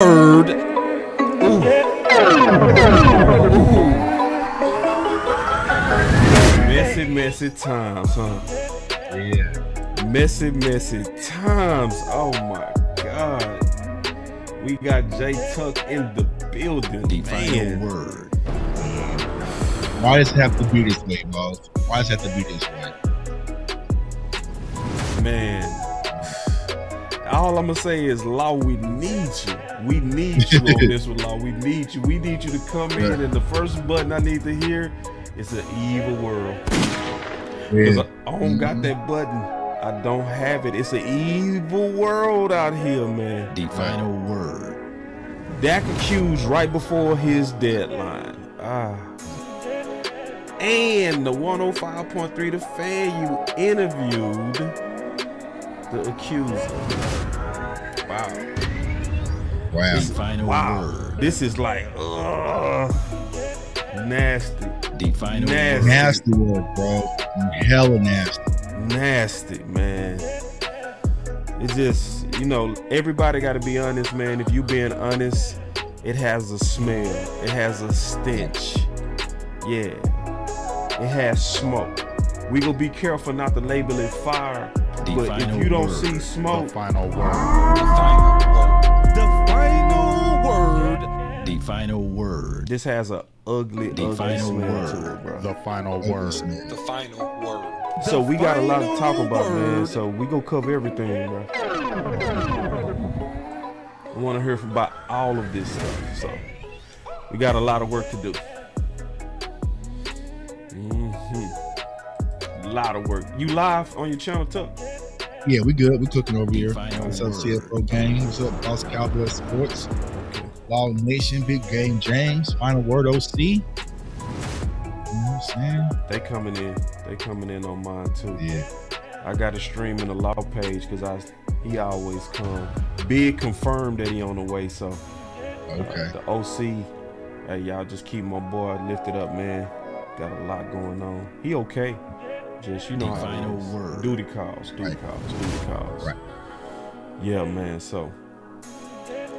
word. Messy times, huh? Yeah. Messy times. Oh my God. We got J Tuck in the building. Define word. Why does it have to be this way, boss? Why does it have to be this way? Man. All I'm gonna say is, Law, we need you. We need you on this one, Law. We need you. We need you to come in, and the first button I need to hear is an evil world. Because I don't got that button. I don't have it. It's an evil world out here, man. Define a word. Dak Accused right before his deadline. And the 105.3 The Fan, you interviewed the accuser. Wow. Word. This is like nasty. Define Nasty word, bro. Hella nasty. Nasty, man. It's just, everybody got to be honest, man. If you being honest, it has a smell. It has a stench. Yeah. It has smoke. We gonna be careful not to label it fire. But if you don't see smoke, the final word. Define a word. This has a ugly smell to it, bro. The final word. The final word. So we got a lot to talk about, man. So we gonna cover everything, bro. I want to hear about all of this stuff. So we got a lot of work to do. A lot of work. You live on your channel, Tuck? Yeah, we good. We cooking over here. Final What's up, word. CFO gang? What's up, BossCowboySports? Law Nation, Big Game James. Final word, OC. You know what I'm saying? They coming in on mine too. Yeah. I got to stream in the Law page because he always come. Big confirmed that he on the way, so Okay. the OC, hey, y'all just keep my boy lifted up, man. Got a lot going on. He okay. Just, how Define it a is. word. Duty calls. Right. Right. Yeah, man, so.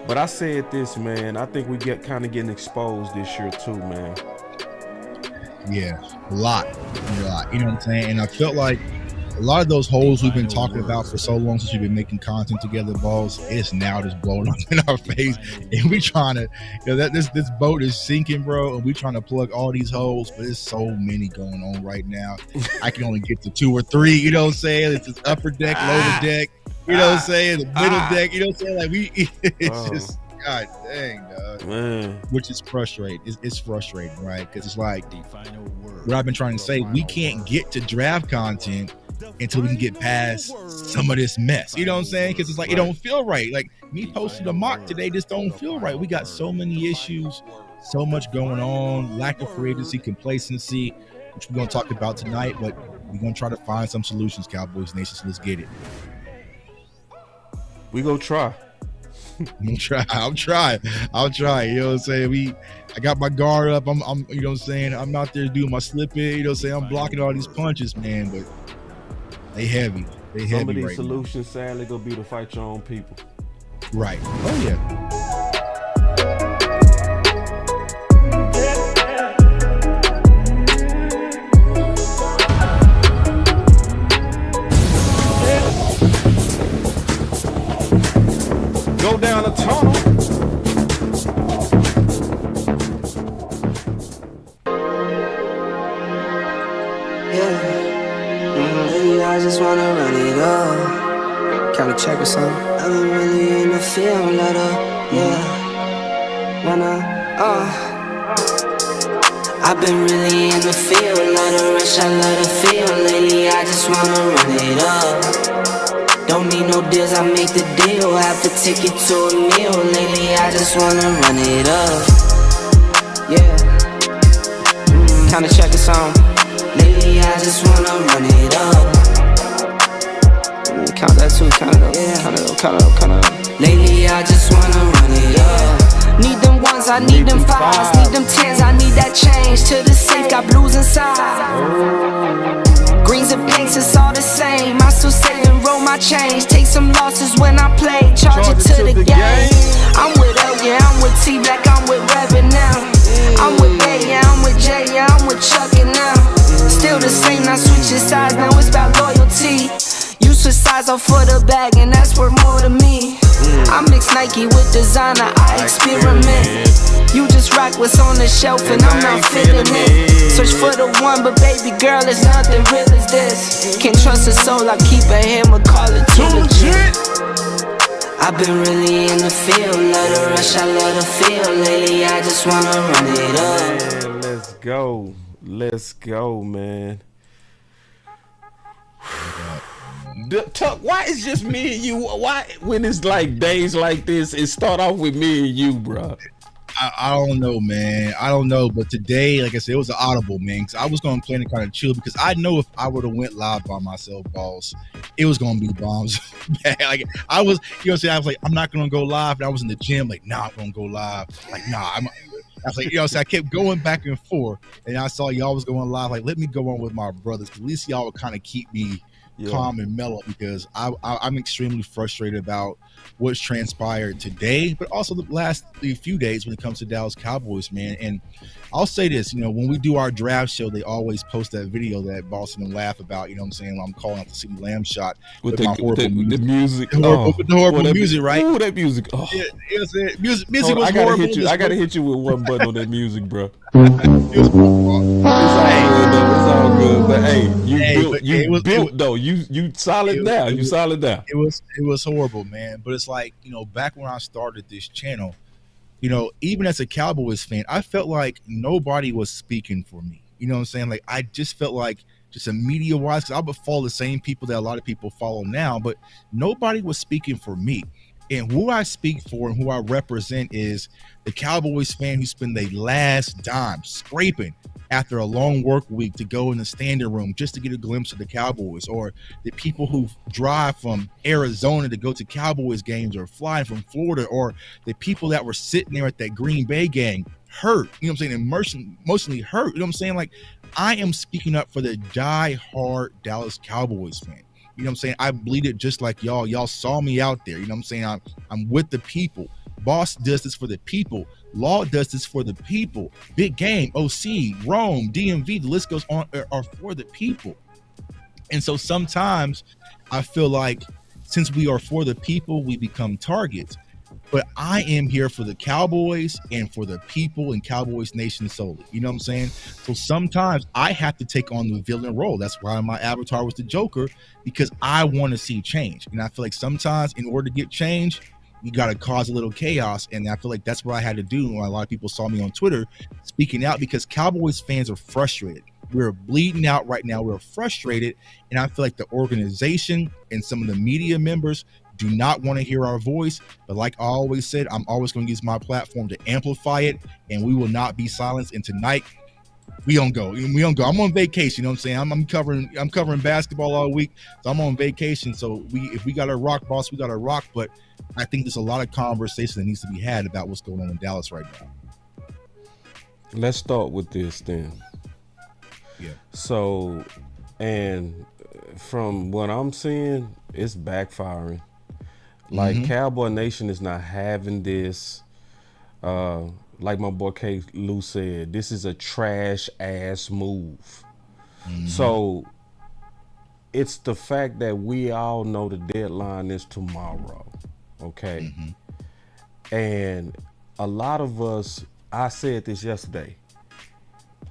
But I said this, man, I think we getting exposed this year too, man. Yeah, a lot. You know what I'm saying? And I felt like a lot of those holes we've been talking about for so long since we've been making content together, balls, it's now just blowing up in our face. And we trying to, this boat is sinking, bro, and we trying to plug all these holes, but there's so many going on right now. I can only get to 2 or 3, you know what I'm saying? It's this upper deck, lower deck, you know what I'm saying? The middle deck, you know what I'm saying? Like it's just, God dang, dog. Man. Which is frustrating. It's frustrating, right? Because it's like, Define a word. what I've been trying to say, we can't get to draft content until we can get past some of this mess. You know what I'm saying? Because it's like, it don't feel right. Like, me posting a mock today just don't feel right. We got so many issues, so much going on, lack of free agency, complacency, which we're going to talk about tonight, but we're going to try to find some solutions, Cowboys Nation, so let's get it. We go try. I'll try. You know what I'm saying? I got my guard up. I'm you know what I'm saying? I'm out there doing my slip in, you know what I'm saying? I'm blocking all these punches, man, but they heavy. Some of these right solutions, sadly, gonna be to fight your own people. now. Right. Oh yeah. Go down the tunnel. I just wanna run it up. Kinda check or something. I've been really in the field, let up, I've been really in the field, let her rush, I let her feel. Lately, I just wanna run it up. Don't need no deals, I make the deal. Have to take it to a meal. Lately, I just wanna run it up. Kinda check or something. Lately, I just wanna run it up. Count that too, count it up. Lately, I just wanna run it up. Need them ones, I need them fives, need them tens, I need that change. To the safe, got blues inside. Greens and pinks, it's all the same. I still say and roll my change. Take some losses when I play, charge it to the game. I'm with her loyalty, like I'm with Reverend now. I'm with Bay, yeah, I'm with Jay, yeah, I'm with Chuck and now. Still the same, not switching sides, now it's about loyalty. You switch sides off for the bag, and that's worth more to me. I mix Nike with designer, I experiment. You just rock what's on the shelf, and I'm not feeling it. Search for the one, but baby girl, it's nothing real as this. Can't trust a soul, I keep a hammer, call it too legit. I've been really in the field, love the rush, I love the feel. Lately, I just wanna run it up. Man, let's go, man. Tuck, why is just me and you? Why, when it's like days like this, it start off with me and you, bro? I don't know, man. I don't know, but today, like I said, it was an audible, man. Because I was going to plan to kind of chill because I know if I would have went live by myself, boss, it was going to be bombs. Like I was, you know what I'm saying? I was like, I'm not going to go live. And I was in the gym, like, nah, I'm going to go live. Like, nah, I was like, you know what I'm saying? I kept going back and forth, and I saw y'all was going live. Like, let me go on with my brothers. At least y'all would kind of keep me calm and mellow because I'm extremely frustrated about what's transpired today, but also the last few days when it comes to Dallas Cowboys, man. And I'll say this, you know, when we do our draft show, they always post that video that Boss and them laugh about, you know what I'm saying? When I'm calling out the CD Lamb shot with the music. With the horrible music, right? Ooh, that music. Oh. Yeah, music was I gotta horrible. hit you. I gotta hit you with one button on that music, bro. It was It's all good, but hey, you built though. You solid now. You solid now. It was horrible, man. But it's like, you know, back when I started this channel, you know, even as a Cowboys fan, I felt like nobody was speaking for me. You know what I'm saying? Like, I just felt like, just a media wise, because I would follow the same people that a lot of people follow now, but nobody was speaking for me. And who I speak for and who I represent is the Cowboys fan who spend their last dime scraping after a long work week to go in the standing room just to get a glimpse of the Cowboys, or the people who drive from Arizona to go to Cowboys games, or flying from Florida, or the people that were sitting there at that Green Bay game hurt, you know what I'm saying, emotionally hurt, you know what I'm saying? Like, I am speaking up for the die-hard Dallas Cowboys fan. You know what I'm saying? I bleeded just like y'all. Y'all saw me out there. You know what I'm saying? I'm with the people. Boss does this for the people. Law does this for the people. Big Game, OC, Rome, DMV, the list goes on, are for the people. And so sometimes I feel like since we are for the people, we become targets. But I am here for the Cowboys and for the people and Cowboys Nation solely. You know what I'm saying? So sometimes I have to take on the villain role. That's why my avatar was the Joker, because I want to see change. And I feel like sometimes in order to get change, you got to cause a little chaos. And I feel like that's what I had to do when a lot of people saw me on Twitter speaking out, because Cowboys fans are frustrated. We're bleeding out right now. We're frustrated. And I feel like the organization and some of the media members do not want to hear our voice. But like I always said, I'm always going to use my platform to amplify it, and we will not be silenced. And tonight, we don't go. I'm on vacation. You know what I'm saying? I'm covering basketball all week, so I'm on vacation. So if we got to rock, boss, we got to rock. But I think there's a lot of conversation that needs to be had about what's going on in Dallas right now. Let's start with this then. Yeah. So, and from what I'm seeing, it's backfiring. Like, Cowboy Nation is not having this. Like my boy K. Lou said, this is a trash ass move. So it's the fact that we all know the deadline is tomorrow. Okay. And a lot of us, I said this yesterday,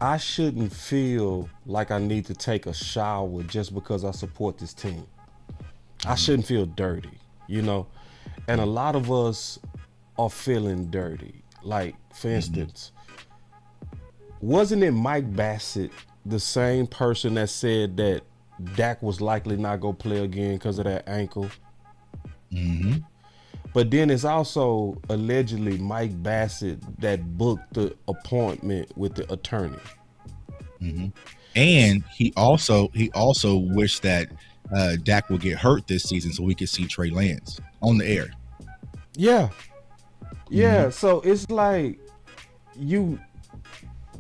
I shouldn't feel like I need to take a shower just because I support this team. I shouldn't feel dirty, you know? And a lot of us are feeling dirty. Like, for instance, wasn't it Mike Bassett, the same person that said that Dak was likely not going to play again because of that ankle? But then it's also allegedly Mike Bassett that booked the appointment with the attorney. And he also wished that Dak would get hurt this season so we could see Trey Lance on the air. Yeah. So it's like,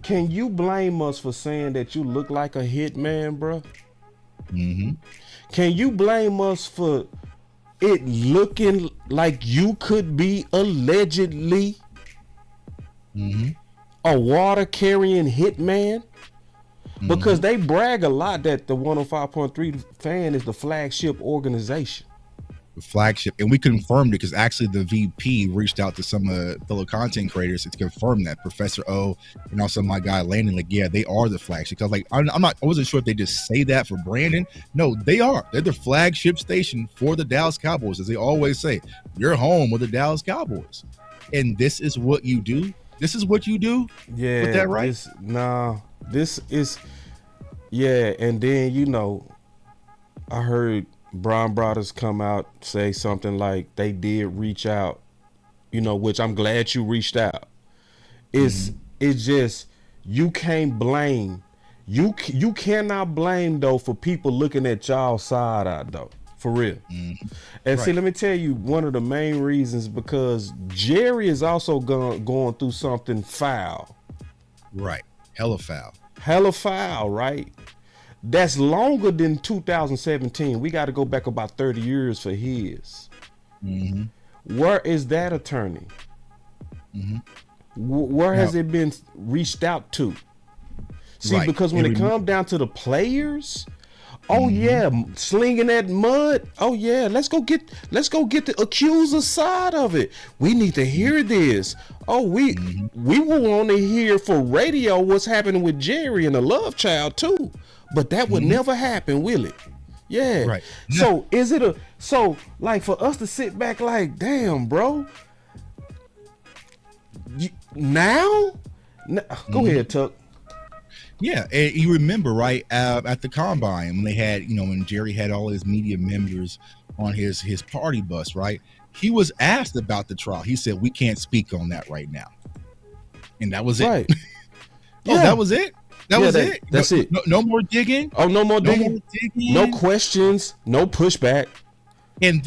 can you blame us for saying that you look like a hitman, bro? Can you blame us for it looking like you could be allegedly Mm-hmm. A water carrying hitman. Because they brag a lot that the 105.3 Fan is the flagship organization. The flagship, and we confirmed it because actually the VP reached out to some fellow content creators to confirm that. Professor O and also my guy Landon, like, yeah, they are the flagship. Because I wasn't sure if they just say that for Brandon. No, they are. They're the flagship station for the Dallas Cowboys, as they always say. You're home with the Dallas Cowboys, and this is what you do. This is what you do. Yeah, with that right? This is, yeah. And then I heard Brown Brothers come out say something like they did reach out, which I'm glad you reached out. It's just, you can't blame, you cannot blame though for people looking at y'all side out though, for real. And see, let me tell you one of the main reasons, because Jerry is also going through something foul. Right, hella foul, right? That's longer than 2017. We got to go back about 30 years for his. Where is that attorney? Where has it been reached out to? See, because when it comes down to the players, slinging that mud. Oh yeah, let's go get the accuser side of it. We need to hear this. Oh, we will want to hear for radio what's happening with Jerry and the love child too. But that would never happen, will it? Yeah. Right. So is it like for us to sit back like, damn, bro? Now? Go ahead, Tuck. Yeah, and you remember, right, at the Combine when they had, when Jerry had all his media members on his party bus, right? He was asked about the trial. He said, we can't speak on that right now. And that was it. Right. That was it? That was it? That's it. No more digging? Oh, no more digging? No questions, no pushback. And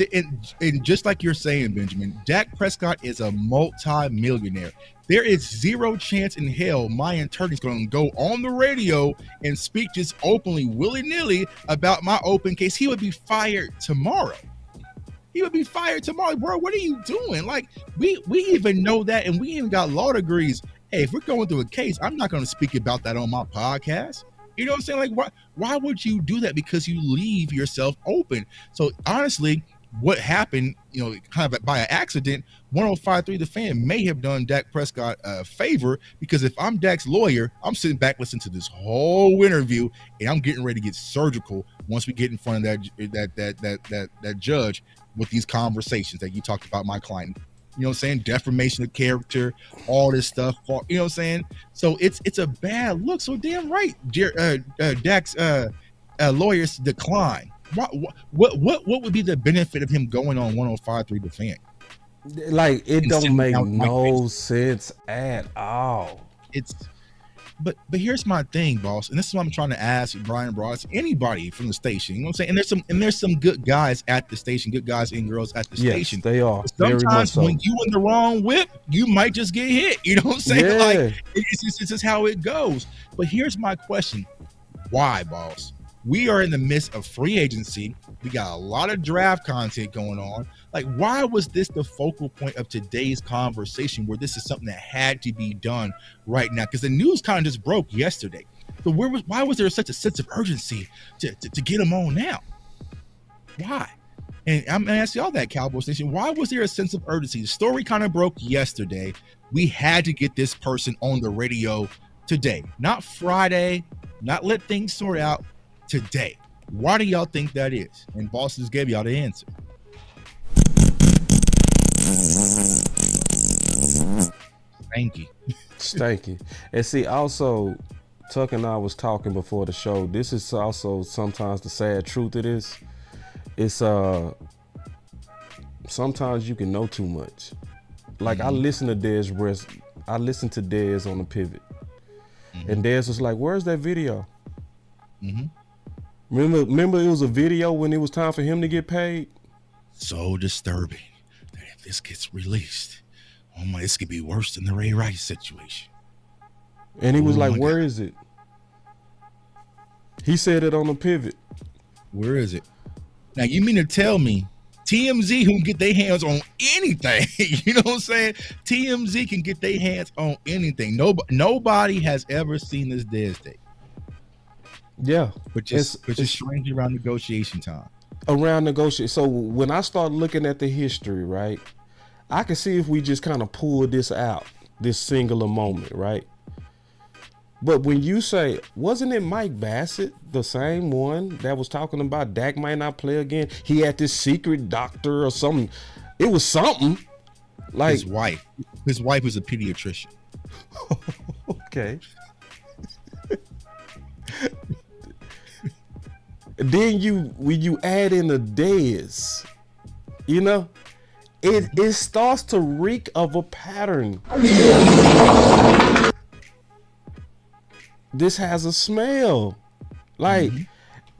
just like you're saying, Benjamin, Dak Prescott is a multi-millionaire. There is zero chance in hell my attorney's going to go on the radio and speak just openly, willy-nilly about my open case. He would be fired tomorrow. Bro. What are you doing? Like, we even know that, and we even got law degrees. Hey, if we're going through a case, I'm not going to speak about that on my podcast. You know what I'm saying? Like, why would you do that? Because you leave yourself open. So honestly, what happened, kind of by an accident, 105.3 The Fan may have done Dak Prescott a favor, because if I'm Dak's lawyer, I'm sitting back listening to this whole interview, and I'm getting ready to get surgical once we get in front of that judge with these conversations that you talked about my client. You know what I'm saying? Defamation of character, all this stuff. You know what I'm saying? So it's a bad look. So damn right, Dak's lawyers decline. What would be the benefit of him going on 105.3 The Fan? Like, it don't make no sense at all. But here's my thing, boss, and this is what I'm trying to ask Brian Bross, anybody from the station. You know what I'm saying? And there's some good guys at the station, good guys and girls at the station. They are. Sometimes when you in the wrong whip, you might just get hit. You know what I'm saying? Yeah. Like, it's just how it goes. But here's my question: why, boss? We are in the midst of free agency. We got a lot of draft content going on. Like, why was this the focal point of today's conversation, where this is something that had to be done right now? Because the news kind of just broke yesterday. So why was there such a sense of urgency to get them on now? Why? And I'm going to ask y'all that, Cowboy Station. Why was there a sense of urgency? The story kind of broke yesterday. We had to get this person on the radio today. Not Friday, not let things sort out. Today. Why do y'all think that is? And Boss just gave y'all the answer. Stanky. And see, also, Tuck and I was talking before the show. This is also sometimes the sad truth of this. It's sometimes you can know too much. Like, I listen to Dez West. I listened to Dez on the pivot. And Dez was like, where's that video? Remember it was a video when it was time for him to get paid? So disturbing that if this gets released, oh my, this could be worse than the Ray Rice situation. And he was like, where is it? He said it on the pivot. Where is it? Now, you mean to tell me TMZ who can get their hands on anything. You know what I'm saying? TMZ can get their hands on anything. Nobody has ever seen this dead state. Yeah, which is strange around negotiation time. So when I start looking at the history, right, I can see if we just kind of pull this out, this singular moment, right? But when you say, wasn't it Mike Bassett, the same one that was talking about Dak might not play again? He had this secret doctor or something. It was something like his wife. His wife was a pediatrician. Okay. Then when you add in the Dez, you know, it starts to reek of a pattern. This has a smell, like,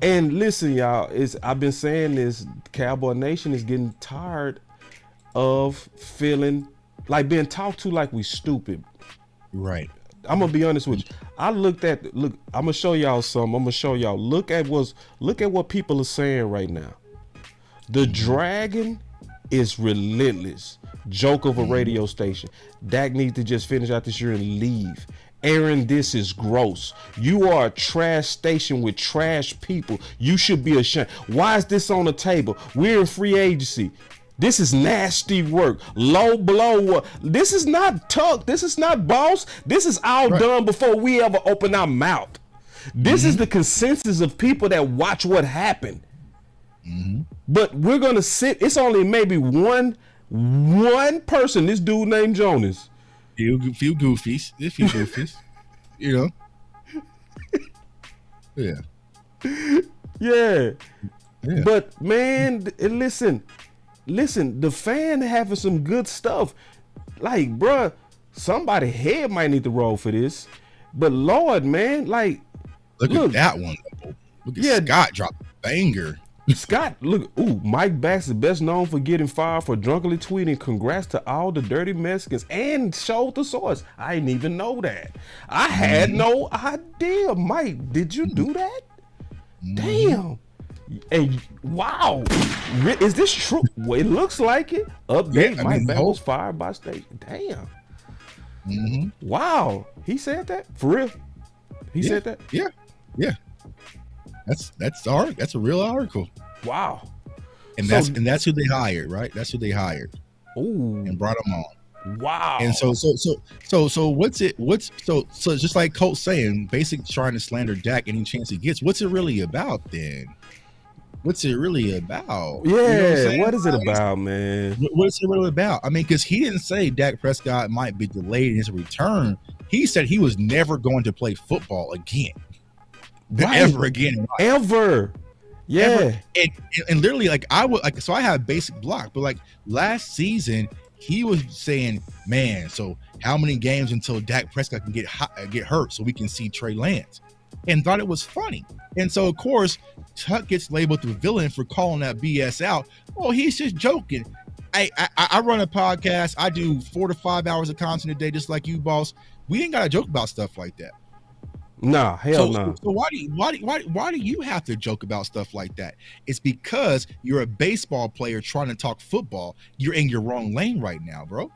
and listen, y'all. I've been saying this. Cowboy Nation is getting tired of feeling like being talked to like we stupid. Right. I'm gonna be honest with you. I'm gonna show y'all something. I'm gonna show y'all. Look at what people are saying right now. The Dragon is relentless. Joke of a radio station. Dak needs to just finish out this year and leave. Aaron, this is gross. You are a trash station with trash people. You should be ashamed. Why is this on the table? We're in free agency. This is nasty work. Low blow. This is not Tuck. This is not Boss. This is all done before we ever open our mouth. This is the consensus of people that watch what happened. But we're going to sit. It's only maybe one person, this dude named Jonas. Few goofies. A few goofies. You know? Yeah. Yeah. But, man, listen, the fan having some good stuff. Like, bruh, somebody head might need to roll for this. But Lord, man, like, look at that one. Look at Scott drop a banger. Scott, look, Mike Bassett, best known for getting fired for drunkenly tweeting congrats to all the dirty Mexicans and showed the source. I didn't even know that. I had no idea. Mike, did you do that? Damn. And wow, is this true? Well, it looks like it. Update: Mike Bassett was fired by state. Damn. Wow, he said that for real. He said that. Yeah. That's a real article. Wow. And that's who they hired, right? That's who they hired. Ooh. And brought them on. Wow. And so just like Coach saying, basically trying to slander Dak any chance he gets. What's it really about then? What's it really about? Yeah, you know what is it about, man? What's it really about? I mean, because he didn't say Dak Prescott might be delayed in his return. He said he was never going to play football again. Ever again. Ever. Yeah. Ever. And literally, like, so I have basic block, but like last season, he was saying, man, so how many games until Dak Prescott can get hurt so we can see Trey Lance? And thought it was funny. And so, of course, Tuck gets labeled the villain for calling that BS out. Oh, he's just joking. I run a podcast. I do 4 to 5 hours of content a day, just like you, boss. We ain't got to joke about stuff like that. Nah, hell no. So why do you have to joke about stuff like that? It's because you're a baseball player trying to talk football. You're in your wrong lane right now, bro.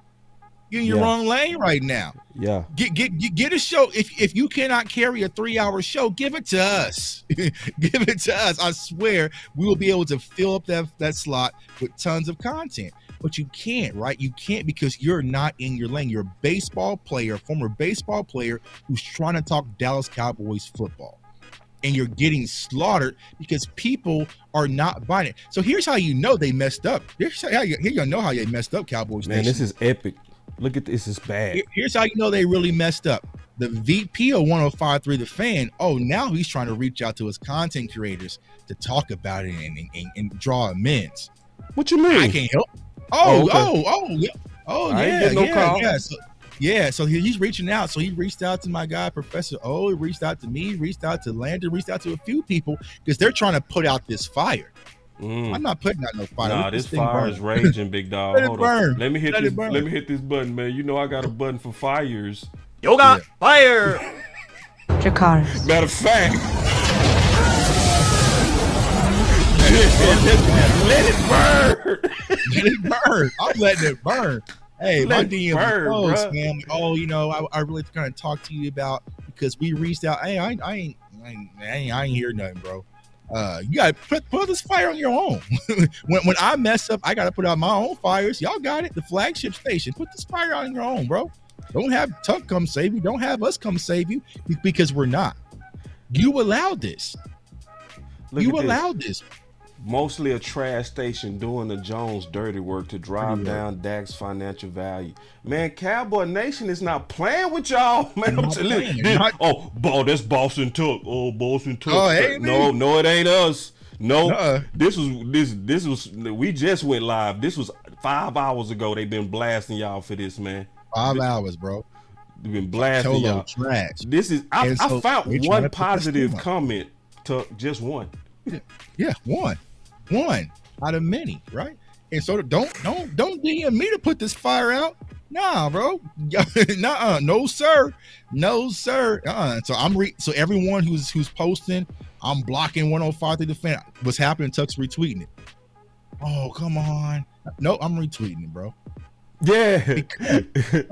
You're in your wrong lane right now. Yeah. Get a show. If you cannot carry a 3-hour show, give it to us. Give it to us. I swear we will be able to fill up that slot with tons of content. But you can't, right? You can't because you're not in your lane. You're a baseball player, former baseball player who's trying to talk Dallas Cowboys football. And you're getting slaughtered because people are not buying it. So here's how you know they messed up. Here's how you know how they messed up, Cowboys Man, Nation. this is epic. Look at this. It's bad. Here's how you know they really messed up. The VP of 105.3 The Fan, now he's trying to reach out to his content creators to talk about it and draw amends. What you mean? I can't help. So he's reaching out. So he reached out to my guy, Professor O. He reached out to me, reached out to Landon, reached out to a few people because they're trying to put out this fire. I'm not putting out no fire. Nah, this fire is raging, big dog. Hold on. Let me hit this button, man. You know I got a button for fires. Yoga fire. Matter of fact. Let it burn. Let it burn. I'm letting it burn. Hey, my Let it DM burn, was close, bruh. man. Oh, I really kind of talk to you about because we reached out. Hey, I ain't hear nothing, bro. You gotta put this fire on your own. when I mess up, I gotta put out my own fires. Y'all got it. The flagship station. Put this fire on your own, bro. Don't have Tuck come save you. Don't have us come save you because we're not. You allowed this. You allowed this. Mostly a trash station doing the Jones dirty work to drive down Dak's financial value. Man, Cowboy Nation is not playing with y'all, man. I'm telling you. That's Boston Tuck. Oh, Boston Tuck. Oh, hey, no, it ain't us. No, Uh-uh. this was. We just went live. This was 5 hours ago. They've been blasting y'all for this, man. 5 hours, bro. They've been blasting Cholo y'all. trash. This is. I found they're trying one to put this positive team up. comment. Tuck, just one. Yeah, one out of many, right? And so don't DM me to put this fire out. Nah, bro. Nuh-uh. No, sir. So everyone who's posting, I'm blocking 105 to defend. What's happening? Tuck's retweeting it. Oh, come on. No, I'm retweeting it, bro. Yeah. I'm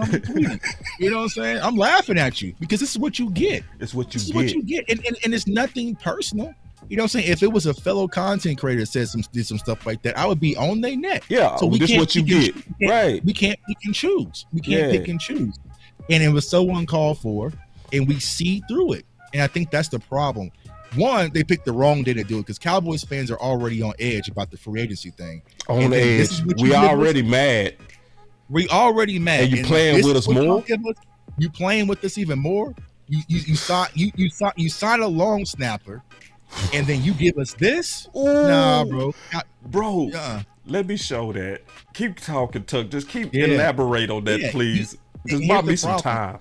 retweeting it. You know what I'm saying? I'm laughing at you because this is what you get. It's what you This is get. what you get. And it's nothing personal. You know what I'm saying? If it was a fellow content creator that did some stuff like that, I would be on their neck. Yeah, so this is what you get. Right. We can't pick and choose. We can't pick and choose. And it was so uncalled for, and we see through it. And I think that's the problem. One, they picked the wrong day to do it because Cowboys fans are already on edge about the free agency thing. On the edge. We already mad. We already mad. And you playing with us more? You playing with us even more? You sign a long snapper. And then you give us this? Ooh. Nah, bro. Let me show that. Keep talking, Tuck. Just keep elaborate on that, please. Just buy me some time.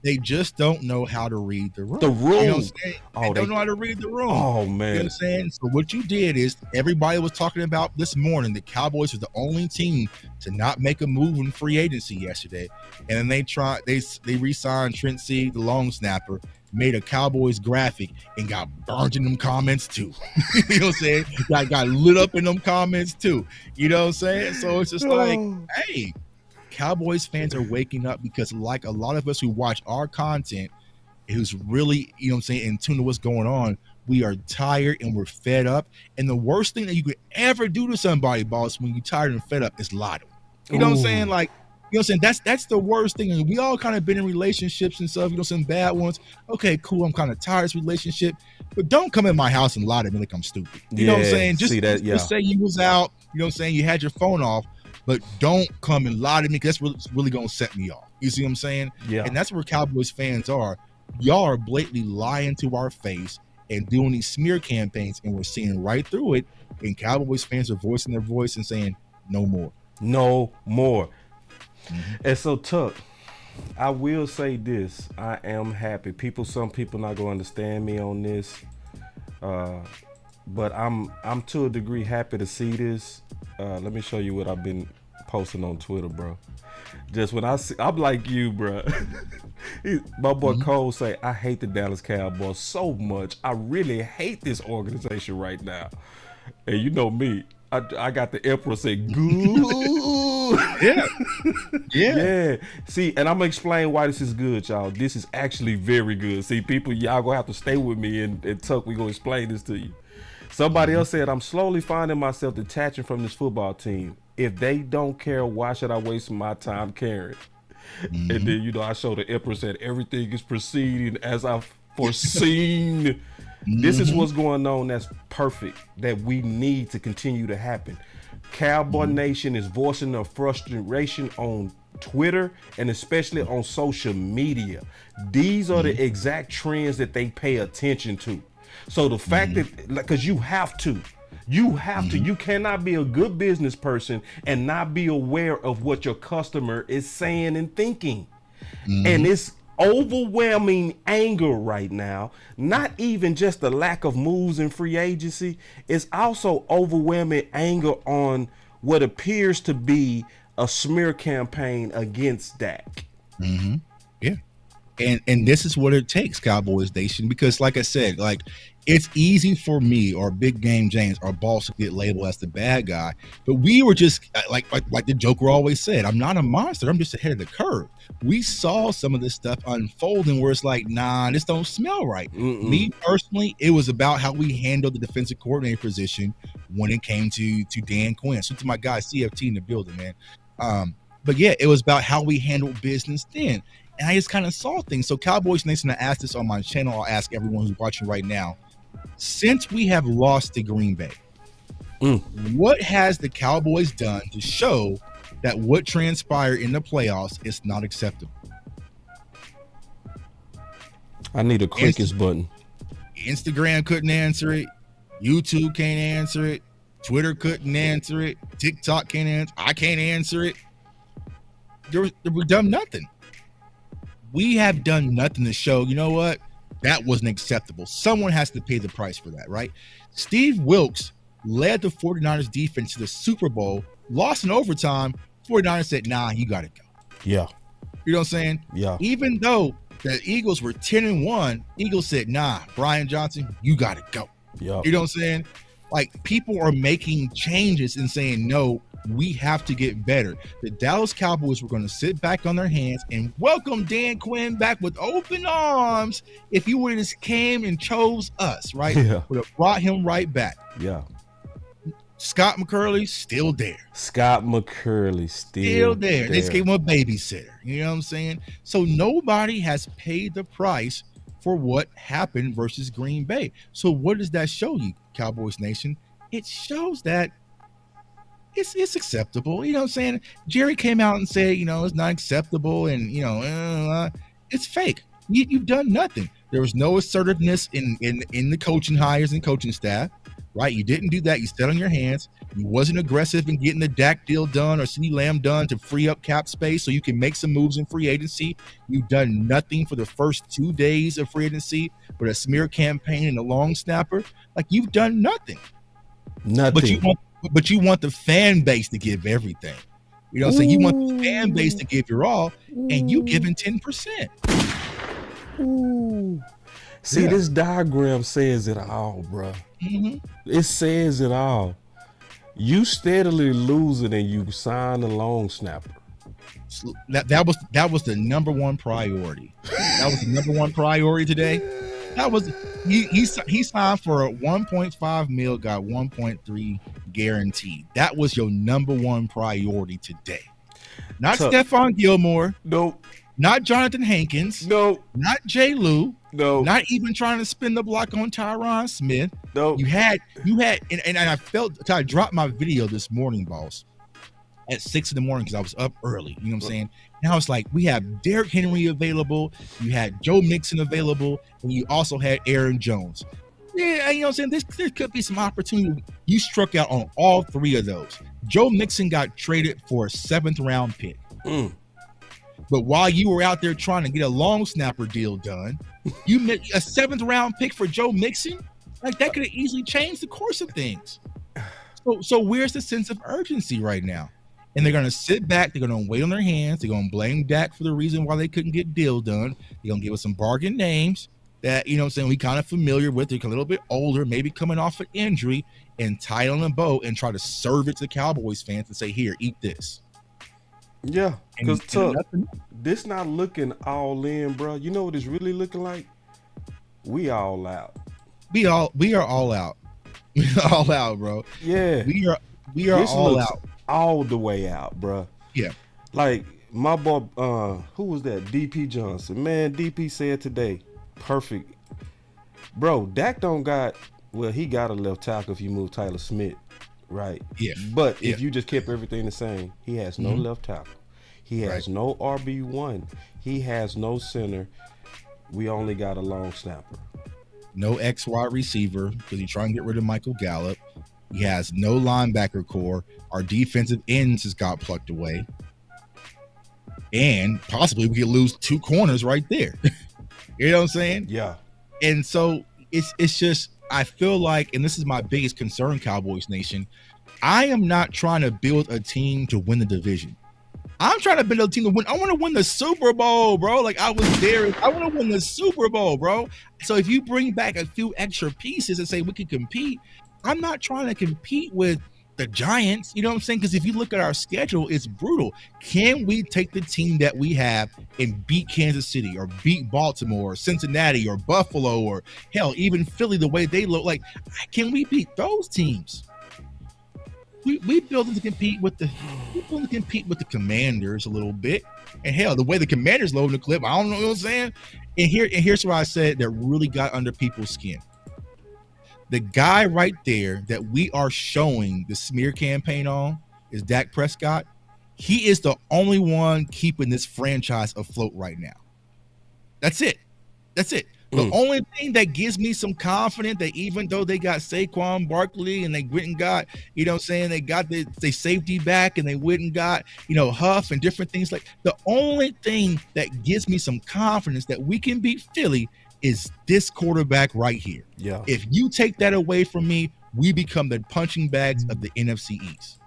They just don't know how to read the room. The room. You know what I'm saying? They don't know how to read the room. Oh, man. You know what I'm saying? So what you did is everybody was talking about this morning. The Cowboys are the only team to not make a move in free agency yesterday. And then they re-signed Trent Seed, the long snapper, made a Cowboys graphic and got burned in them comments too. You know what I'm saying? Got lit up in them comments too. You know what I'm saying? So it's just like, hey, Cowboys fans are waking up because like a lot of us who watch our content, who's really, you know what I'm saying, in tune to what's going on, we are tired and we're fed up. And the worst thing that you could ever do to somebody, boss, when you're tired and fed up is lie to them. You know what I'm saying? Like, you know what I'm saying? That's the worst thing. And we all kind of been in relationships and stuff, you know, some bad ones. Okay, cool. I'm kind of tired of this relationship, but don't come in my house and lie to me like I'm stupid. You know what I'm saying? Just say you was out, you know what I'm saying? You had your phone off, but don't come and lie to me because that's really going to set me off. You see what I'm saying? Yeah. And that's where Cowboys fans are. Y'all are blatantly lying to our face and doing these smear campaigns, and we're seeing right through it. And Cowboys fans are voicing their voice and saying, no more. No more. And so, Tuck, I will say this. I am happy. Some people not going to understand me on this. But I'm to a degree happy to see this. Let me show you what I've been posting on Twitter, bro. Just when I'm like you, bro. My boy Cole say, I hate the Dallas Cowboys so much. I really hate this organization right now. And you know me, I got the emperor say, good. Yeah. See, and I'm gonna explain why this is good, y'all. This is actually very good. See, people, y'all gonna have to stay with me and Tuck, we gonna explain this to you. Somebody else said, I'm slowly finding myself detaching from this football team. If they don't care, why should I waste my time caring? And then, you know, I showed the emperor said, everything is proceeding as I've foreseen. This is what's going on that's perfect, that we need to continue to happen. Cowboy Nation is voicing their frustration on Twitter and especially on social media. These are the exact trends that they pay attention to. So the fact that, because you have to, you cannot be a good business person and not be aware of what your customer is saying and thinking. And it's overwhelming anger right now, not even just the lack of moves in free agency, it's also overwhelming anger on what appears to be a smear campaign against Dak. Yeah. And this is what it takes, Cowboys Nation, because like I said, like it's easy for me or Big Game James or Boss to get labeled as the bad guy, but we were just like the Joker always said, I'm not a monster, I'm just ahead of the curve. We saw some of this stuff unfolding where it's like, nah, this don't smell right. Me personally, it was about how we handled the defensive coordinator position when it came to Dan Quinn. So to my guy CFT in the building, man. But yeah, it was about how we handled business then. And I just kind of saw things. So Cowboys Nation, I asked this on my channel. I'll ask everyone who's watching right now. Since we have lost to Green Bay, what has the Cowboys done to show that what transpired in the playoffs is not acceptable? I need a quickest button. Instagram couldn't answer it. YouTube can't answer it. Twitter couldn't answer it. TikTok can't answer it. I can't answer it. We've done nothing. We have done nothing to show, you know what? That wasn't acceptable. Someone has to pay the price for that, right? Steve Wilkes led the 49ers defense to the Super Bowl, lost in overtime. 49ers said, nah, you got to go. Yeah. You know what I'm saying? Yeah. Even though the Eagles were 10-1, Eagles said, nah, Brian Johnson, you got to go. Yeah. You know what I'm saying? Like, people are making changes and saying, no, we have to get better. The Dallas Cowboys were going to sit back on their hands and welcome Dan Quinn back with open arms. If you would have just came and chose us, right? Yeah. Would have brought him right back. Yeah. Scott McCurley still there. Scott McCurley Still there. They just gave him a babysitter. You know what I'm saying? So nobody has paid the price for what happened versus Green Bay. So what does that show you, Cowboys Nation? It shows that it's acceptable. You know what I'm saying? Jerry came out and said, you know, it's not acceptable and, you know, it's fake. You've done nothing. There was no assertiveness in the coaching hires and coaching staff, right? You didn't do that. You sat on your hands. You wasn't aggressive in getting the Dak deal done or CeeDee Lamb done to free up cap space so you can make some moves in free agency. You've done nothing for the first 2 days of free agency with a smear campaign and a long snapper. Like, you've done nothing. Nothing. But you want the fan base to give everything. You know what I'm saying? You want the fan base to give your all, and you giving 10%. Ooh. See, this diagram says it all, bro. It says it all. You steadily losing and you sign a long snapper. That was the number one priority. That was the number one priority today. That was he signed for a 1.5 mil, got 1.3 guaranteed. That was your number one priority today. Not Stephon Gilmore. Nope. Not Jonathan Hankins. Nope. Not Jay Lou. No. Not even trying to spin the block on Tyron Smith. No. You had, and I felt, I dropped my video this morning, boss, at 6 in the morning because I was up early. You know what I'm saying? And I was like, we have Derrick Henry available. You had Joe Mixon available. And you also had Aaron Jones. Yeah, you know what I'm saying? There could be some opportunity. You struck out on all three of those. Joe Mixon got traded for a 7th round pick. But while you were out there trying to get a long snapper deal done, you made a 7th round pick for Joe Mixon. Like, that could have easily changed the course of things. So where's the sense of urgency right now? And they're going to sit back. They're going to wait on their hands. They're going to blame Dak for the reason why they couldn't get deal done. They're going to give us some bargain names that, you know what I'm saying, we kind of familiar with. They're a little bit older, maybe coming off an injury, and tie it on a bow and try to serve it to Cowboys fans and say, here, eat this. Yeah, because this not looking all in, bro. You know what it's really looking like? We all out. We are all out. We are all out, bro. Yeah. We are all out. All the way out, bro. Yeah. Like my boy, who was that? DP Johnson. Man, DP said today, perfect. Bro, Dak don't got, well, he got a left tackle if you move Tyler Smith. Right. Yeah. But if you just kept everything the same, he has no left tackle. He has Right. no RB1. He has no center. We only got a long snapper. No X wide receiver because he's trying to get rid of Michael Gallup. He has no linebacker core. Our defensive ends has got plucked away. And possibly we could lose 2 corners right there. You know what I'm saying? Yeah. And so it's just, I feel like, and this is my biggest concern, Cowboys Nation, I am not trying to build a team to win the division. I'm trying to build a team to win. I want to win the Super Bowl, bro. Like I was there. I want to win the Super Bowl, bro. So if you bring back a few extra pieces and say we can compete, I'm not trying to compete with the Giants. You know what I'm saying? Because if you look at our schedule, it's brutal. Can we take the team that we have and beat Kansas City or beat Baltimore or Cincinnati or Buffalo or hell, even Philly, the way they look? Like, can we beat those teams? We build to compete with the Commanders a little bit, and hell, the way the Commanders loading the clip, I don't know what I'm saying. And here's what I said that really got under people's skin. The guy right there that we are showing the smear campaign on is Dak Prescott. He is the only one keeping this franchise afloat right now. That's it. The only thing that gives me some confidence that even though they got Saquon Barkley and they went and got, you know what I'm saying, they got the safety back and they went and got, you know, Huff and different things, like the only thing that gives me some confidence that we can beat Philly is this quarterback right here. Yeah. If you take that away from me, we become the punching bags of the NFC East.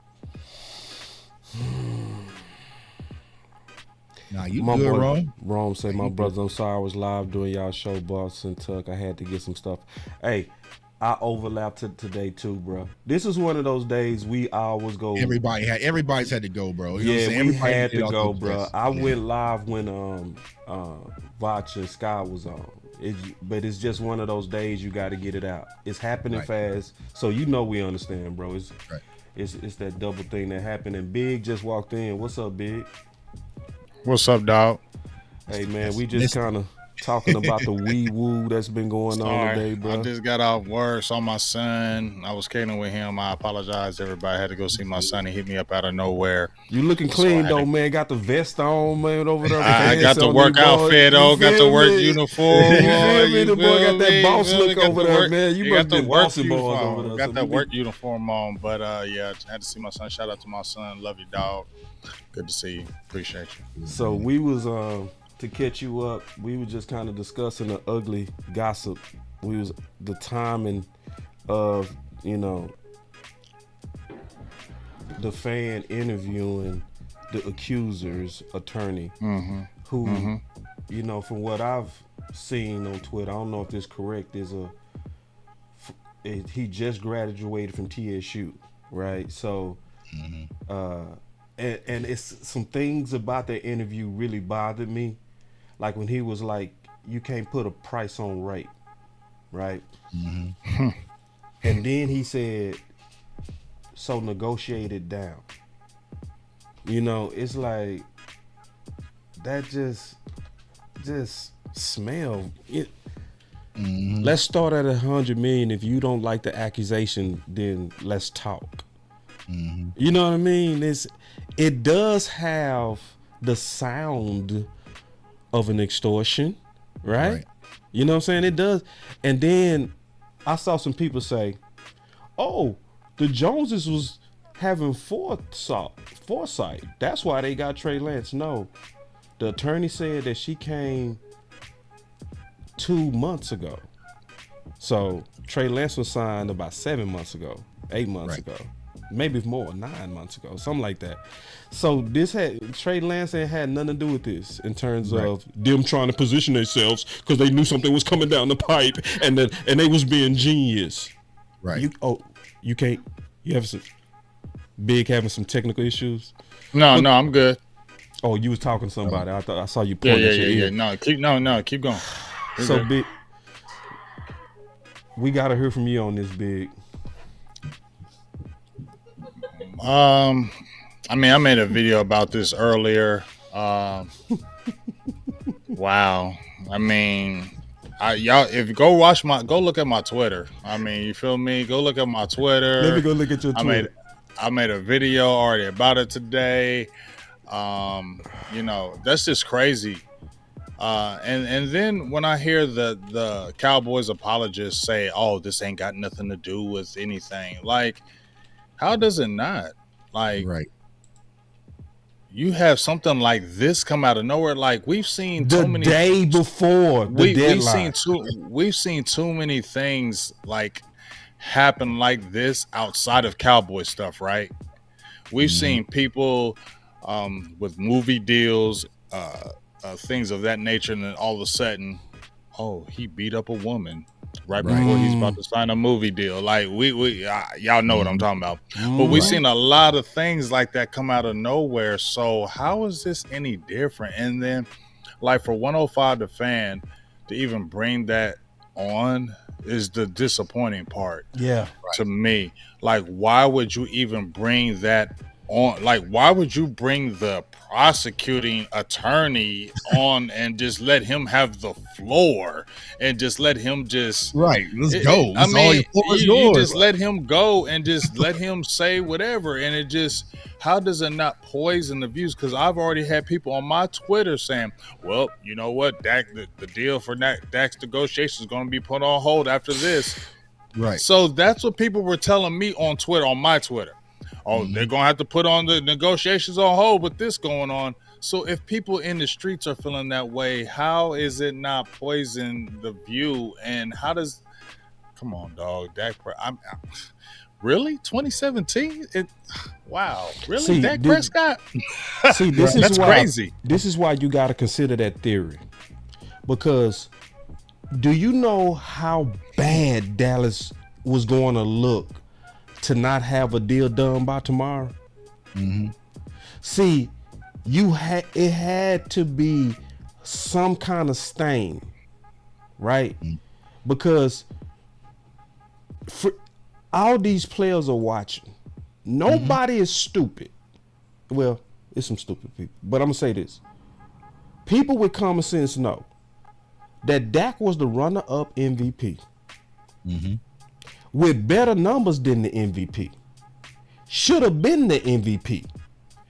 Nah, you my good, boy, Rome? Rome said, my brother, I'm sorry I was live doing y'all show, Boss and Tuck. I had to get some stuff. Hey, I overlapped today too, bro. This is one of those days we always go. Everybody's had to go, bro. You know what I'm saying? We Everybody had to go, bro. place. I went live when Vach and Sky was on. But it's just one of those days you got to get it out. It's happening fast, so you know we understand, bro. It's that double thing that happened. And Big just walked in. What's up, Big? What's up, dog? Hey, man, we just kind of talking about the wee woo that's been going on today, bro. I just got off work, saw my son. I was kidding with him. I apologize, everybody. I had to go see my son. He hit me up out of nowhere. You looking clean, though, man. Got the vest on, man, over there. I got the work outfit, got the work uniform. The boy got that boss look over there, man. You must got be bossy boys over there. Got that work uniform on, but yeah, I had to see my son. Shout out to my son. Love you, dog. Good to see you. Appreciate you. So we was to catch you up, we were just kind of discussing the ugly gossip. We was the timing of, you know, the fan interviewing the accuser's attorney, who, you know, from what I've seen on Twitter, I don't know if this is correct, he just graduated from TSU, right? So, and it's some things about that interview really bothered me. Like when he was like, you can't put a price on rape, right? And then he said, so negotiate it down. You know, it's like, that just smell it. Let's start at 100 million. If you don't like the accusation, then let's talk. You know what I mean? It does have the sound of an extortion, right? You know what I'm saying? It does. And then I saw some people say, oh, the Joneses was having foresight. That's why they got Trey Lance. No, the attorney said that she came 2 months ago. So Trey Lance was signed about 7 months ago, 8 months ago, maybe more, 9 months ago, something like that. So Trey Lance ain't had nothing to do with this in terms of them trying to position themselves because they knew something was coming down the pipe and they was being genius. Right. You can't. You have some Big having some technical issues. No, I'm good. Oh, you was talking to somebody. I thought I saw you pointing at your ear. No, keep going. You're so good. Big, we gotta hear from you on this, Big. I mean, I made a video about this earlier. Wow. I mean, y'all, if you go look at my Twitter. I mean, you feel me? Go look at my Twitter. Let me go look at your Twitter. I made a video already about it today. You know, that's just crazy. And then when I hear the Cowboys apologists say, "Oh, this ain't got nothing to do with anything," like, how does it not? Like, you have something like this come out of nowhere. Like, we've seen the too many day before the deadline. We've seen too many things like happen like this outside of Cowboy stuff, right? We've seen people with movie deals, things of that nature, and then all of a sudden, oh, he beat up a woman right before he's about to sign a movie deal. Like y'all know what I'm talking about. But we've seen a lot of things like that come out of nowhere. So how is this any different? And then, like for 105 The Fan to even bring that on is the disappointing part. Yeah. To me, like, why would you even bring that on? Like, why would you bring the prosecuting attorney on and just let him have the floor and just let him just let's go. I mean, you just right? let him go and just let him say whatever, and it just, how does it not poison the views? Because I've already had people on my Twitter saying, well, you know what, Dak, the deal for Dak's negotiation is going to be put on hold after this. Right. So that's what people were telling me on Twitter, on my Twitter. Oh, they're going to have to put on the negotiations on hold with this going on. So if people in the streets are feeling that way, how is it not poison the view? And how does, come on, dog, Dak, really? 2017? Wow. Really? See, Dak Prescott? See, this is that's why, crazy. This is why you got to consider that theory. Because do you know how bad Dallas was going to look to not have a deal done by tomorrow? See, it had to be some kind of stain, right? Because all these players are watching. Nobody is stupid. Well, it's some stupid people, but I'm gonna say this: people with common sense know that Dak was the runner-up MVP. With better numbers than the MVP. Should have been the MVP.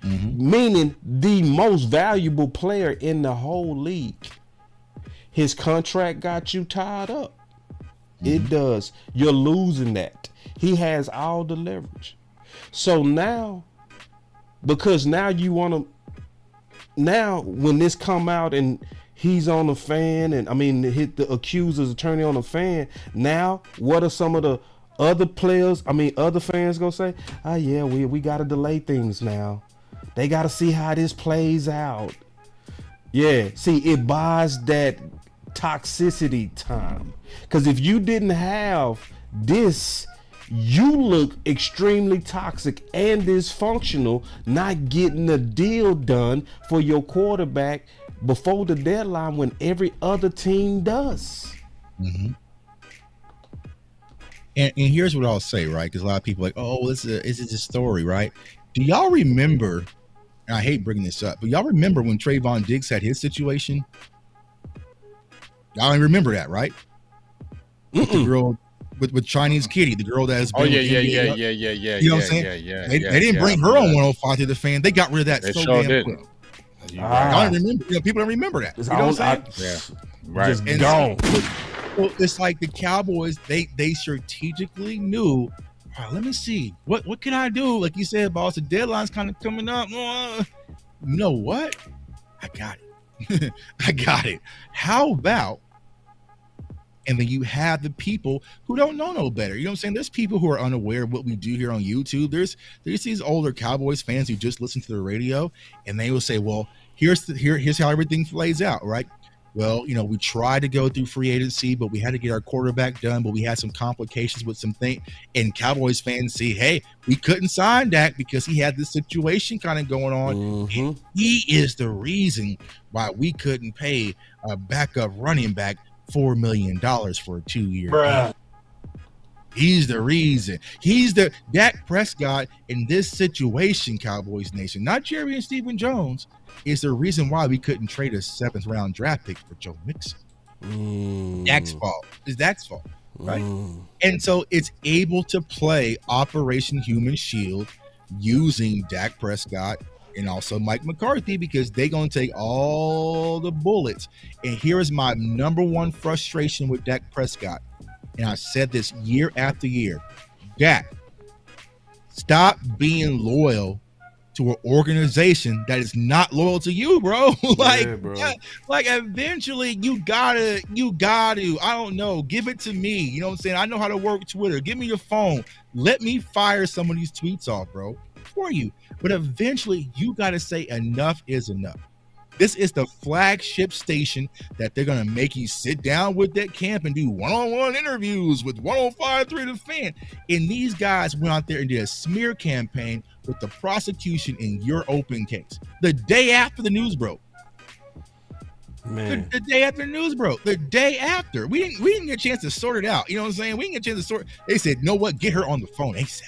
Meaning the most valuable player in the whole league. His contract got you tied up. It does. You're losing that. He has all the leverage. So now, because now you want to, now when this come out and he's on the fan, and I mean hit the accuser's attorney on the fan, now what are some of the other players, other fans gonna say? Oh yeah, we gotta delay things now. They gotta see how this plays out. Yeah, see, it buys that toxicity time. Because if you didn't have this, you look extremely toxic and dysfunctional, not getting a deal done for your quarterback before the deadline when every other team does. And here's what I'll say, right? Because a lot of people are like, oh, this is a story, right? Do y'all remember, and I hate bringing this up, but y'all remember when Trayvon Diggs had his situation? Y'all remember that, right? With the girl, with Chinese Kitty, the girl that has been Yeah. You know what I'm saying? They didn't bring her on 105 to the fan. They got rid of that They so sure damn didn't. quick. I don't remember. People don't remember that. You know what I'm saying? Right. Just And gone. so it's like the Cowboys, they strategically knew, all right, let me see. What can I do? Like you said, boss, the deadline's kind of coming up. You know what? I got it. I got it. How about, and then you have the people who don't know no better. You know what I'm saying? There's people who are unaware of what we do here on YouTube. There's these older Cowboys fans who just listen to the radio, and they will say, well, here's how everything plays out, right? Well, we tried to go through free agency, but we had to get our quarterback done, but we had some complications with some things. And Cowboys fans say, hey, we couldn't sign Dak because he had this situation kind of going on. And he is the reason why we couldn't pay a backup running back $4 million for a 2-year deal. He's the reason. He's the Dak Prescott in this situation, Cowboys Nation. Not Jerry and Stephen Jones. Is the reason why we couldn't trade a 7th round draft pick for Joe Mixon. Dak's fault. It's Dak's fault, right? And so it's able to play Operation Human Shield using Dak Prescott and also Mike McCarthy, because they're going to take all the bullets. And here is my number one frustration with Dak Prescott. And I've said this year after year. Dak, stop being loyal to an organization that is not loyal to you, bro. Like eventually you gotta, I don't know, give it to me. You know what I'm saying? I know how to work Twitter. Give me your phone. Let me fire some of these tweets off, bro. for you. But eventually, you got to say enough is enough. This is the flagship station that they're going to make you sit down with that camp and do one-on-one interviews with 105.3 The Fan. And these guys went out there and did a smear campaign with the prosecution in your open case. The day after the news broke. Man. The day after the news broke. The day after. We didn't get a chance to sort it out. You know what I'm saying? We didn't get a chance to sort. They said, "No, what? Get her on the phone ASAP.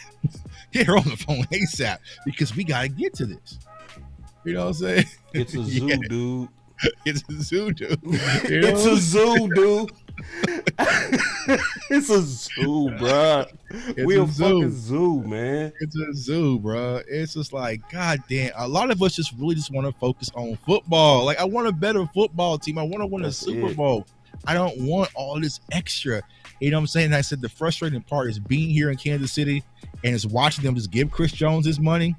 Get her on the phone ASAP because we got to get to this." You know what I'm saying? It's a zoo, dude. It's a zoo, dude. It's a zoo, dude. It's a zoo, bro. We a fucking zoo, man. It's a zoo, bro. It's just like, God damn. A lot of us just really just want to focus on football. Like, I want a better football team. I want to win a Super Bowl. I don't want all this extra. You know what I'm saying? I said the frustrating part is being here in Kansas City and is watching them just give Chris Jones his money,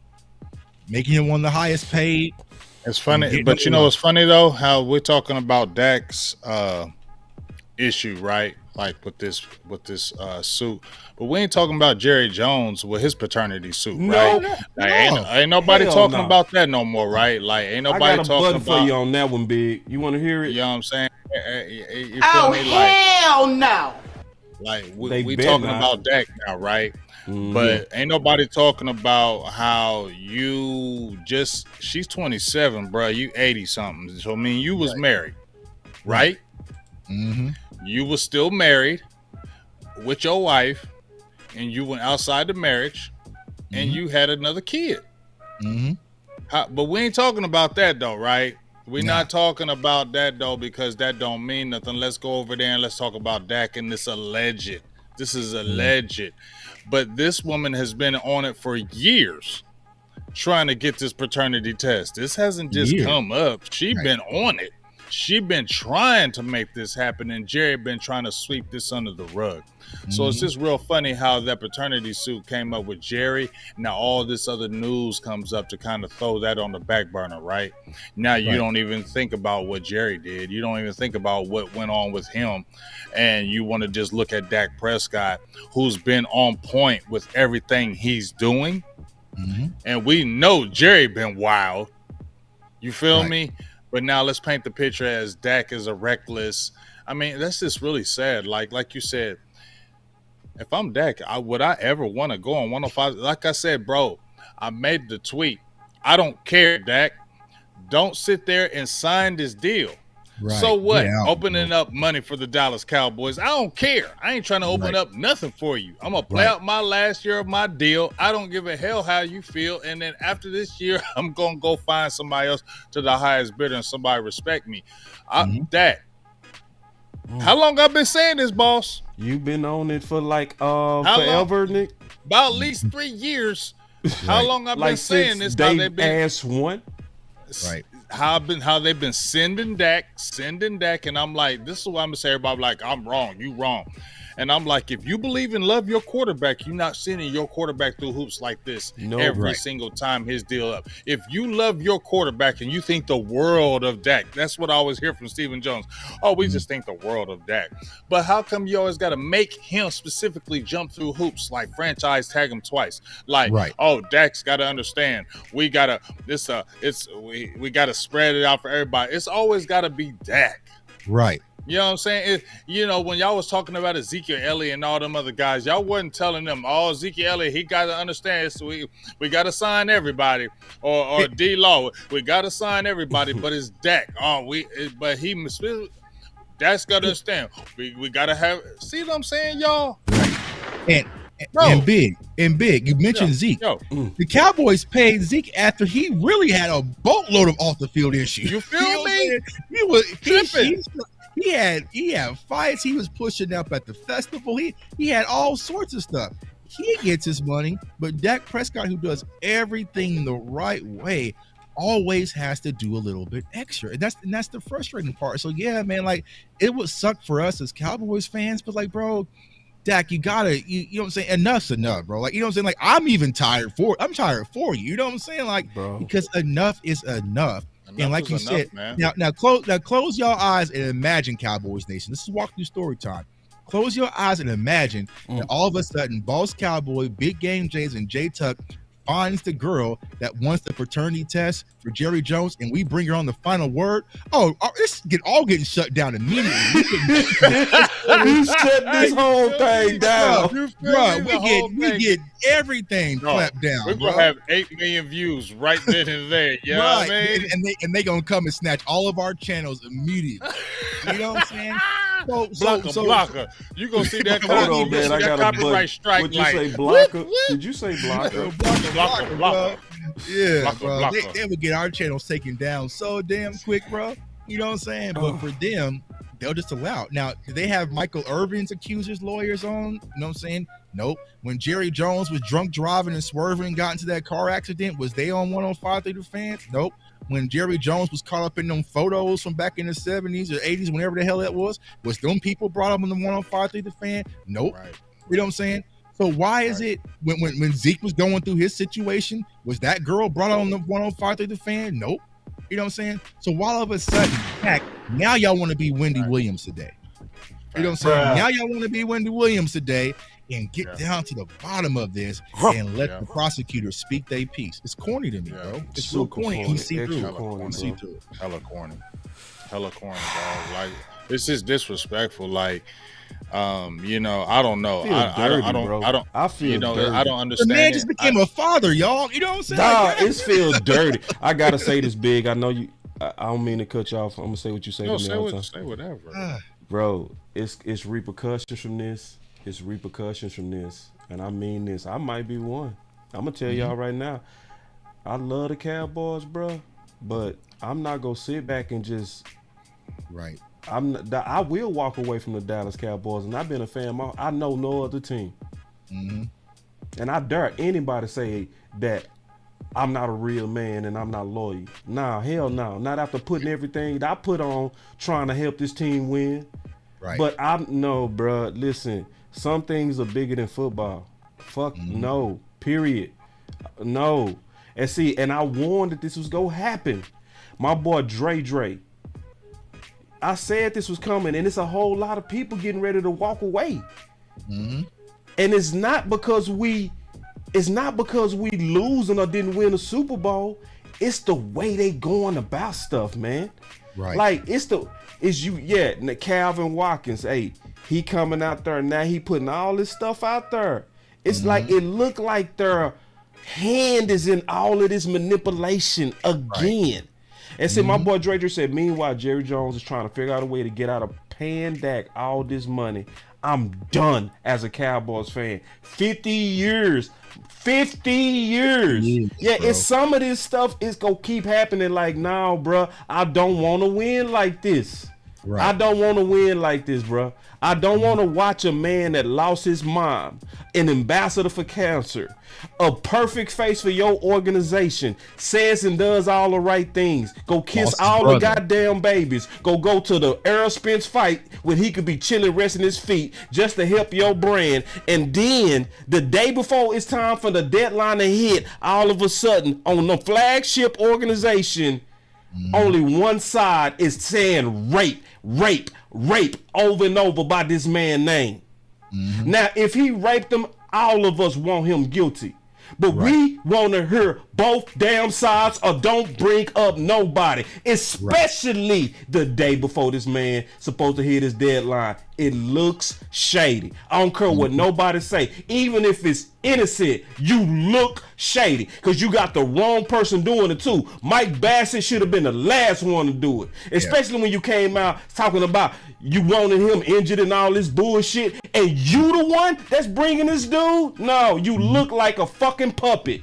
making him one of the highest paid. It's funny, but you know what's funny though? How we're talking about Dak's issue, right? Like with this suit, but we ain't talking about Jerry Jones with his paternity suit, right? Ain't nobody talking about that no more, right? Like ain't nobody talking about. I got a button for you on that one, Big. You want to hear it? You know what I'm saying? You Oh, feel me? hell no. Like we talking about Dak now, right? Mm-hmm. But ain't nobody talking about how she's 27, bro. You 80 something. So I mean, you was married, right? Mm-hmm. You was still married with your wife, and you went outside the marriage, and you had another kid. Mm-hmm. But we ain't talking about that though, right? We're not talking about that though, because that don't mean nothing. Let's go over there and let's talk about Dak and this alleged. This is alleged. But this woman has been on it for years trying to get this paternity test. This hasn't just come up. She's been on it. She's been trying to make this happen, and Jerry been trying to sweep this under the rug. So it's just real funny how that paternity suit came up with Jerry. Now all this other news comes up to kind of throw that on the back burner, right? Now you don't even think about what Jerry did. You don't even think about what went on with him. And you want to just look at Dak Prescott, who's been on point with everything he's doing. And we know Jerry been wild. You feel me? But now let's paint the picture as Dak is a reckless. I mean, that's just really sad. Like you said, if I'm Dak, would I ever want to go on 105? Like I said, bro, I made the tweet. I don't care, Dak. Don't sit there and sign this deal. Right. So what? Opening up money for the Dallas Cowboys. I don't care. I ain't trying to open up nothing for you. I'm going to play out my last year of my deal. I don't give a hell how you feel. And then after this year, I'm going to go find somebody else to the highest bidder and somebody respect me. Dak, how long I've been saying this, boss? You've been on it for like forever, Nick? About at least 3 years. How long I've been saying this? How they've been one? Right. How they've been sending Dak, and I'm like, this is what I'm gonna say. Everybody like, I'm wrong, you wrong. And I'm like, if you believe and love your quarterback, you're not sending your quarterback through hoops like this every single time his deal up. If you love your quarterback and you think the world of Dak, that's what I always hear from Stephen Jones. Oh, we just think the world of Dak. But how come you always got to make him specifically jump through hoops, like franchise tag him twice? Like, oh, Dak's got to understand. We gotta we gotta spread it out for everybody. It's always got to be Dak. Right. You know what I'm saying? When y'all was talking about Ezekiel Elliott and all them other guys, y'all wasn't telling them, oh, Ezekiel Elliott, he got to understand. So we got to sign everybody. Or D-Law, we got to sign everybody, but it's Dak. Dak's got to understand. We got to have, see what I'm saying, y'all? And big, you mentioned Zeke. The Cowboys paid Zeke after he really had a boatload of off the field issues. You feel me? He was tripping. He had fights. He was pushing up at the festival. He had all sorts of stuff. He gets his money, but Dak Prescott, who does everything the right way, always has to do a little bit extra. And that's the frustrating part. So yeah, man, like it would suck for us as Cowboys fans, but like, bro, Dak, you gotta, you know what I'm saying? Enough's enough, bro. Like, you know what I'm saying? Like, I'm tired for you. You know what I'm saying? Like, bro, because enough is enough. And like you said, now close your eyes and imagine, Cowboys Nation. This is walkthrough story time. Close your eyes and imagine that all of a sudden, Boss Cowboy, Big Game Jays, and J Tuck finds the girl that wants the paternity test for Jerry Jones, and we bring her on the final word. Oh, it's all getting shut down immediately. You shut this whole thing down, bro. We get everything clapped down. We're gonna have 8 million views right then and there. You know what I mean? And they gonna come and snatch all of our channels immediately. You know what I'm saying? Blocker. You gonna see that? Hold on, man. I got a copyright strike. Would you say blocker? Did you say blocker? Blocker. Yeah, bro. Blocker. They would get our channels taken down so damn quick, bro. You know what I'm saying? But for them, they'll just allow it. Now, do they have Michael Irvin's accusers lawyers on? You know what I'm saying? Nope. When Jerry Jones was drunk driving and swerving and got into that car accident, was they on 105 through the fans? Nope. When Jerry Jones was caught up in them photos from back in the 70s or 80s, whenever the hell that was them people brought up on the 105 through the fan? Nope. Right. You know what I'm saying? So why is it when Zeke was going through his situation, was that girl brought on the 105 through the fan? Nope. You know what I'm saying? So while all of a sudden, now y'all want to be Wendy Williams today. You know what I'm saying? Now y'all want to be Wendy Williams today and get down to the bottom of this and let the prosecutors speak their piece. It's corny to me, bro. It's so corny. You see through it. Hella corny, dog. Like, this is disrespectful. Like, you know, I don't know. I feel you know, dirty. I don't understand. The man just became a father, y'all. You know what I'm saying? Nah, it feels dirty. I gotta say this big. I know you. I don't mean to cut you off. I'm gonna say what you say to me all the time. Say whatever. Bro, it's repercussions from this. It's repercussions from this, and I mean this. I might be one. I'm gonna tell y'all right now. I love the Cowboys, bro, but I'm not gonna sit back and just. Right. I will walk away from the Dallas Cowboys, and I've been a fan. I know no other team, and I dare anybody say that I'm not a real man and I'm not loyal. Nah, hell no. Not after putting everything that I put on trying to help this team win. Right. But no, bro. Listen, some things are bigger than football. Fuck no. Period. No. And see, and I warned that this was gonna happen. My boy Dre. I said this was coming, and it's a whole lot of people getting ready to walk away. And it's not because we losing or didn't win a Super Bowl. It's the way they going about stuff, man. Right. Like Calvin Watkins, hey, he coming out there now. He putting all this stuff out there. It's like it looked like their hand is in all of this manipulation again. Right. And see, my boy Dre said, meanwhile, Jerry Jones is trying to figure out a way to get out of paying Dak all this money. I'm done as a Cowboys fan. 50 years. Yes, yeah, bro. It's some of this stuff is going to keep happening like, nah, bro, I don't want to win like this. Right. I don't want to win like this, bro. I don't want to watch a man that lost his mom, an ambassador for cancer, a perfect face for your organization, says and does all the right things, go kiss all the goddamn babies, go to the Errol Spence fight when he could be chilling, resting his feet just to help your brand. And then the day before it's time for the deadline to hit, all of a sudden on the flagship organization, only one side is saying rape over and over by this man's name. Now, if he raped them, all of us want him guilty. But we want to hear both damn sides or don't bring up nobody, especially the day before this man supposed to hit his deadline. It looks shady. I don't care what nobody say. Even if it's innocent, you look shady because you got the wrong person doing it too. Mike Bassett should have been the last one to do it, especially when you came out talking about you wanted him injured and all this bullshit, and you the one that's bringing this dude? No, you look like a fucking puppet.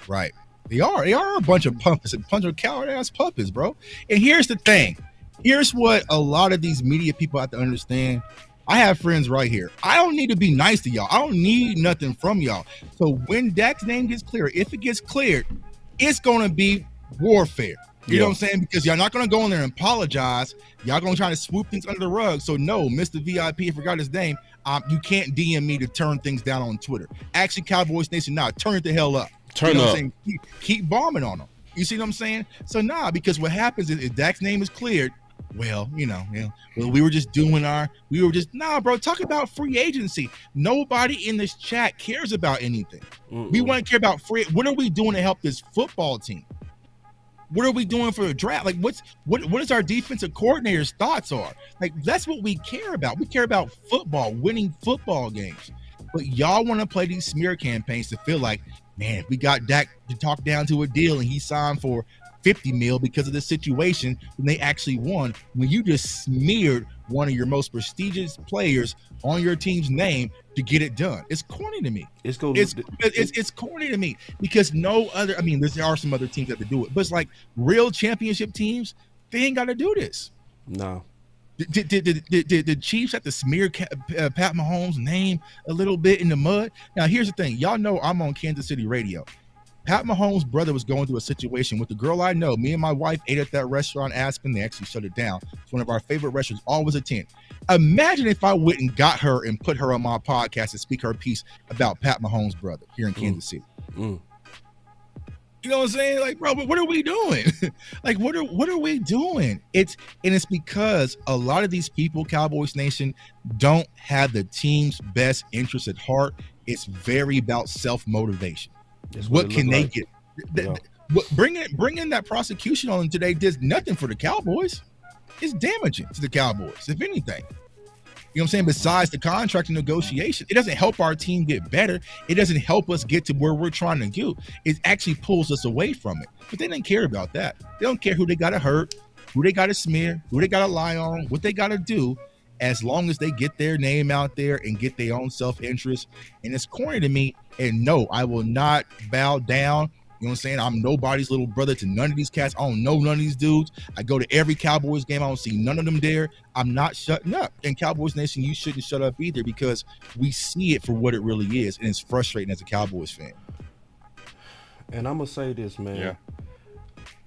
Right. They are a bunch of puppets, a bunch of coward-ass puppets, bro. And here's the thing. Here's what a lot of these media people have to understand. I have friends right here. I don't need to be nice to y'all. I don't need nothing from y'all. So when Dak's name gets cleared, if it gets cleared, it's going to be warfare. You know what I'm saying? Because y'all not going to go in there and apologize. Y'all going to try to swoop things under the rug. So no, Mr. VIP, I forgot his name. You can't DM me to turn things down on Twitter. Actually, Cowboys Nation, turn it the hell up. Turn up. Keep bombing on them. You see what I'm saying? So because what happens is if Dak's name is cleared, Well, well, we were just nah, bro. Talk about free agency. Nobody in this chat cares about anything. We want to care about what are we doing to help this football team? What are we doing for the draft? Like, what is our defensive coordinator's thoughts are? Like, that's what we care about. We care about football, winning football games. But y'all want to play these smear campaigns to feel like, man, we got Dak to talk down to a deal and he signed for $50 million because of the situation when they actually won. When you just smeared one of your most prestigious players on your team's name to get it done, it's corny to me. It's corny to me because no other. I mean, there are some other teams that do it, but it's like real championship teams. They ain't got to do this. No. Did the Chiefs have to smear Pat Mahomes' name a little bit in the mud? Now, here's the thing. Y'all know I'm on Kansas City radio. Pat Mahomes' brother was going through a situation with the girl I know. Me and my wife ate at that restaurant, Aspen. They actually shut it down. It's one of our favorite restaurants, always attend. Imagine if I went and got her and put her on my podcast to speak her piece about Pat Mahomes' brother here in Kansas City. You know what I'm saying? Like, bro, what are we doing? Like, what are we doing? It's because a lot of these people, Cowboys Nation, don't have the team's best interest at heart. It's very about self-motivation. What can they get? Bringing that prosecution on them today does nothing for the Cowboys. It's damaging to the Cowboys, if anything. You know what I'm saying? Besides the contract and negotiation, it doesn't help our team get better. It doesn't help us get to where we're trying to go. It actually pulls us away from it. But they didn't care about that. They don't care who they got to hurt, who they got to smear, who they got to lie on, what they got to do, as long as they get their name out there and get their own self-interest. And it's corny to me. And no, I will not bow down. You know what I'm saying? I'm nobody's little brother to none of these cats. I don't know none of these dudes. I go to every Cowboys game. I don't see none of them there. I'm not shutting up. And Cowboys Nation, you shouldn't shut up either, because we see it for what it really is. And it's frustrating as a Cowboys fan. And I'm going to say this, man. Yeah.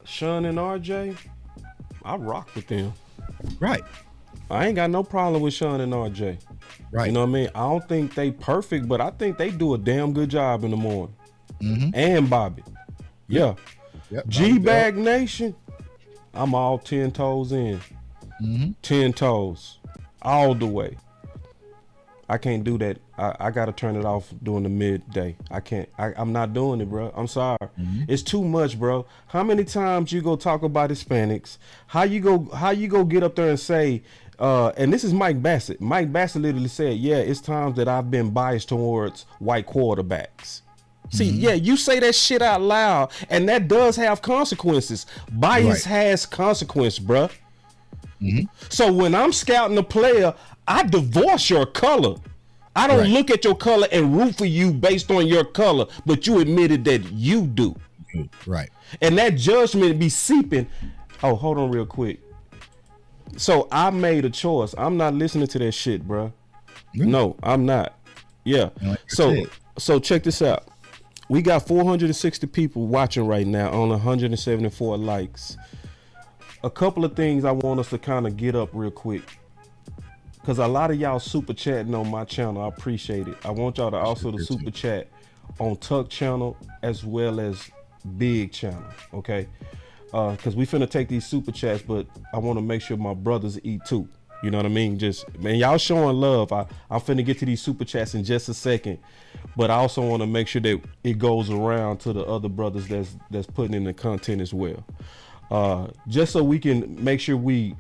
Sean and RJ, I rock with them. Right. I ain't got no problem with Sean and RJ. Right. You know what I mean? I don't think they perfect, but I think they do a damn good job in the morning. And Bobby. Yeah. Yep. G-Bag Nation, I'm all 10 toes in. 10 toes. All the way. I can't do that. I got to turn it off during the midday. I can't. I'm not doing it, bro. I'm sorry. It's too much, bro. How many times you go talk about Hispanics? How you go get up there and say, and this is Mike Bassett. Mike Bassett literally said, yeah, it's times that I've been biased towards white quarterbacks. See, yeah, you say that shit out loud, and that does have consequences. Bias has consequence, bruh. So when I'm scouting a player, I divorce your color. I don't look at your color and root for you based on your color, but you admitted that you do. Right. And that judgment be seeping. Oh, hold on real quick. So I made a choice. I'm not listening to that shit, bruh. No, I'm not. Yeah. So check this out. We got 460 people watching right now on 174 likes. A couple of things I want us to kind of get up real quick, because a lot of y'all super chatting on my channel. I appreciate it. I want y'all to also to super chat on Tuck channel as well as Big channel, okay? Because we finna take these super chats, but I want to make sure my brothers eat too. You know what I mean? Just, man, y'all showing love. I'm finna get to these super chats in just a second, but I also want to make sure that it goes around to the other brothers that's putting in the content as well. Just so we can make sure we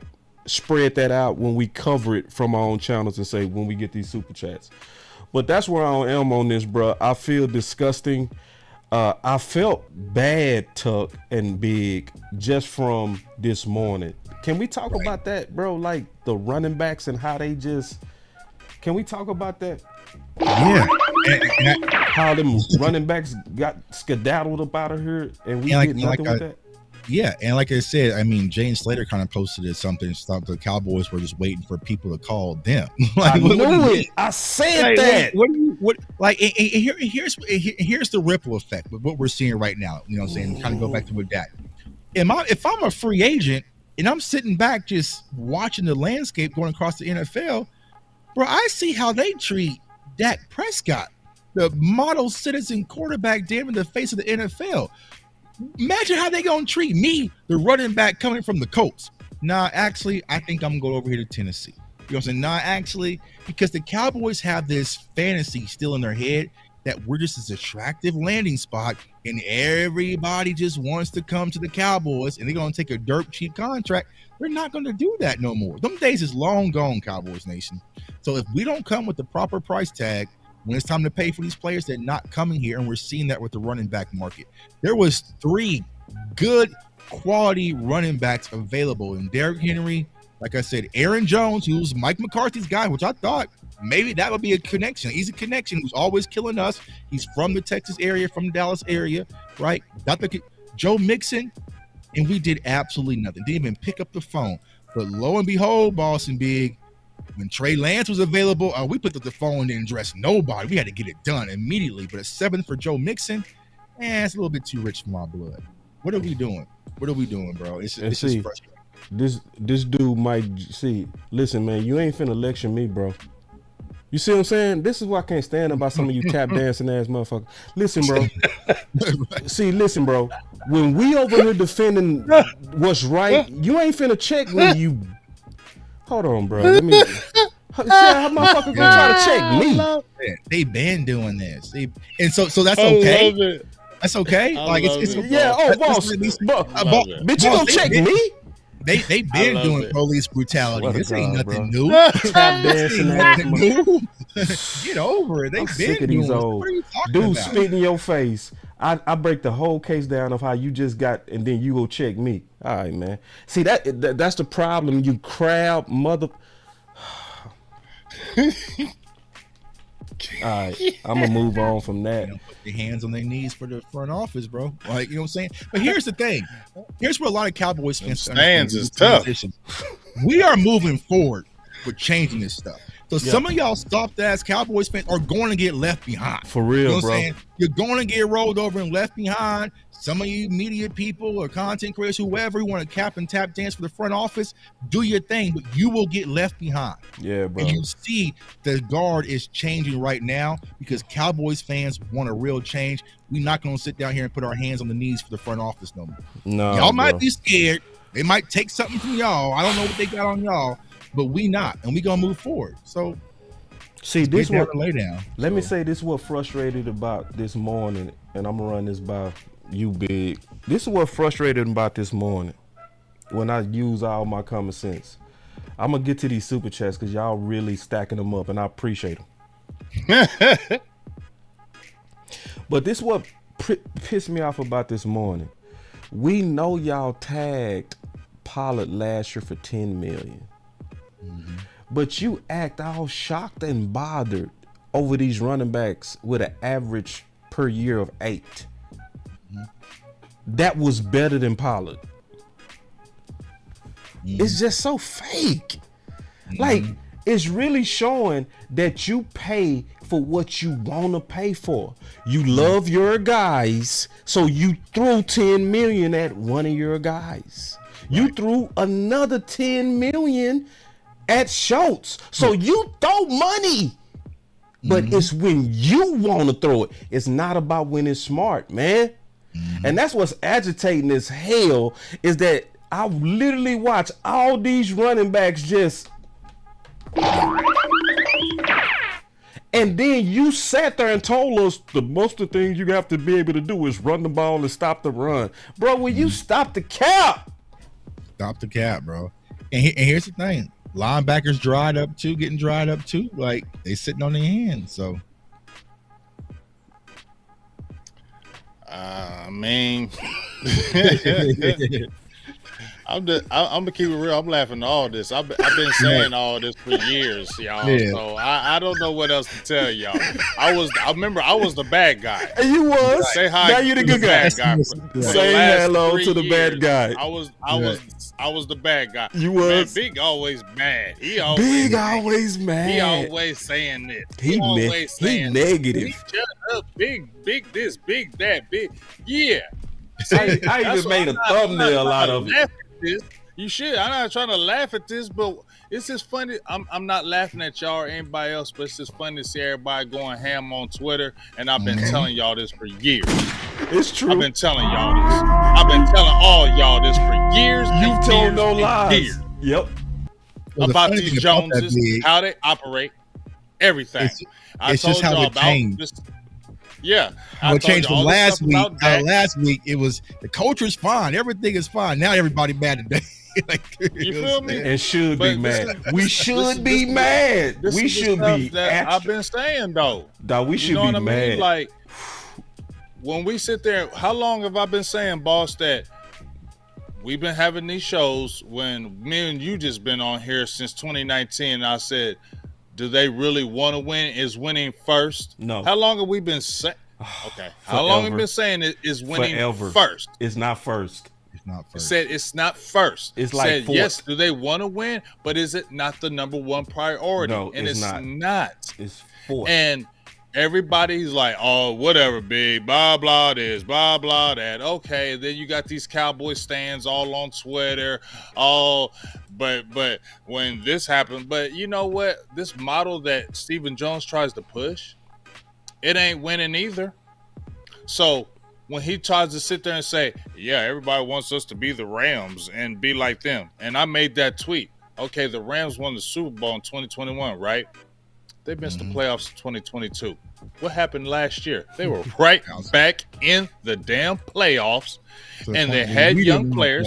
spread that out when we cover it from our own channels and say when we get these super chats. But that's where I am on this, bro. I feel disgusting. I felt bad, Tuck and Big, just from this morning. Can we talk about that, bro? Like the running backs and how they just, can we talk about that? Yeah. How them running backs got skedaddled up out of here and we did nothing with that? Yeah, and like I said, I mean, Jane Slater kind of posted it, something. The Cowboys were just waiting for people to call them. Like, I knew it. I said that. Here's the ripple effect with what we're seeing right now. You know what I'm saying? Kind of go back to what Dak. If I'm a free agent and I'm sitting back just watching the landscape going across the NFL, bro, I see how they treat Dak Prescott, the model citizen quarterback, damn in the face of the NFL. Imagine how they gonna treat me, the running back coming from the Colts. Nah, actually, I think I'm going to go over here to Tennessee. You know what I'm saying? Nah, actually, because the Cowboys have this fantasy still in their head that we're just this attractive landing spot, and everybody just wants to come to the Cowboys, and they're going to take a dirt cheap contract. They're not going to do that no more. Them days is long gone, Cowboys Nation. So if we don't come with the proper price tag when it's time to pay for these players, they're not coming here, and we're seeing that with the running back market. There was 3 good quality running backs available, and Derrick Henry, like I said, Aaron Jones, who's Mike McCarthy's guy, which I thought maybe that would be a connection. He's a connection who's always killing us. He's from the Texas area, from the Dallas area, right? Joe Mixon, and we did absolutely nothing. Didn't even pick up the phone. But lo and behold, Boss and Big, when Trey Lance was available, we picked up the phone and didn't address nobody. We had to get it done immediately. But a 7 for Joe Mixon, it's a little bit too rich for my blood. What are we doing? What are we doing, bro? It's just frustrating. This dude might see. Listen, man, you ain't finna lecture me, bro. You see what I'm saying? This is why I can't stand about some of you tap dancing ass motherfuckers. Listen, bro. Listen, bro. When we over here defending what's right, you ain't finna check when you. Hold on, bro. Let me. See how motherfuckers gonna try to check me? They been doing this, and so that's okay. Love it. That's okay. Like it's yeah. Oh, boss, bitch, you gonna check me? They been doing police brutality. This ain't nothing new. Tap dancing ass motherfuckers. Get over it. They I'm been sick of doing these this. old What are you talking dudes about? spit in your face. I break the whole case down of how you just got, and then you go check me. All right, man. See that's the problem. You crab mother. All right, I'm gonna move on from that. Put their hands on their knees for the front office, bro. Like, you know what I'm saying? But here's the thing. Here's where a lot of Cowboys fans Stands is tough. We are moving forward with changing this stuff. So some of y'all soft ass Cowboys fans are going to get left behind. For real, you know what bro. I'm saying? You're going to get rolled over and left behind. Some of you media people or content creators, whoever, you want to cap and tap dance for the front office, do your thing, but you will get left behind. Yeah, bro. And you see the guard is changing right now because Cowboys fans want a real change. We're not going to sit down here and put our hands on the knees for the front office no more. No, y'all might bro. be scared. They might take something from y'all. I don't know what they got on y'all, but we not, and we going to move forward. So see, this one what lay down. let me say this what frustrated about this morning, and I'm gonna run this by you, Big. This is what frustrated about this morning when I use all my common sense. I'm gonna get to these super chats because y'all really stacking them up, and I appreciate them. But this is what pissed me off about this morning. We know y'all tagged Pollard last year for $10 million. Mm-hmm. But you act all shocked and bothered over these running backs with an average per year of 8. Mm-hmm. That was better than Pollard. Mm-hmm. It's just so fake. Mm-hmm. Like, it's really showing that you pay for what you want to pay for. You love your guys, so you threw $10 million at one of your guys. You threw another $10 million at Schultz. So you throw money. But it's when you want to throw it. It's not about when it's smart, man. And that's what's agitating as hell, is that I literally watch all these running backs just... And then you sat there and told us the most of the things you have to be able to do is run the ball and stop the run. Bro, when you stop the cap. Stop the cap, bro. And here's the thing. Linebackers getting dried up too. Like, they sitting on their hands. So I mean, I'm gonna keep it real. I'm laughing at all this. I've been saying all this for years, y'all. Yeah. So I don't know what else to tell y'all. I remember I was the bad guy. And you was. Say hi. Now you're the good guy. Bad guy. Say hello to the bad guy. I was the bad guy. You was. Man, Big always mad. He always mad. He always saying this. He negative. Shut up, big this, big that, big. Yeah. I even made a thumbnail out of it. You should. I'm not trying to laugh at this, but it's just funny. I'm not laughing at y'all or anybody else, but it's just funny to see everybody going ham on Twitter, and I've been telling y'all this for years. It's true. I've been telling y'all this. I've been telling all y'all this for years. You've told no and lies. years Yep. Well, the about funny these thing about that, Joneses, Big, how they operate, everything. it's just how it changed. Yeah, How it changed from last week. Last week, it was the culture's fine, everything is fine. Now everybody mad today. Like, you feel me? And should be But mad. We should be mad. We should be. That I've been saying though. Dog, we should You know be what I mad. mean? Like when we sit there, how long have I been saying, boss, that we've been having these shows when me and you just been on here since 2019? And I said, do they really want to win? Is winning first? No. How long have we been saying? Okay. How long have we been saying it is winning first? It's not first. It's not first. Said it's not first. It's like said, fourth. yes, do they want to win? But is it not the number one priority? No, and it's not. It's fourth. And everybody's like, oh, whatever, big, blah, blah, this, blah, blah, that. Okay, and then you got these Cowboy stands all on Twitter, but when this happened, but you know what? This model that Stephen Jones tries to push, it ain't winning either. So when he tries to sit there and say, yeah, everybody wants us to be the Rams and be like them. And I made that tweet. Okay, the Rams won the Super Bowl in 2021, right? They missed the playoffs in 2022. What happened last year? They were right back in the damn playoffs, and they had young players.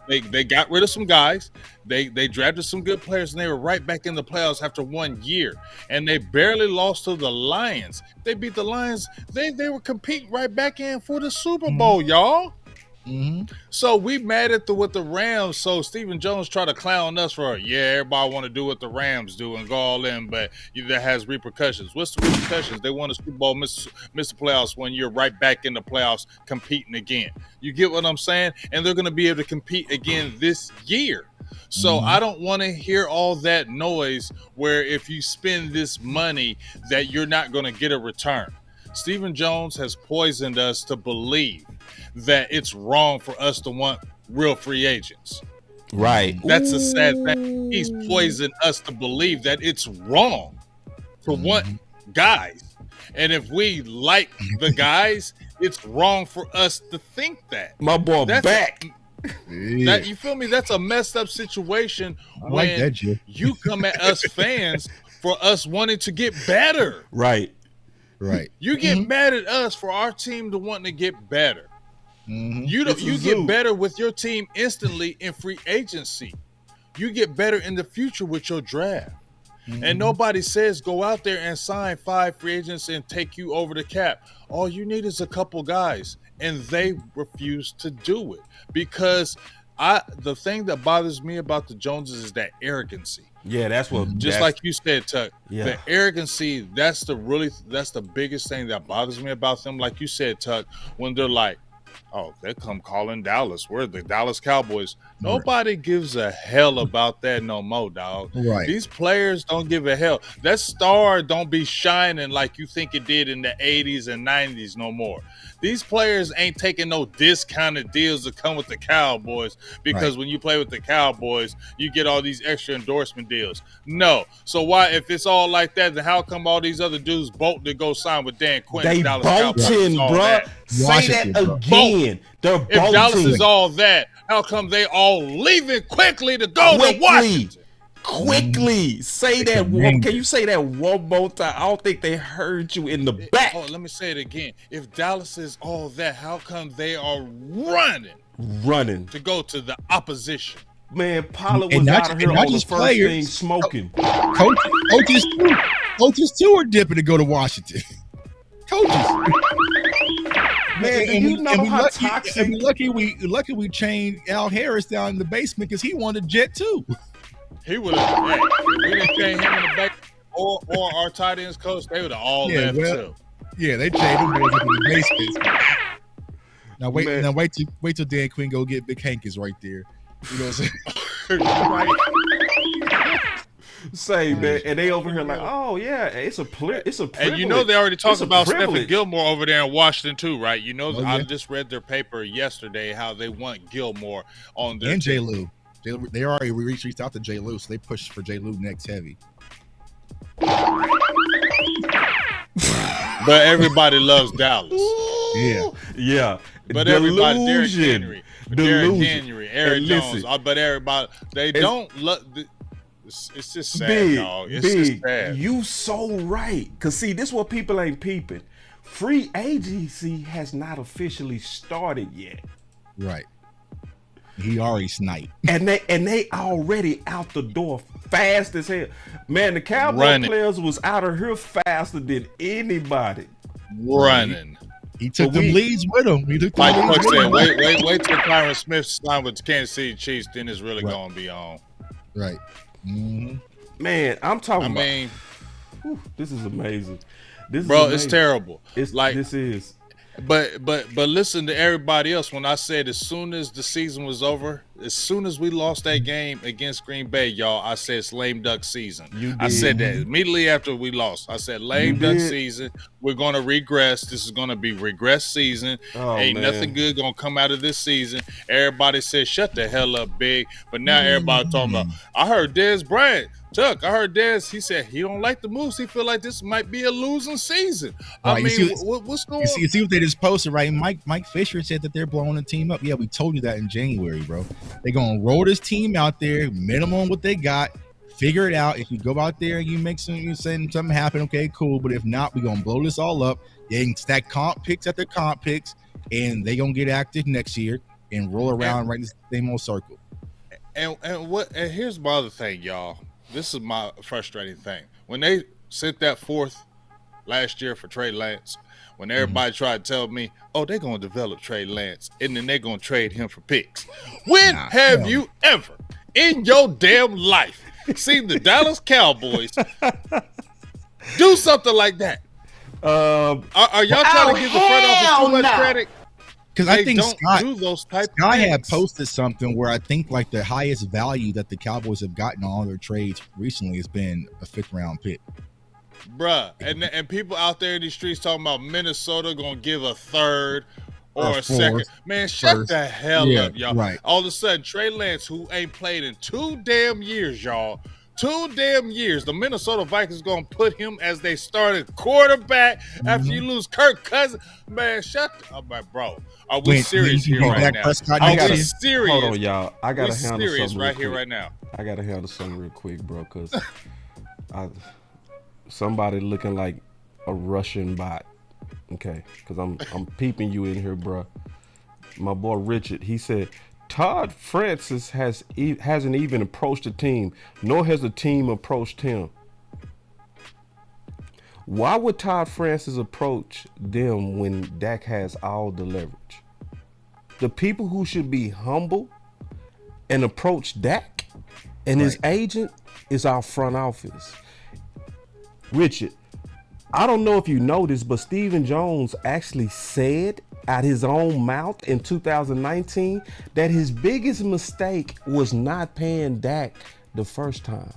They got rid of some guys. They drafted some good players, and they were right back in the playoffs after 1 year. And they barely lost to the Lions. They beat the Lions. They were competing right back in for the Super Bowl, y'all. Mm-hmm. So we mad at with the Rams. So Stephen Jones try to clown us for everybody want to do what the Rams do and go all in, but that has repercussions. What's the repercussions? They won a Super Bowl, miss the playoffs 1 year, right back in the playoffs, competing again. You get what I'm saying? And they're going to be able to compete again this year. So I don't want to hear all that noise where if you spend this money that you're not going to get a return. Stephen Jones has poisoned us to believe that it's wrong for us to want real free agents. Right. That's a sad thing. He's poisoned us to believe that it's wrong to want guys. And if we like the guys, it's wrong for us to think that. My boy back. That, you feel me? That's a messed up situation when you come at us fans for us wanting to get better. Right. You get mad at us for our team to want to get better. You get better with your team instantly in free agency. You get better in the future with your draft. And nobody says go out there and sign 5 free agents and take you over the cap. All you need is a couple guys, and they refuse to do it because the thing that bothers me about the Joneses is that arrogancy. Yeah, that's what. Just like you said, Tuck. Yeah. The arrogancy. That's the biggest thing that bothers me about them. Like you said, Tuck, when they're like, "Oh, they come calling Dallas. We're the Dallas Cowboys." Nobody gives a hell about that no more, dog. Right. These players don't give a hell. That star don't be shining like you think it did in the 80s and 90s no more. These players ain't taking no discounted deals to come with the Cowboys because when you play with the Cowboys, you get all these extra endorsement deals. No. So why, if it's all like that, then how come all these other dudes bolt to go sign with Dan Quinn? They bolting, bro. Say that again. They're bolting. If Dallas is all that, how come they all leaving quickly to go to Washington? Quickly. Say that one. Can you say that one more time? I don't think they heard you in the back. Oh, let me say it again. If Dallas is all that, how come they are running to go to the opposition? Man, Pollard was out of here on the first thing smoking. Coaches too are dipping to go to Washington. Coaches. Man, do you know how toxic? And lucky we chained Al Harris down in the basement because he wanted a jet too. He would have. Hey, we didn't chain him in the back, or our tight ends coach. They would have all left too. Yeah, they chained him in the basement. Now wait till Dan Quinn go get Big Hankins right there. You know what I'm saying? Say, man, and they over here like, oh yeah, it's a privilege. And you know they already talked about Stephen Gilmore over there in Washington too, right? You know, I just read their paper yesterday how they want Gilmore on their and J. Lou. They already reached out to J. Lou, so they pushed for J. Lou next heavy. But everybody loves Dallas. Yeah. Yeah. But everybody, Derrick Delusion. Henry, Delusion. Aaron And Jones. listen, But everybody, they don't love. It's just sad, dog. It's just Big, sad. you so right. Cause see, this what people ain't peeping. Free agency has not officially started yet. Right. He already sniped. And they already out the door fast as hell. Man, the Cowboy Running. players was out of here faster than anybody. Running. He took But the we- leads with him. He took the Like leads Buck with said, him. wait till Tyron Smith sign with the Kansas City Chiefs, then it's really Right. gonna be on. Right. Mm-hmm. Man, I'm talking I about. mean, This is amazing. This bro, is it's amazing. terrible. It's like this is. But listen to everybody else. When I said as soon as the season was over, as soon as we lost that game against Green Bay, y'all, I said it's lame duck season. You I did. said that immediately after we lost. I said lame You duck did. season. We're gonna regress. This is gonna be regress season. Oh, Ain't man. nothing good gonna come out of this season. Everybody said shut the hell up, Big. But now everybody talking about. I heard Dez Bryant. Chuck, I heard Dez. He said he don't like the moves. He feel like this might be a losing season. I Right, you mean, see- what's going You on? see what they just posted, right? Mike Fisher said that they're blowing the team up. Yeah, we told you that in January, bro. They're gonna roll this team out there, minimum what they got, figure it out. If you go out there and you send something happen, okay, cool. But if not, we're gonna blow this all up. They can stack comp picks after comp picks, and they gonna get active next year and roll around right in the same old circle. And here's my other thing, y'all. This is my frustrating thing. When they sent that fourth last year for Trey Lance, when everybody tried to tell me, oh, they're going to develop Trey Lance, and then they're going to trade him for picks. When Nah, have hell you ever in your damn life seen the Dallas Cowboys do something like that? Are y'all trying to give the front office too much credit? Because I They think don't Scott, do those type of Guy had things. posted something where I think like the highest value that the Cowboys have gotten on all their trades recently has been a 5th round pick. Bruh, and people out there in these streets talking about Minnesota gonna give a third or Or a second. fourth, Man, shut first. the hell Yeah, up, y'all. right. All of a sudden, Trey Lance, who ain't played in 2 damn years, y'all. 2 damn years. The Minnesota Vikings gonna put him as they started quarterback after you lose Kirk Cousins. Man, shut up, bro. Are we serious here right Dak now? Prescott Are next we year? serious? Hold on, y'all. I gotta We handle serious something right real here, quick. right now. I gotta handle something real quick, bro, because somebody looking like a Russian bot. Okay, because I'm peeping you in here, bro. My boy Richard, he said Todd Francis hasn't even approached the team, nor has the team approached him. Why would Todd Francis approach them when Dak has all the leverage? The people who should be humble and approach Dak and his agent is our front office. Richard, I don't know if you know this, but Stephen Jones actually said out his own mouth in 2019 that his biggest mistake was not paying Dak the first time.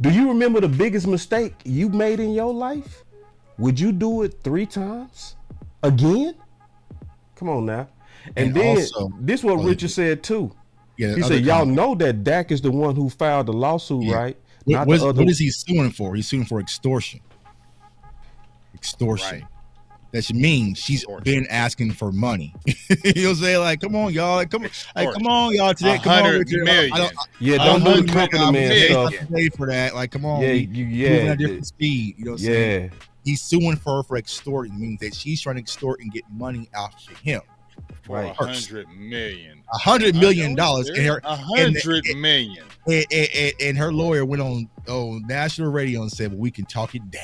Do you remember the biggest mistake you made in your life? Would you do it 3 times? Again? Come on now. And then also, this is what Richard said too. Yeah, He other said, y'all comment. know that Dak is the one who filed the lawsuit, Yeah. right? What is he suing for? He's suing for extortion. Extortion. Right. That means she's Extortion. been asking for money. You'll say like, "Come on, y'all! Like, come Extortion. on, y'all! Today, come on, 100 Richard. million. Yeah, don't do the 100 company man million. stuff. I pay for that. Like, come on, Yeah, we moving at a different speed. You know what I'm saying? Yeah. He's suing her for extorting. Means that she's trying to extort and get money out of him. For Right. $100 million. $100 million, and her $100 million. and her lawyer went on national radio and said, "Well, we can talk it down."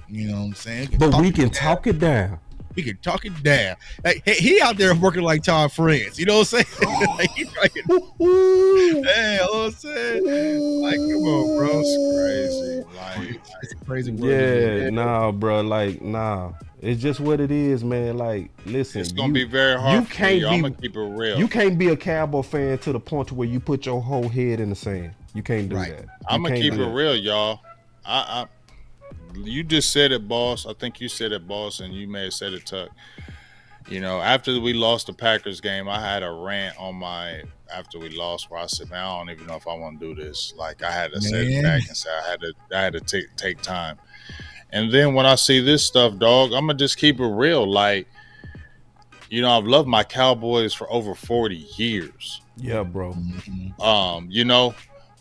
You know what I'm saying? But we it can down. talk it down. We can talk it down. Like, he out there working like Todd France. You know what I'm saying? Like, he's like, you know what I'm saying? Like, come on, bro. Crazy. Like, It's a crazy world. Yeah, nah, bro. Like, nah. It's just what it is, man. Like, listen. it's going to be very hard you for can't me. I'm be- going to keep it real. You can't be a Cowboy fan to the point to where you put your whole head in the sand. You can't do Right. that. I'm You going to can't keep do it that. real, y'all. You just said it, boss. I think you said it, boss, and you may have said it, Tuck. You know, after we lost the Packers game, I had a rant on after we lost where I said, man, I don't even know if I want to do this. Like, I had to sit Man. back and say I had to take time. And then when I see this stuff, dog, I'm gonna just keep it real. Like, I've loved my Cowboys for over 40 years. Yeah, bro.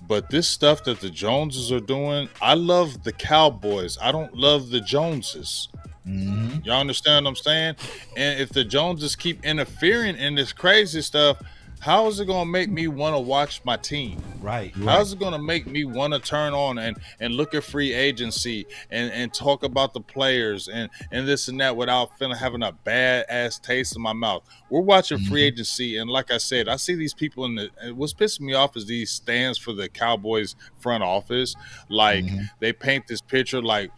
But this stuff that the Joneses are doing, I love the Cowboys. I don't love the Joneses. Y'all understand what I'm saying? And if the Joneses keep interfering in this crazy stuff, how is it going to make me want to watch my team? Right. How is it going to make me want to turn on and look at free agency and talk about the players and this and that without having a bad ass taste in my mouth? We're watching free agency, and like I said, I see these people and what's pissing me off is these stands for the Cowboys front office. Like they paint this picture like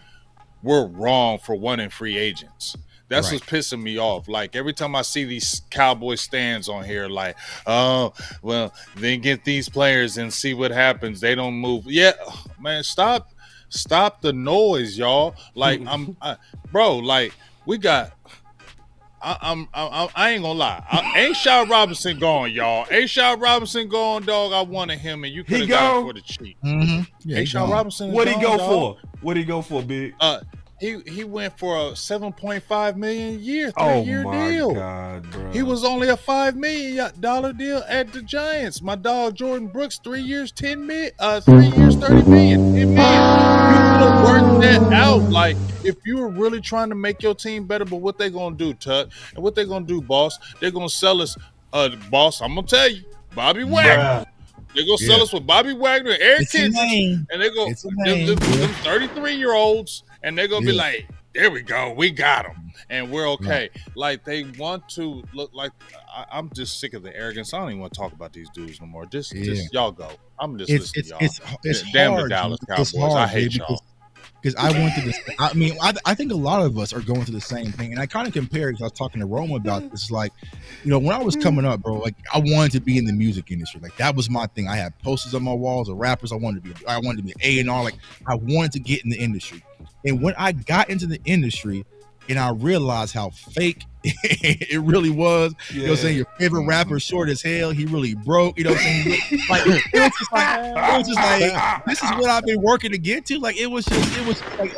we're wrong for wanting free agents. That's what's pissing me off. Like every time I see these Cowboy stands on here, like, oh, well, then get these players and see what happens. They don't move. Yeah, man, stop the noise, y'all. Like bro, like we got. I ain't gonna lie. Ain't Shot Robinson gone, y'all? Ain't Shot Robinson gone, dog? I wanted him, and you could have got him for the cheap. Yeah, Ain't Shot Robinson? What he go dog? for? What he go for, Big? He went for a $7.5 million a year, 3-year Oh my deal. God, bro. He was only a $5 million deal at the Giants. My dog Jordan Brooks, 3 years, 10 million, 3 years, 30 million, 10 million. You could have worked that out. Like if you were really trying to make your team better, but what they gonna do, Tuck, and what they gonna do, boss? They're gonna sell us, boss. I'm gonna tell you, Bobby Wagner. They're gonna sell us with Bobby Wagner and Eric Kinsey, and they're gonna them 33-year-olds. And they're going to be like, there we go. We got them. And we're okay. Like, they want to look like I'm just sick of the arrogance. I don't even want to talk about these dudes no more. Just y'all go. I'm just listening to y'all. It's damn hard, the Dallas Cowboys. hard, I hate y'all. Because I went through this. I mean, I think a lot of us are going through the same thing. And I kind of compare, because I was talking to Roma about this. Like, when I was coming up, bro, like I wanted to be in the music industry. Like that was my thing. I had posters on my walls of rappers. I wanted to be A&R. Like I wanted to get in the industry. And when I got into the industry and I realized how fake it really was, you know what I'm saying? Your favorite rapper short as hell, he really broke, you know what I'm saying? Like it was just like this is what I've been working to get to. Like it was like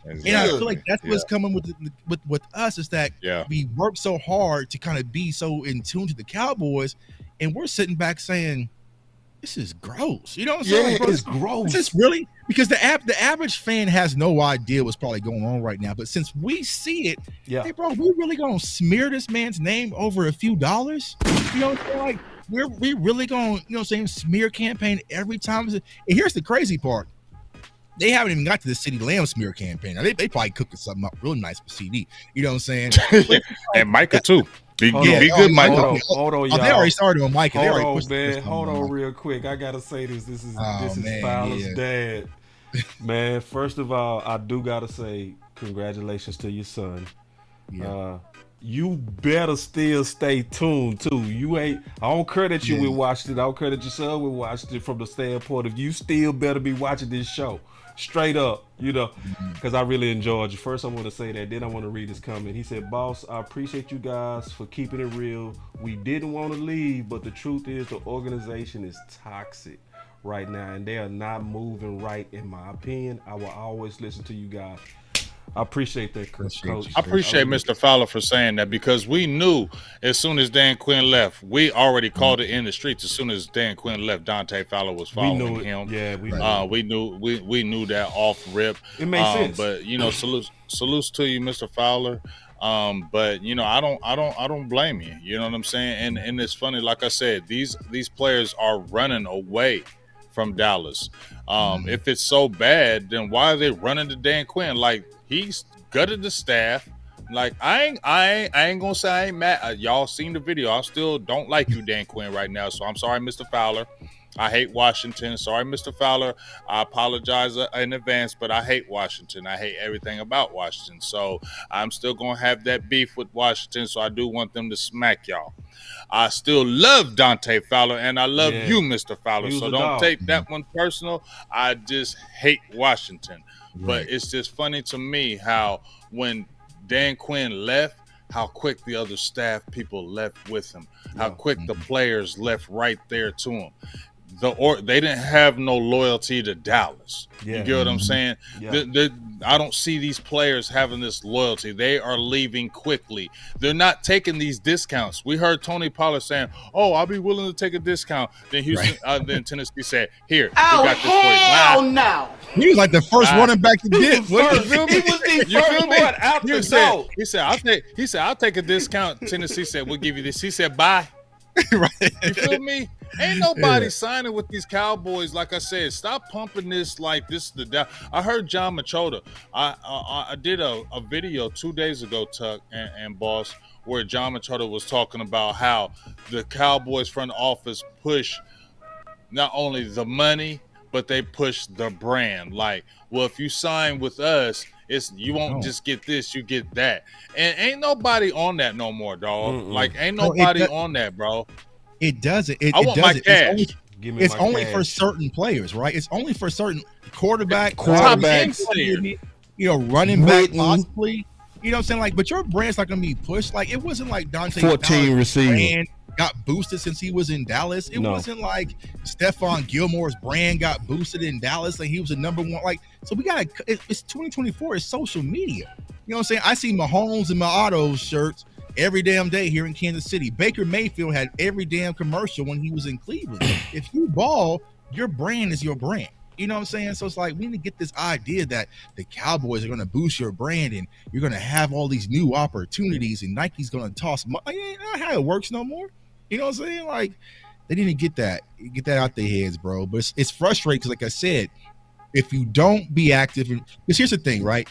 And I feel like that's what's coming with us is that we work so hard to kind of be so in tune to the Cowboys, and we're sitting back saying, this is gross. You know what I'm saying? Yeah, it's gross. This is really, because the average fan has no idea what's probably going on right now. But since we see it, hey, bro, we really gonna smear this man's name over a few dollars? You know what I'm saying? Like we really gonna, smear campaign every time. And here's the crazy part. They haven't even got to the City Lamb smear campaign. Now, they probably cooking something up really nice for CD. You know what I'm saying? And Micah too. Be good, Micah. Hold on, y'all. They already started on Micah. Hold on, real quick. I gotta say this. This is Fowler's dad. Man, first of all, I do gotta say congratulations to your son. You better still stay tuned too. I don't care that you will watch it. I don't care that your son will watch it from the standpoint of you still better be watching this show. Straight up, because I really enjoyed you. First, I want to say that. Then I want to read this comment. He said, "Boss, I appreciate you guys for keeping it real. We didn't want to leave, but the truth is the organization is toxic right now, and they are not moving right, in my opinion. I will always listen to you guys." I appreciate that, Coach. I appreciate Mr. Fowler for saying that, because we knew as soon as Dan Quinn left, we already called it in the streets. As soon as Dan Quinn left, Dante Fowler was following him. Yeah, we knew. We knew that off rip. It made sense. But salutes to you, Mr. Fowler. But I don't blame you. You know what I'm saying? And it's funny, like I said, these players are running away from Dallas. If it's so bad, then why are they running to Dan Quinn? Like, he's gutted the staff. Like, I ain't gonna say I ain't mad. Y'all seen the video. I still don't like you, Dan Quinn, right now. So I'm sorry, Mr. Fowler. I hate Washington. Sorry, Mr. Fowler. I apologize in advance, but I hate Washington. I hate everything about Washington. So I'm still gonna have that beef with Washington. So I do want them to smack y'all. I still love Dante Fowler, and I love you, Mr. Fowler. So don't take that one personal. I just hate Washington. Right. But it's just funny to me how when Dan Quinn left, how quick the other staff people left with him, how quick the players left right there to him. they didn't have no loyalty to Dallas. Yeah. You get what I'm saying? Yeah. I don't see these players having this loyalty. They are leaving quickly. They're not taking these discounts. We heard Tony Pollard saying, "Oh, I'll be willing to take a discount." Then then Tennessee said, "Here, we got this for you." Hell no. He was like the first running back to get. He was the first one out the door. He said, "I'll take a discount." Tennessee said, "We'll give you this." He said, "Bye." Right. You feel me? Ain't nobody signing with these Cowboys. Like I said, stop pumping this like this is the. I heard John Machota. I did a video 2 days ago, Tuck and Boss, where John Machota was talking about how the Cowboys front office push not only the money, but they push the brand. Like, well, if you sign with us, you won't just get this, you get that. And ain't nobody on that no more, dog. Like, ain't nobody on that, bro. It doesn't. I want my cash. It's only for certain players, right? It's only for certain quarterbacks, running back, possibly. You know what I'm saying? Like, but your brand's not gonna be pushed. Like, it wasn't like Dante 14 receivers brand got boosted since he was in Dallas. It wasn't like Stephon Gilmore's brand got boosted in Dallas. Like, he was the number one. Like, so we gotta. It's 2024. It's social media. You know what I'm saying? I see Mahomes in my auto shirts every damn day here in Kansas City. Baker Mayfield had every damn commercial when he was in Cleveland. If you ball, your brand is your brand. You know what I'm saying? So it's like we need to get this idea that the Cowboys are going to boost your brand and you're going to have all these new opportunities and Nike's going to toss money. Ain't not how it works no more. You know what I'm saying? Like, they need to get that out their heads, bro. But it's frustrating because, like I said, if you don't be active, because here's the thing, right?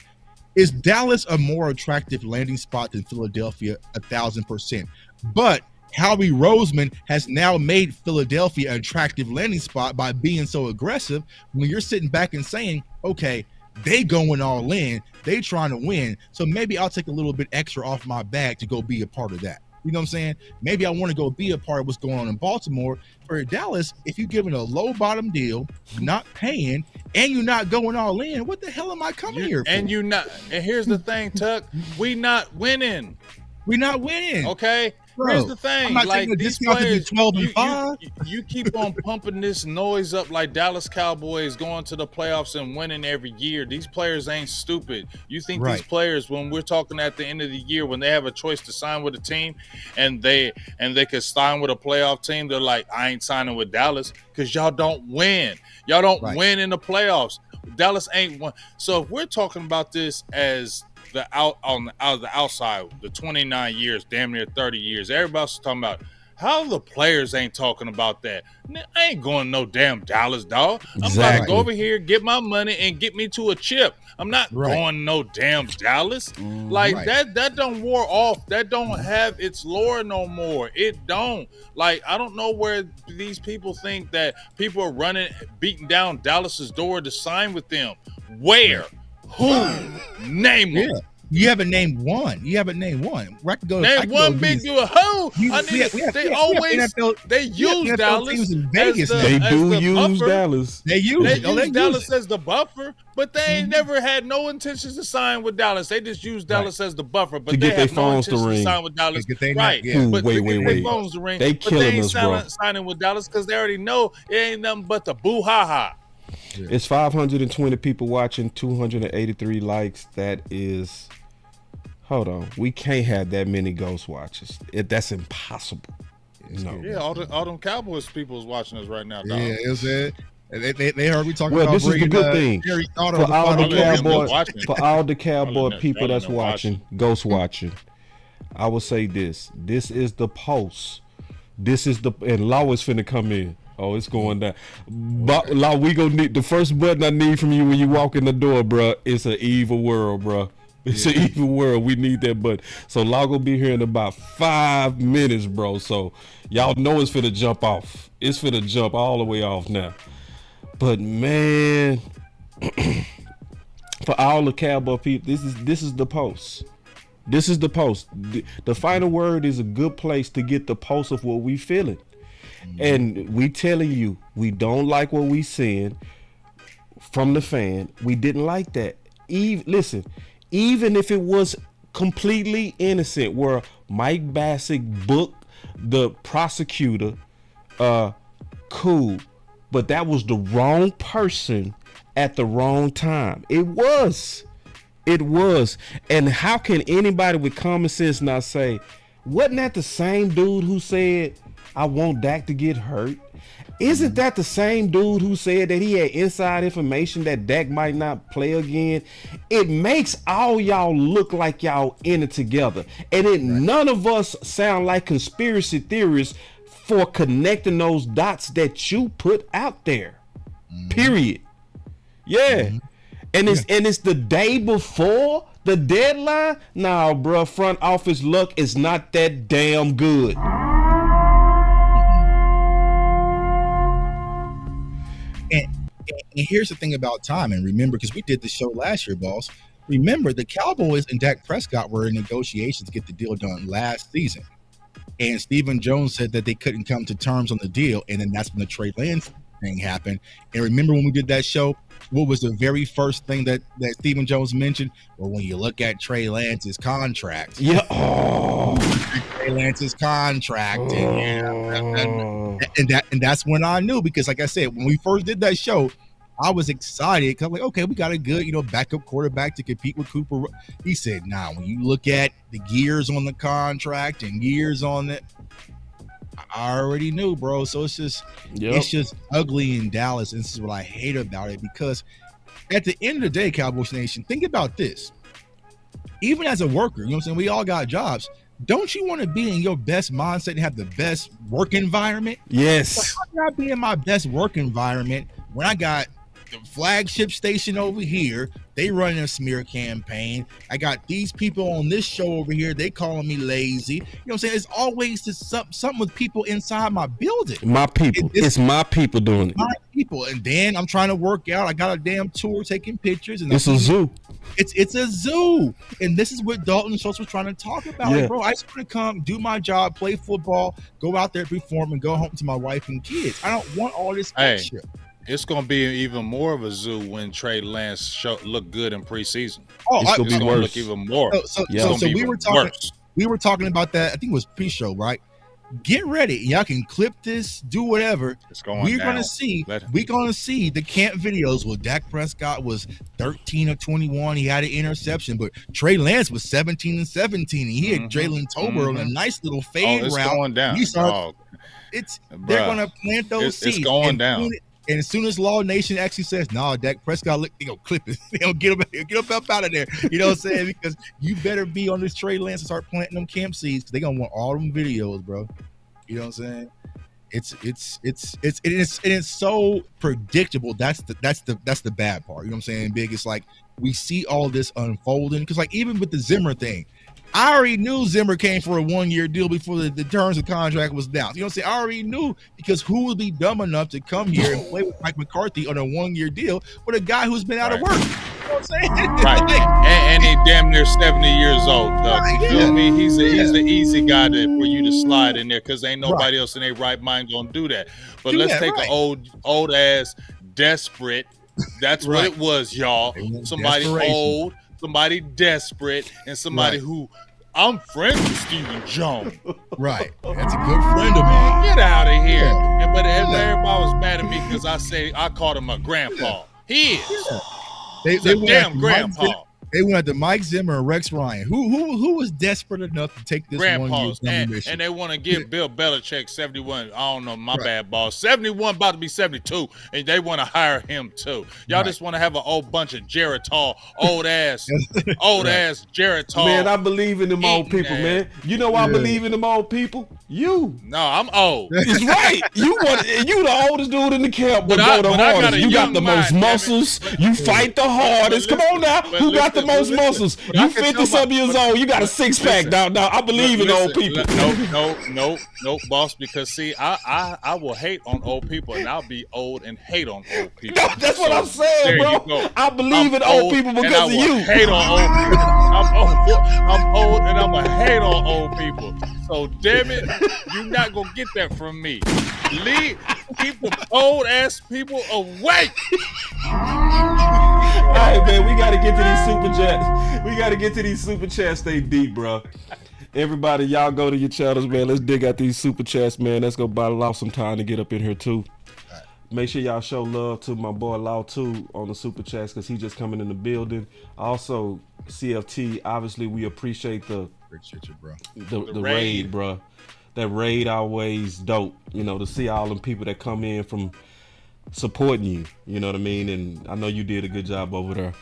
Is Dallas a more attractive landing spot than Philadelphia? 1,000%. But Howie Roseman has now made Philadelphia an attractive landing spot by being so aggressive. When you're sitting back and saying, okay, they going all in, they trying to win, so maybe I'll take a little bit extra off my bag to go be a part of that. You know what I'm saying? Maybe I want to go be a part of what's going on in Baltimore. For Dallas, if you're giving a low bottom deal, not paying, and you're not going all in, what the hell am I coming here for? And here's the thing, Tuck. We not winning. We're not winning. Okay? Bro, here's the thing. I'm not like, taking a these discount players, to be 12 and 5. You keep on pumping this noise up like Dallas Cowboys going to the playoffs and winning every year. These players ain't stupid. You think these players, when we're talking at the end of the year, when they have a choice to sign with a team and they could sign with a playoff team, they're like, I ain't signing with Dallas because y'all don't win. Y'all don't win in the playoffs. Dallas ain't won. So if we're talking about this as the outside, the 29 years, damn near 30 years, everybody's talking about how the players ain't talking about that. I ain't going no damn Dallas, dog. I'm about to go over here, get my money, and get me to a chip. I'm not going no damn Dallas. Like that don't wear off. That don't have its lore no more. It don't. Like, I don't know where these people think that people are beating down Dallas's door to sign with them. Where? Who? Name them. Yeah. You haven't named one. Name one big dude. Who? They use Dallas. They use Dallas. They use Dallas as the buffer, but they ain't never had no intentions to sign with Dallas. They just use Dallas as the buffer, but they have no intentions to sign with Dallas. Right? But wait. Phones to ring. They killing us, bro. Signing with Dallas because they already know it ain't nothing but the boo ha ha. It's 520 people watching, 283 likes. That is, hold on, we can't have that many ghost watchers. That's impossible. No. Yeah, all them Cowboys people is watching us right now, dog. Yeah, is it? They heard me talking about. Well, this is the good thing for all the Cowboy people that's watching, ghost watching. I will say this: this is the post. This is and Law is finna come in. Oh, it's going down. But Law, we gonna need the first button I need from you when you walk in the door, bro. It's an evil world, bro. It's an evil world. We need that button. So Law gonna be here in about 5 minutes, bro. So y'all know it's finna jump off. It's finna jump all the way off now. But man, for all the Cowboy people, this is the post. This is the post. The final word is a good place to get the post of what we feeling. And we telling you, we don't like what we seeing from the fan. We didn't like that. Listen, even if it was completely innocent, where Mike Bassick booked the prosecutor, cool. but that was the wrong person at the wrong time. It was. And how can anybody with common sense not say, wasn't that the same dude who said, I want Dak to get hurt? Isn't that the same dude who said that he had inside information that Dak might not play again? It makes all y'all look like y'all in it together. And none of us sound like conspiracy theorists for connecting those dots that you put out there. Period. Yeah. And it's the day before the deadline. Nah, bro, front office luck is not that damn good. And here's the thing about time. And remember, because we did the show last year, boss. Remember, the Cowboys and Dak Prescott were in negotiations to get the deal done last season. And Stephen Jones said that they couldn't come to terms on the deal. And then that's when the Trey Lance thing happened. And remember when we did that show, what was the very first thing that Stephen Jones mentioned? Well, when you look at Trey Lance's contract. Yeah. Trey Lance's contract. And that's when I knew, because like I said, when we first did that show, I was excited because I'm like, okay, we got a good, backup quarterback to compete with Cooper. He said, nah, when you look at the years on the contract and years on it, I already knew, bro. So it's just ugly in Dallas. And this is what I hate about it, because at the end of the day, Cowboys Nation, think about this. Even as a worker, you know what I'm saying? We all got jobs. Don't you want to be in your best mindset and have the best work environment? Yes. So how can I be in my best work environment when I got the flagship station over here? They running a smear campaign. I got these people on this show over here. They calling me lazy. You know what I'm saying? It's always something with people inside my building. My people. It's my people doing it. My people. And then I'm trying to work out. I got a damn tour taking pictures. And it's a zoo. It's a zoo. And this is what Dalton Schultz was trying to talk about. Like, bro, I just want to come, do my job, play football, go out there, perform, and go home to my wife and kids. I don't want all this extra. It's going to be even more of a zoo when Trey Lance look good in preseason. Oh, it's going to look even more. So we were talking about that. I think it was pre-show, right? Get ready. Y'all can clip this, do whatever. We're going to see the camp videos where Dak Prescott was 13 or 21. He had an interception, but Trey Lance was 17 and 17. He had Jalen Tolbert on a nice little fade route. Going down. They're going to plant those seeds. It's going down. And as soon as Law Nation actually says, "No, Dak Prescott, they gonna clip it. They gonna get him up out of there." You know what I'm saying? Because you better be on this Trey Lance and start planting them camp seeds, because they gonna want all them videos, bro. You know what I'm saying? It's so predictable. That's the bad part. You know what I'm saying, Big? It's like we see all this unfolding, because like even with the Zimmer thing, I already knew Zimmer came for a 1-year deal before the terms of contract was down. You know what I'm saying? I already knew, because who would be dumb enough to come here and play with Mike McCarthy on a 1-year deal with a guy who's been out of work? You know what I'm saying? Right. and he damn near 70 years old. You feel me? He's the easy guy for you to slide in there, because ain't nobody else in their right mind gonna do that. But let's take an old ass desperate. That's what it was, y'all. Somebody old. Somebody desperate, and somebody who I'm friends with Stephen Jones. Right. That's a good friend of mine. Get out of here. But everybody was mad at me because I called him a grandpa. He is. He's a damn grandpa. They went to Mike Zimmer and Rex Ryan. Who was desperate enough to take this grandpas, and they want to give Bill Belichick 71. I don't know, my bad, boss. 71 about to be 72, and they want to hire him too. Y'all just want to have a whole bunch of Geritol, old ass Geritol. Man, I believe in them old people, man. You know why I believe in them old people? You. No, I'm old. It's right. You the oldest dude in the camp, but go the hardest. You got the most muscles. You fight the hardest. Come on now. Who got the most muscles? You 50-something years old. You got a 6-pack. Now I believe in old people. No, boss. Because see, I will hate on old people, and I'll be old and hate on old people. No, that's what I'm saying, bro. I believe in old people because of you. Hate on old people. I'm old and I'm gonna hate on old people. So damn it, you're not gonna get that from me. Keep the old ass people away. All right, man, we got to get to these super chats. We got to get to these super chats. Stay deep, bro. Everybody, y'all go to your channels, man. Let's dig out these super chats, man. Let's go allow some time to get up in here, too. Make sure y'all show love to my boy Law 2 on the super chats because he just coming in the building. Also, CFT, obviously we appreciate Appreciate you, bro. the raid, bro. That raid always dope, to see all them people that come in from supporting you, you know what I mean? And I know you did a good job over there.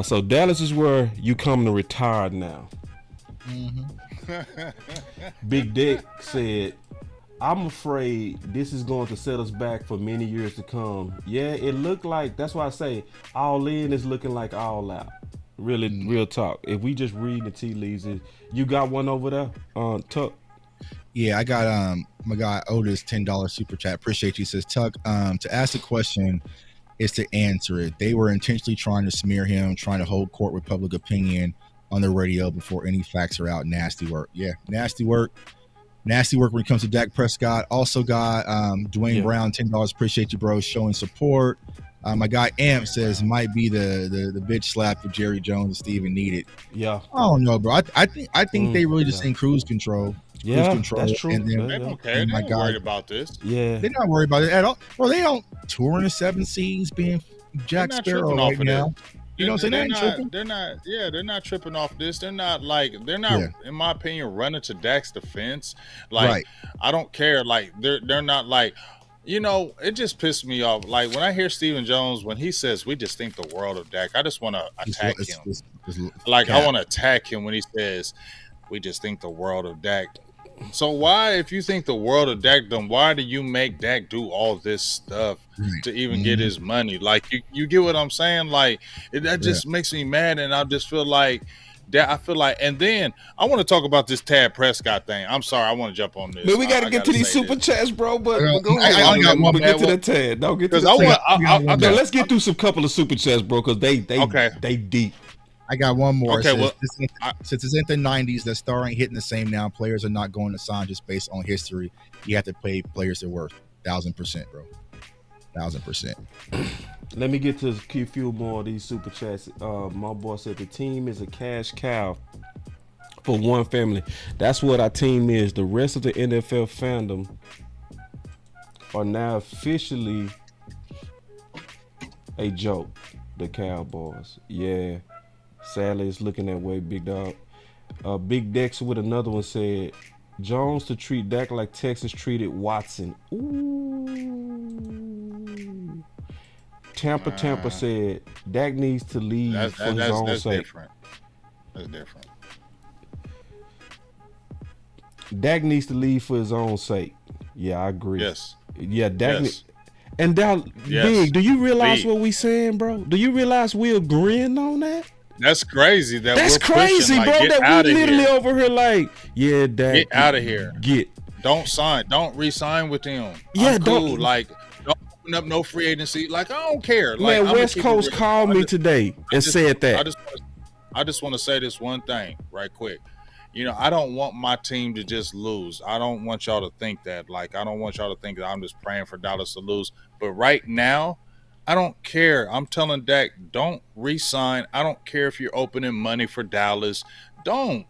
So Dallas is where you come to retire now. Big Dick said, I'm afraid this is going to set us back for many years to come. Yeah, it looked like, that's why I say all in is looking like all out. Really, real talk. If we just read the tea leaves, you got one over there, Tuck? Yeah, I got my guy Otis $10 super chat. Appreciate you. Says Tuck, to ask the question is to answer it. They were intentionally trying to smear him, trying to hold court with public opinion on the radio before any facts are out. Nasty work. Yeah, nasty work. Nasty work when it comes to Dak Prescott. Also got Dwayne Brown, $10. Appreciate you, bro, showing support. My guy Amp says might be the bitch slap if Jerry Jones and Steven needed. Yeah. I don't know, bro. I think they really just in cruise control. Yeah, control, that's true. And then, They don't care. They're not worried about this. Yeah. They're not worried about it at all. Well, they don't tour in the 7 seas being Jack Sparrow right now. You know what I'm saying? They're not tripping off this. They're not, in my opinion, running to Dak's defense. Like, I don't care. Like, they're not like, it just pissed me off. Like, when I hear Stephen Jones, when he says, we just think the world of Dak, I just want to attack him. I want to attack him when he says, we just think the world of Dak. So why, if you think the world of Dak, then why do you make Dak do all this stuff to even get his money? Like, you get what I'm saying? Like, that just makes me mad, and I just feel like that. And then I want to talk about this Dak Prescott thing. I'm sorry, I want to jump on this. Man, we got to get to these super chats, bro. But go ahead. I got one. Get to that Tad. Don't get to that. Let's get through some couple of super chats, bro, because they deep. I got one more. Okay, since it's in the 90s, the star ain't hitting the same now. Players are not going to sign just based on history. You have to pay players their worth. 1,000%, bro. 1,000%. Let me get to a few more of these super chats. My boy said the team is a cash cow for one family. That's what our team is. The rest of the NFL fandom are now officially a joke. The Cowboys. Yeah. Sadly, it's looking that way, big dog. Big Dex with another one said, Jones to treat Dak like Texas treated Watson. Ooh. Tampa said, Dak needs to leave for his own sake. That's different. Dak needs to leave for his own sake. Yeah, I agree. Yes. Yeah, Dak. And Big, do you realize what we saying, bro? Do you realize we agreeing on that? That's crazy. That's crazy, bro. That we literally over here like, yeah, Dak. Get out of here. Don't sign. Don't re-sign with him. Yeah, I'm cool. Don't open up no free agency. Like, I don't care. Man, West Coast called me today and said that. I just want to say this one thing right quick. I don't want my team to just lose. I don't want y'all to think that. Like, I don't want y'all to think that I'm just praying for Dallas to lose. But right now, I don't care. I'm telling Dak, don't re-sign. I don't care if you're opening money for Dallas. Don't.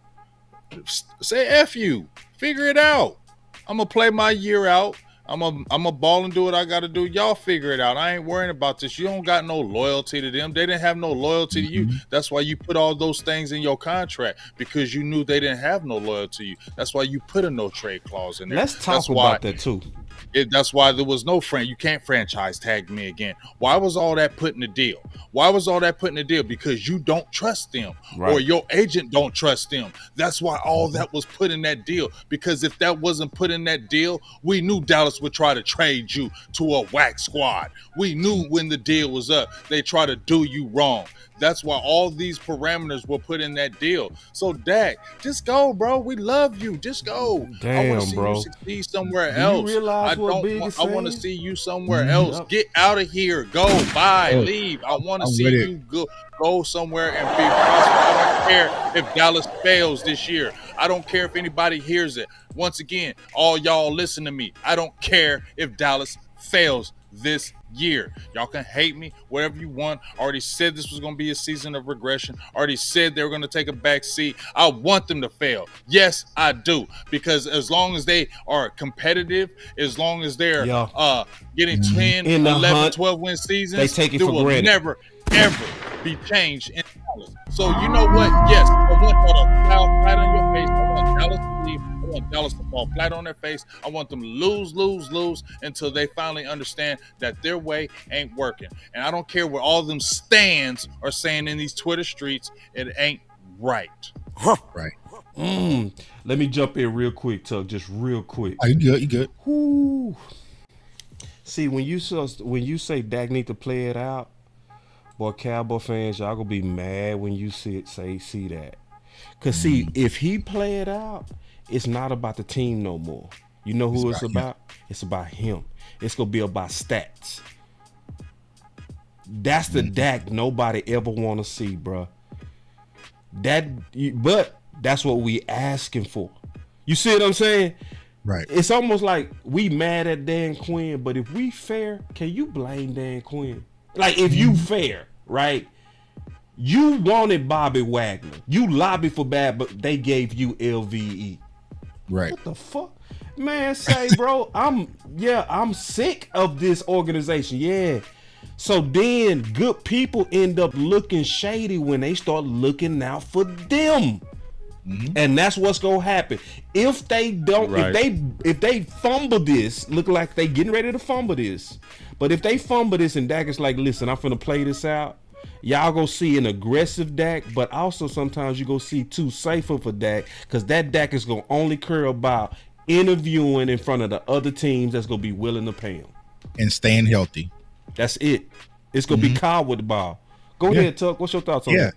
Say F you. Figure it out. I'm going to play my year out. I'm a ball and do what I got to do. Y'all figure it out. I ain't worrying about this. You don't got no loyalty to them. They didn't have no loyalty to you. That's why you put all those things in your contract, because you knew they didn't have no loyalty to you. That's why you put a no trade clause in there. Let's talk about that too. That's why there was no friend. You can't franchise tag me again. Why was all that put in the deal? Because you don't trust them, or your agent don't trust them. That's why all that was put in that deal. Because if that wasn't put in that deal, we knew Dallas would try to trade you to a whack squad. We knew when the deal was up, they try to do you wrong. That's why all these parameters were put in that deal. So Dak, just go, bro. We love you. Just go. Damn, I want to see bro. you succeed somewhere else. I want to see you somewhere else. Get out of here. Go. Bye. Leave. I want to see you go somewhere and be prosperous. I don't care if Dallas fails this year. I don't care if anybody hears it. Once again, all y'all listen to me. I don't care if Dallas fails this year. Y'all can hate me, whatever you want. I already said this was going to be a season of regression. I already said they were going to take a back seat. I want them to fail. Yes, I do. Because as long as they are competitive, as long as they're getting 10, in 11, hunt, 12 win seasons, they take it there for will granted. never, ever be changed in Dallas. So you know what? Yes, I want y'all to fall flat on your face. I want Dallas to leave. I want Dallas to fall flat on their face. I want them to lose until they finally understand that their way ain't working. And I don't care what all them stands are saying in these Twitter streets. It ain't right. Right. Let me jump in real quick, Tuck. Just real quick. You good? You good? Whoo. See, when you say Dak need to play it out, boy, Cowboy fans, y'all gonna be mad when you see that. Cause see, if he play it out, it's not about the team no more. You know who it's about? It's about him. It's gonna be about stats. That's the Dak nobody ever want to see, bro. But that's what we asking for. You see what I'm saying? Right. It's almost like we mad at Dan Quinn, but if we fair, can you blame Dan Quinn? Like if you fair, right? You wanted Bobby Wagner. You lobbied for bad, but they gave you LVE. Right. What the fuck? Man, say, bro, I'm sick of this organization. Yeah. So then good people end up looking shady when they start looking out for them. And that's what's gonna happen. If they don't, Right. if they fumble this, look like they getting ready to fumble this. But if they fumble this and Dak is like, listen, I'm finna play this out, y'all go see an aggressive Dak, but also sometimes you go see too safer for Dak, because that Dak is gonna only care about interviewing in front of the other teams that's gonna be willing to pay him. And staying healthy. That's it. It's gonna be Kyle with the ball. Go ahead, Tuck. What's your thoughts on that?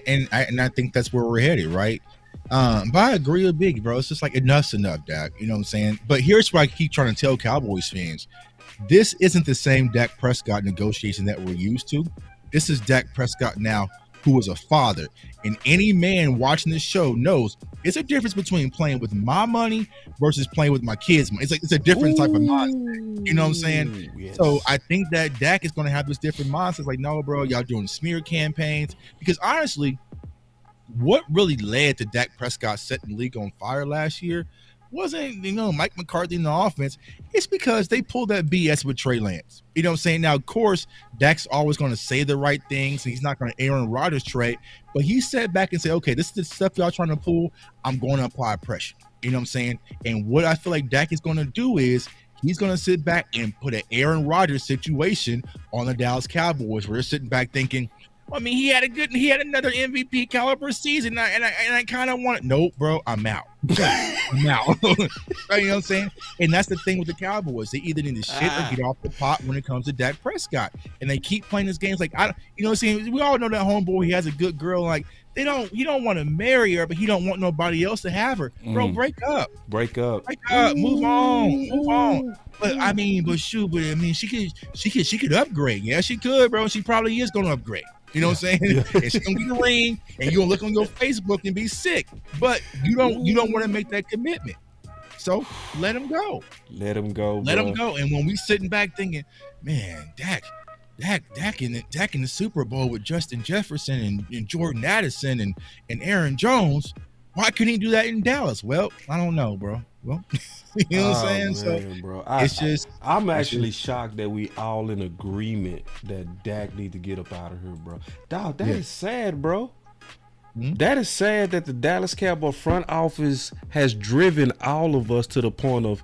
And I think that's where we're headed, right? But I agree with Big, bro. It's just like enough's enough, Dak. You know what I'm saying? But here's what I keep trying to tell Cowboys fans. This isn't the same Dak Prescott negotiation that we're used to. This is Dak Prescott now, who is a father. And any man watching this show knows it's a difference between playing with my money versus playing with my kids' money. It's a different type of mindset. You know what I'm saying? Yes. So I think that Dak is going to have this different mindset. Like, no, bro, y'all doing smear campaigns. Because honestly, what really led to Dak Prescott setting the league on fire last year wasn't, Mike McCarthy in the offense. It's because they pulled that BS with Trey Lance. You know what I'm saying? Now, of course, Dak's always going to say the right things. He's not going to Aaron Rodgers trade. But he sat back and said, okay, this is the stuff y'all trying to pull. I'm going to apply pressure. You know what I'm saying? And what I feel like Dak is going to do is he's going to sit back and put an Aaron Rodgers situation on the Dallas Cowboys, where they're sitting back thinking, I mean, he had another MVP caliber season, and I kind of want it. Nope, bro, I'm out. I'm out. You know what I'm saying? And that's the thing with the Cowboys. They either need to shit or get off the pot when it comes to Dak Prescott. And they keep playing these games like, you know what I'm saying? We all know that homeboy, he has a good girl. Like, he don't want to marry her, but he don't want nobody else to have her. Bro, break up. Break up. Move on. But she could upgrade. Yeah, she could, bro. She probably is going to upgrade. You know what I'm saying? Yeah. And she's gonna get a ring, and you're gonna look on your Facebook and be sick. But you don't want to make that commitment. So let him go. Let him go. Let him go. And when we sitting back thinking, man, Dak in the Super Bowl with Justin Jefferson and Jordan Addison and Aaron Jones, why couldn't he do that in Dallas? Well, I don't know, bro. Well, you know what I'm saying? Man, so bro. I'm actually shocked that we all in agreement that Dak need to get up out of here, bro. Dog, that is sad, bro. That is sad that the Dallas Cowboys front office has driven all of us to the point of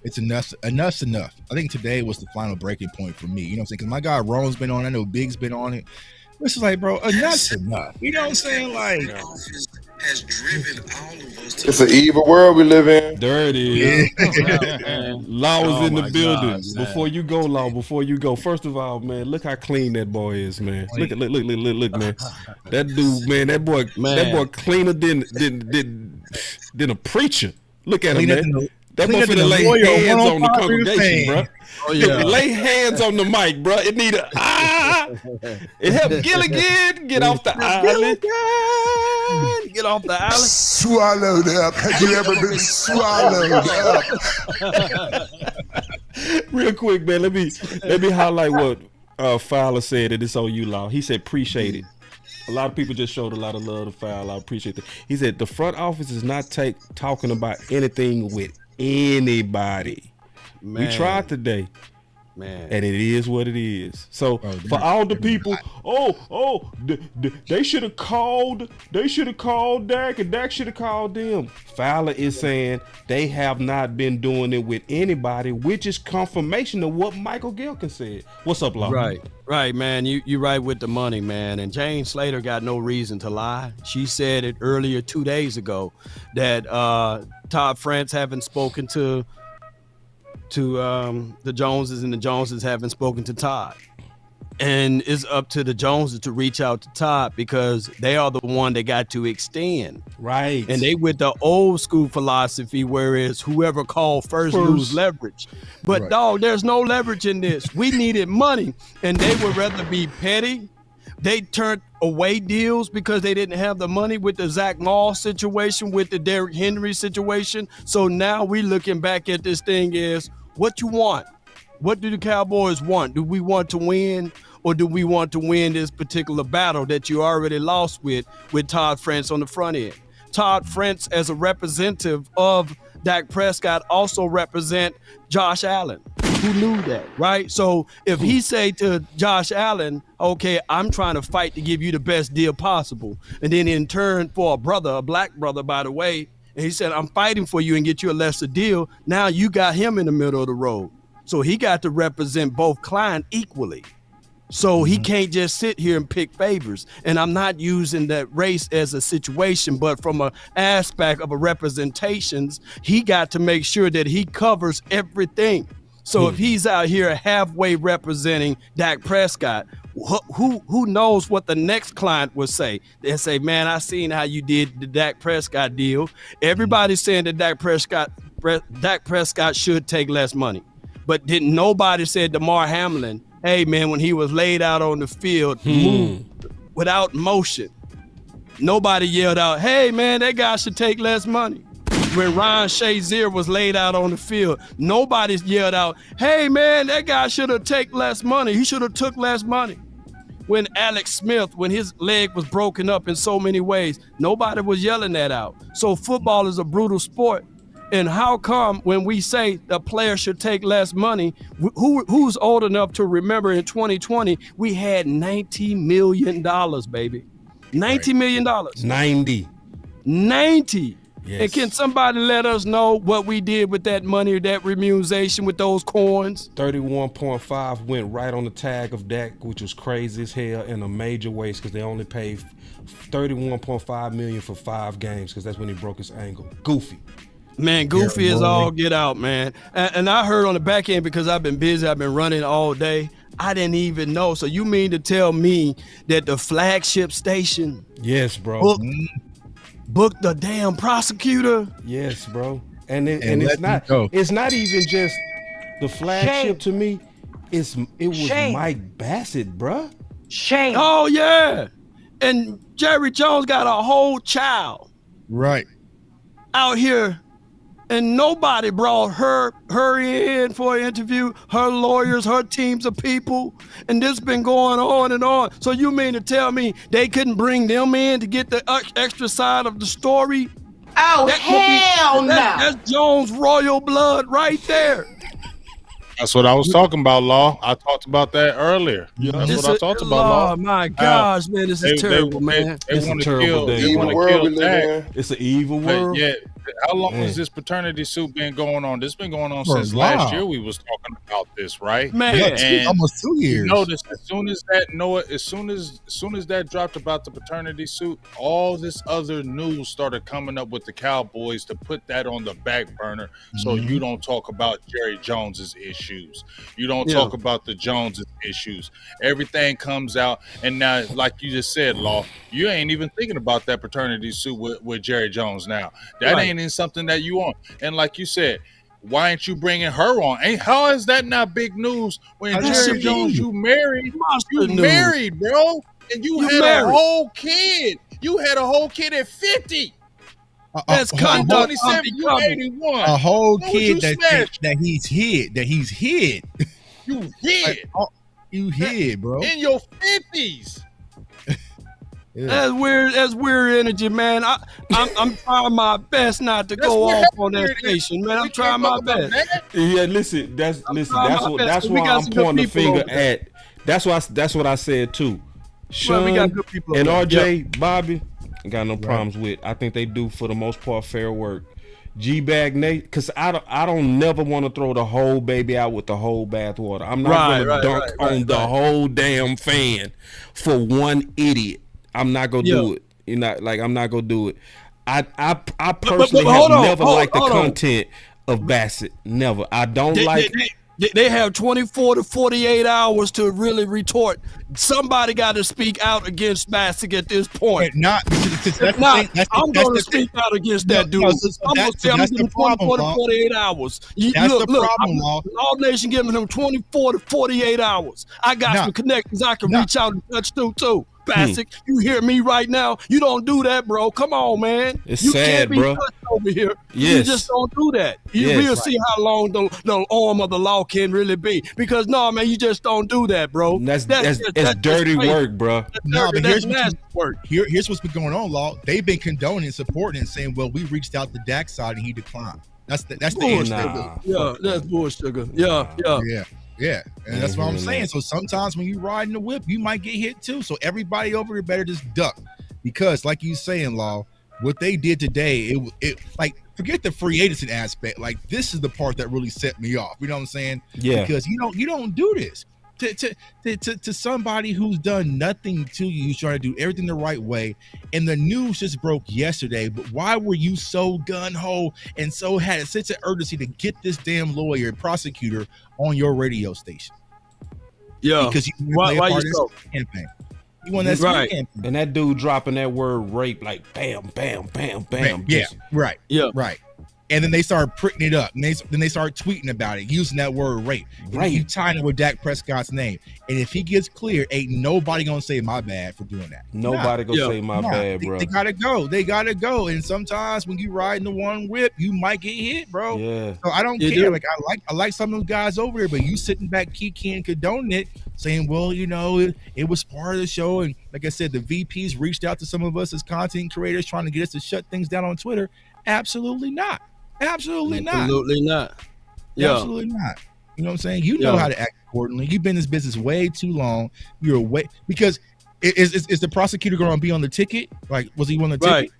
it's enough's enough. I think today was the final breaking point for me. You know what I'm saying? Because my guy Rome's been on it. I know Big's been on it. This is like, bro, enough's enough. You know what I'm saying? Like, has driven all of us to. It's an evil world we live in. There it is. Yeah. Law is in the building. God, before you go, Law, before you go. First of all, man, look how clean that boy is, man. Look, man. That dude, man, that boy cleaner than a preacher. Look at him, man. That Cleaner than motherfucker a lay lawyer on hands on the 105 in the congregation, bro. fan. Oh, yeah. Lay hands on the mic, bro. It need a It helped Gilligan get off the island. Get off the island. Swallowed up. Have you ever been swallowed up? Real quick, man. Let me highlight what Fowler said, and it's on you, Law. He said, appreciate it. A lot of people just showed a lot of love to Fowler. I appreciate that. He said the front office is not talking about anything with anybody. Man. We tried today. Man. And it is what it is. So for all the people, they should have called. They should have called Dak, and Dak should have called them. Fowler is saying they have not been doing it with anybody, which is confirmation of what Michael Gilkin said. What's up, Law? Right, man. You right with the money, man. And Jane Slater got no reason to lie. She said it earlier 2 days ago that Todd France haven't spoken to the Joneses, and the Joneses haven't spoken to Todd. And it's up to the Joneses to reach out to Todd because they are the one that got to extend. Right. And they with the old school philosophy, whereas whoever called first lose leverage. But dog, there's no leverage in this. We needed money, and they would rather be petty. They turned away deals because they didn't have the money with the Zach Moss situation, with the Derrick Henry situation. So now we looking back at this thing is, what you want? What do the Cowboys want? Do we want to win, or do we want to win this particular battle that you already lost with Todd France on the front end? Todd France, as a representative of Dak Prescott, also represent Josh Allen. Who knew that, right? So if he say to Josh Allen, okay, I'm trying to fight to give you the best deal possible, and then in turn for a brother, a black brother, by the way, and he said, I'm fighting for you and get you a lesser deal, now you got him in the middle of the road. So he got to represent both clients equally. So he can't just sit here and pick favors. And I'm not using that race as a situation, but from an aspect of a representations, he got to make sure that he covers everything. So if he's out here halfway representing Dak Prescott, who knows what the next client will say? They'll say, man, I seen how you did the Dak Prescott deal. Everybody's saying that Dak Prescott should take less money. But didn't nobody say Damar Hamlin, hey, man, when he was laid out on the field, moved without motion. Nobody yelled out, hey, man, that guy should take less money. When Ryan Shazier was laid out on the field, nobody yelled out, hey, man, that guy should have taken less money. He should have took less money. When Alex Smith, when his leg was broken up in so many ways, nobody was yelling that out. So football is a brutal sport. And how come when we say the player should take less money, who's old enough to remember in 2020, we had $90 million, baby. $90 million. 90. Yes. And can somebody let us know what we did with that money, that remuneration, with those coins? 31.5 went right on the tag of Dak, which was crazy as hell in a major waste because they only paid $31.5 million for 5 games because that's when he broke his ankle. Goofy. Man, goofy is all get out, man. And I heard on the back end because I've been busy, I've been running all day. I didn't even know. So you mean to tell me that the flagship station? Yes, bro. Booked the damn prosecutor? Yes, bro. And it's not even just the flagship to me. It was Mike Bassett, bro. Shame. Oh yeah. And Jerry Jones got a whole child. Right. Out here. And nobody brought her in for an interview, her lawyers, her teams of people, and this been going on and on. So you mean to tell me they couldn't bring them in to get the extra side of the story? Oh, hell no. That's Jones royal blood right there. That's what I was talking about, Law. I talked about that earlier. Yeah. That's what I talked about, Law. Oh, my gosh, man. This is terrible, man. It's a terrible day. Evil world we live in. It's an evil world. Yeah. How long has this paternity suit been going on? This been going on since last year. We was talking about this, right? Man, and almost 2 years. You notice as soon as that dropped about the paternity suit, all this other news started coming up with the Cowboys to put that on the back burner, so you don't talk about Jerry Jones's issues. You don't talk about the Joneses issues. Everything comes out, and now, like you just said, Law, you ain't even thinking about that paternity suit with Jerry Jones now. That ain't in something that you want. And like you said, Why ain't you bringing her on? How is that not big news when Jerry Jones, you married, bro, and you had a whole kid. You had a whole kid at 50. That's conduct. 27, you 81. A whole kid that he's hid. You hid. You hid, bro. In your 50s. Yeah. That's weird energy, man. I'm trying my best not to go off on that station, man. I'm trying my best. Yeah, listen. That's why I'm pointing the finger at. That's what I said too. Sean we got good people and RJ, Bobby, got no problems with. I think they do for the most part fair work. G-Bag Nate, because I don't never want to throw the whole baby out with the whole bathwater. I'm not going to dunk on the whole damn fan for one idiot. I'm not gonna do it. You're not like I'm not gonna do it. I personally have never liked the content of Bassett. Never. I don't like. They have 24 to 48 hours to really retort. Somebody got to speak out against Bassett at this point. I'm going to speak out against that dude. I'm going to say I'm giving 24 to 48 hours. Law Nation giving him 24 to 48 hours. I got some connections I can reach out and touch too. Bassett, you hear me right now? You don't do that, bro. Come on, man. It's you sad, can't be bro. Over here. Yes. You just don't do that. We'll see how long the arm of the law can really be. Because no, man, you just don't do that, bro. That's dirty work, bro. Here's what's been going on, Law. They've been condoning, supporting, and saying, "Well, we reached out to Dak's side and he declined." That's the answer. Yeah, that's bullshit. Yeah, and that's what I'm saying. So sometimes when you ride in the whip, you might get hit too. So everybody over here better just duck, because like you saying, Law, what they did today, it like forget the free agency aspect. Like this is the part that really set me off. You know what I'm saying? Yeah. Because you don't do this to somebody who's done nothing to you, who's trying to do everything the right way. And the news just broke yesterday. But why were you so gun-ho and so had a sense of urgency to get this damn lawyer and prosecutor on your radio station? Yeah. Because you why you so campaign. You want that campaign. And that dude dropping that word rape like bam, bam, bam, bam. Yeah, right. Yeah. Right. And then they start printing it up. And then they start tweeting about it, using that word rape. Right. You tying it with Dak Prescott's name. And if he gets clear, ain't nobody gonna say my bad for doing that. Nobody gonna say my bad, bro. They gotta go. They gotta go. And sometimes when you ride in the one whip, you might get hit, bro. Yeah. So I don't care. Like I like some of those guys over there, but you sitting back and condoning it, saying, well, you know, it was part of the show. And like I said, the VPs reached out to some of us as content creators trying to get us to shut things down on Twitter. Absolutely not. Absolutely not. Absolutely not. Yeah. Absolutely not. You know what I'm saying? You know how to act accordingly. You've been in this business way too long. You're way because is the prosecutor going to be on the ticket? Like, was he on the ticket?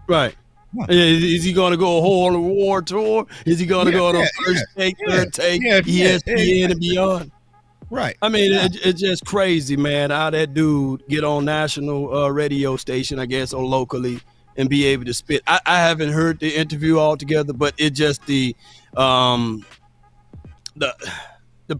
Right. Huh. Is he going to go a whole award tour? Is he going to go to first take, third take, ESPN and beyond? Right. I mean, it's just crazy, man. How that dude get on national radio station, I guess, or locally, and be able to spit. I haven't heard the interview altogether, but it just the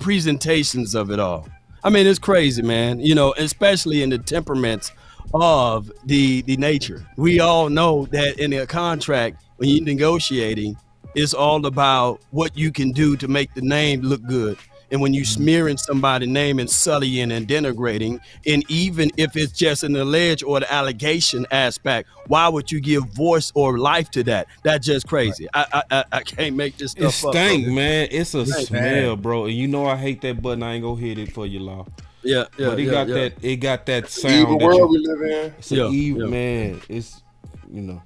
presentations of it all. I mean, it's crazy, man. You know, especially in the temperaments of the nature. We all know that in a contract, when you're negotiating, it's all about what you can do to make the name look good. And when you smearing somebody's name and sullying and denigrating, and even if it's just an alleged or the allegation aspect, why would you give voice or life to that? That's just crazy. I can't make this stuff up. It stink, man. It's a smell, bro. And you know I hate that button. I ain't gonna hit it for you, Law. Yeah. But it got that sound. Evil world we live in. It's an evil, man. It's, you know.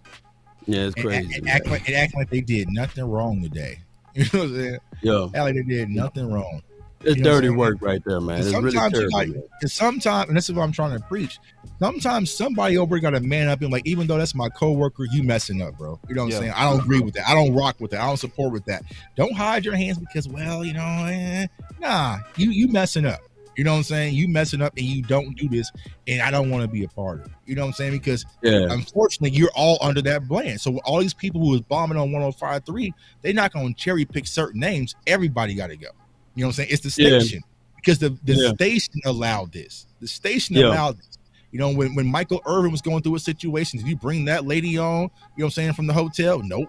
Yeah, it's crazy. And act like they did nothing wrong today. You know what I'm saying? Yeah. Act like they did nothing wrong. It's dirty work right there, man. It's really terrible. Sometimes, and this is what I'm trying to preach, sometimes somebody over got to man up and like, even though that's my coworker, you messing up, bro. You know what I'm saying? I don't agree with that. I don't rock with that. I don't support with that. Don't hide your hands because, well, you know, nah, you messing up. You know what I'm saying? You messing up and you don't do this, and I don't want to be a part of it. You know what I'm saying? Because unfortunately, you're all under that blame. So all these people who was bombing on 105.3, they're not going to cherry pick certain names. Everybody got to go. You know what I'm saying? It's the station because the station allowed this. The station allowed this. You know, when Michael Irvin was going through a situation, did you bring that lady on? You know what I'm saying, from the hotel? Nope.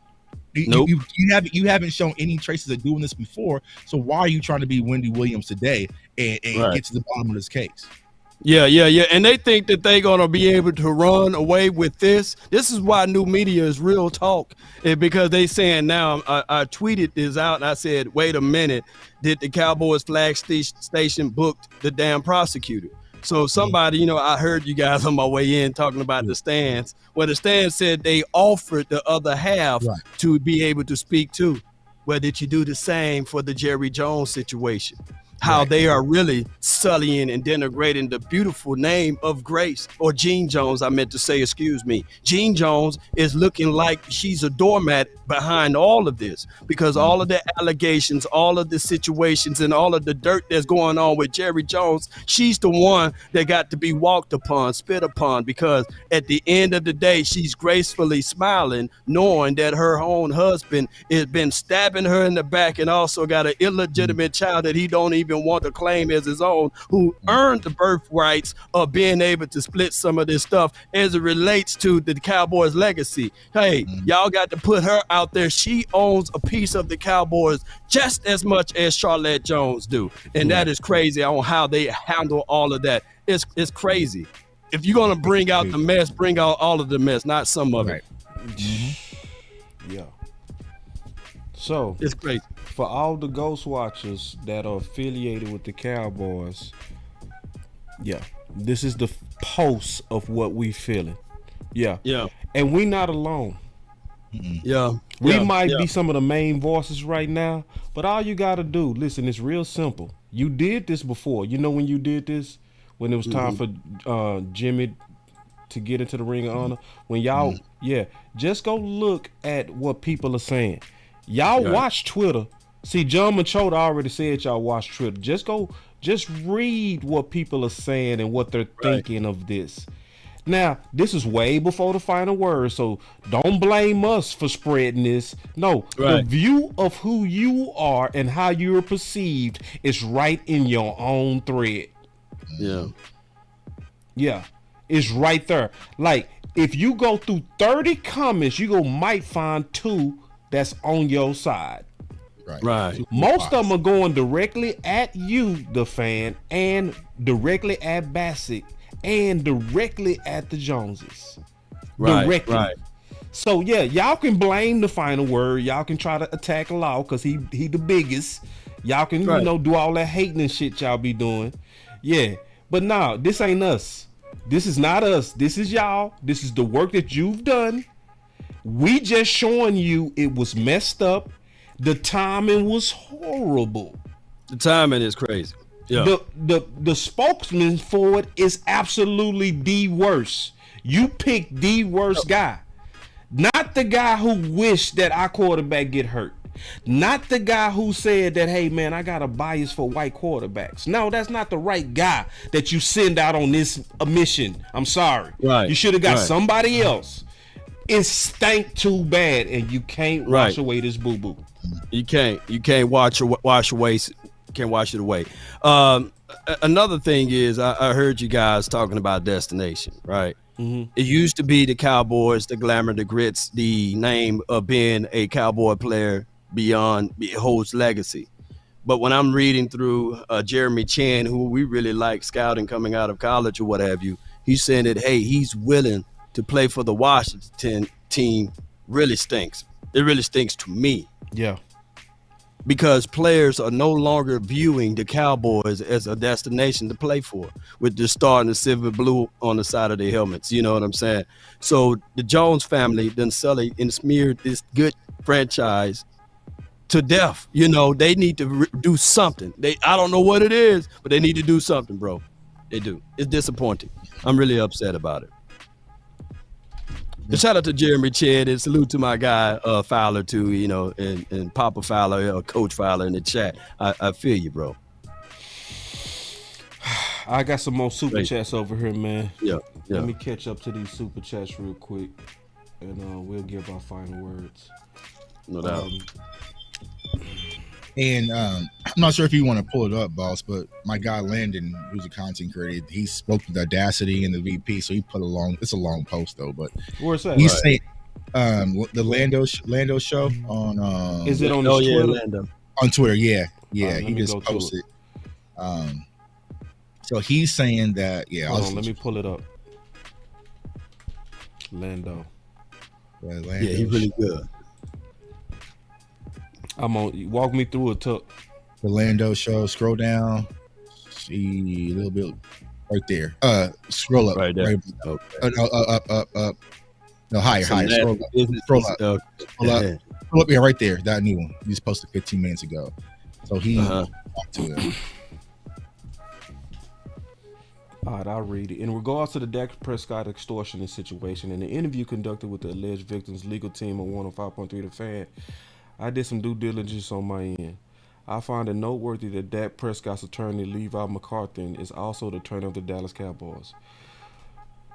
Nope. You haven't shown any traces of doing this before. So why are you trying to be Wendy Williams today and get to the bottom of this case? Yeah. And they think that they're going to be able to run away with this. This is why new media is real talk. Because they saying now, I tweeted this out and I said, wait a minute, did the Cowboys flag station booked the damn prosecutor? So somebody, I heard you guys on my way in talking about the stands. Well, the stands said they offered the other half to be able to speak to. Well, did you do the same for the Jerry Jones situation? How they are really sullying and denigrating the beautiful name of Grace, or Jean Jones, I meant to say, excuse me. Jean Jones is looking like she's a doormat behind all of this, because all of the allegations, all of the situations, and all of the dirt that's going on with Jerry Jones, she's the one that got to be walked upon, spit upon, because at the end of the day, she's gracefully smiling, knowing that her own husband has been stabbing her in the back and also got an illegitimate child that he don't even want to claim as his own, who earned the birthrights of being able to split some of this stuff as it relates to the Cowboys legacy. Hey, y'all got to put her out there. She owns a piece of the Cowboys just as much as Charlotte Jones do. And that is crazy on how they handle all of that. It's crazy. If you're going to bring out the mess, bring out all of the mess, not some of it. Yeah. So it's crazy. For all the ghost watchers that are affiliated with the Cowboys, this is the pulse of what we feeling. Yeah. And we not alone. We might be some of the main voices right now, but all you got to do, listen, it's real simple. You did this before. You know when you did this? When it was time for Jimmy to get into the Ring of Honor? When y'all, just go look at what people are saying. Y'all watch Twitter. See, John Machota already said y'all watch Twitter. Just read what people are saying and what they're thinking of this. Now, this is way before the final word, so don't blame us for spreading this. No, the view of who you are and how you're perceived is right in your own thread. Yeah, it's right there. Like, if you go through 30 comments, you might find 2 that's on your side. Right. Most of them are going directly at you, the fan, and directly at Bassett, and directly at the Joneses. Directly. So y'all can blame the final word. Y'all can try to attack Law because he the biggest. Y'all can do all that hating and shit y'all be doing. Yeah. But no, this ain't us. This is not us. This is y'all. This is the work that you've done. We just showing you it was messed up. The timing was horrible. The timing is crazy. Yeah. The spokesman for it is absolutely the worst. You picked the worst guy. Not the guy who wished that our quarterback get hurt. Not the guy who said that, hey man, I got a bias for white quarterbacks. No, that's not the right guy that you send out on this mission. I'm sorry. You should have got somebody else. It stank too bad, and you can't wash away this boo-boo. You can't wash it away. Another thing is, I heard you guys talking about destination, right? It used to be the Cowboys, the glamour, the grits, the name of being a Cowboy player beyond holds legacy. But when I'm reading through Jeremy Chan, who we really like scouting coming out of college or what have you, he's saying that, hey, he's willing to play for the Washington team. Really stinks. It really stinks to me. Yeah. Because players are no longer viewing the Cowboys as a destination to play for, with the star and the silver blue on the side of their helmets. You know what I'm saying? So the Jones family done sullied and smeared this good franchise to death. They need to do something. I don't know what it is, but they need to do something, bro. They do. It's disappointing. I'm really upset about it. Shout out to Jeremy Chan and salute to my guy Fowler too, and Papa Fowler, Coach Fowler in the chat. I feel you, bro. I got some more super chats over here, man. Yeah. Let me catch up to these super chats real quick, and we'll give our final words. No doubt. And I'm not sure if you want to pull it up, boss, but my guy Landon, who's a content creator, he spoke with Audacity and the VP, so he put it's a long post though, but where's that? The Lando show on Is it on his Twitter? Lando. On Twitter, yeah. Let He me just go to posted. So he's saying that, Hold on, let me pull it up. Lando. Lando Yeah, he's really good. I'm on. Walk me through it, Tuck. The Lando show. Scroll down. See a little bit right there. Scroll up. Right there. Right, Okay. up. No, higher. Scroll up. Scroll up. Okay. Scroll up. Scroll up. Yeah, right there. That new one. He just posted 15 minutes ago. So he talked to him. All right, I'll read it. In regards to the Dak Prescott extortion situation, in the interview conducted with the alleged victim's legal team on 105.3 The Fan, I did some due diligence on my end. I find it noteworthy that Dak Prescott's attorney, Levi McCarthy, is also the attorney of the Dallas Cowboys.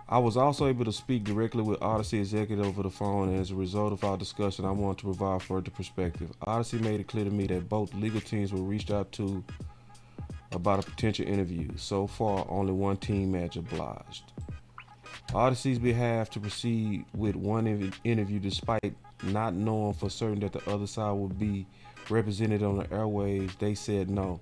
I was also able to speak directly with Odyssey executive over the phone, and as a result of our discussion, I wanted to provide further perspective. Odyssey made it clear to me that both legal teams were reached out to about a potential interview. So far, only one team match obliged. Odyssey's behalf to proceed with one interview despite not knowing for certain that the other side would be represented on the airwaves. They said no,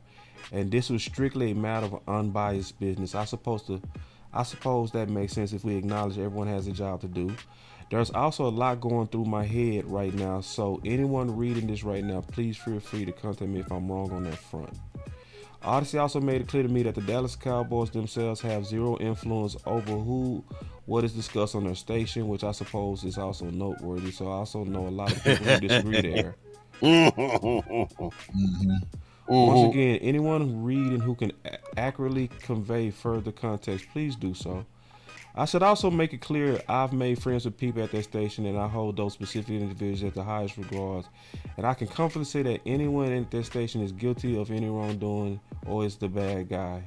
and this was strictly a matter of unbiased business. I suppose that makes sense if we acknowledge everyone has a job to do. There's also a lot going through my head right now, so anyone reading this right now, please feel free to contact me if I'm wrong on that front. Odyssey also made it clear to me that the Dallas Cowboys themselves have zero influence over what is discussed on their station, which I suppose is also noteworthy. So I also know a lot of people who disagree there. Once again, anyone reading who can accurately convey further context, please do so. I should also make it clear I've made friends with people at that station, and I hold those specific individuals at the highest regards. And I can confidently say that anyone at that station is guilty of any wrongdoing or is the bad guy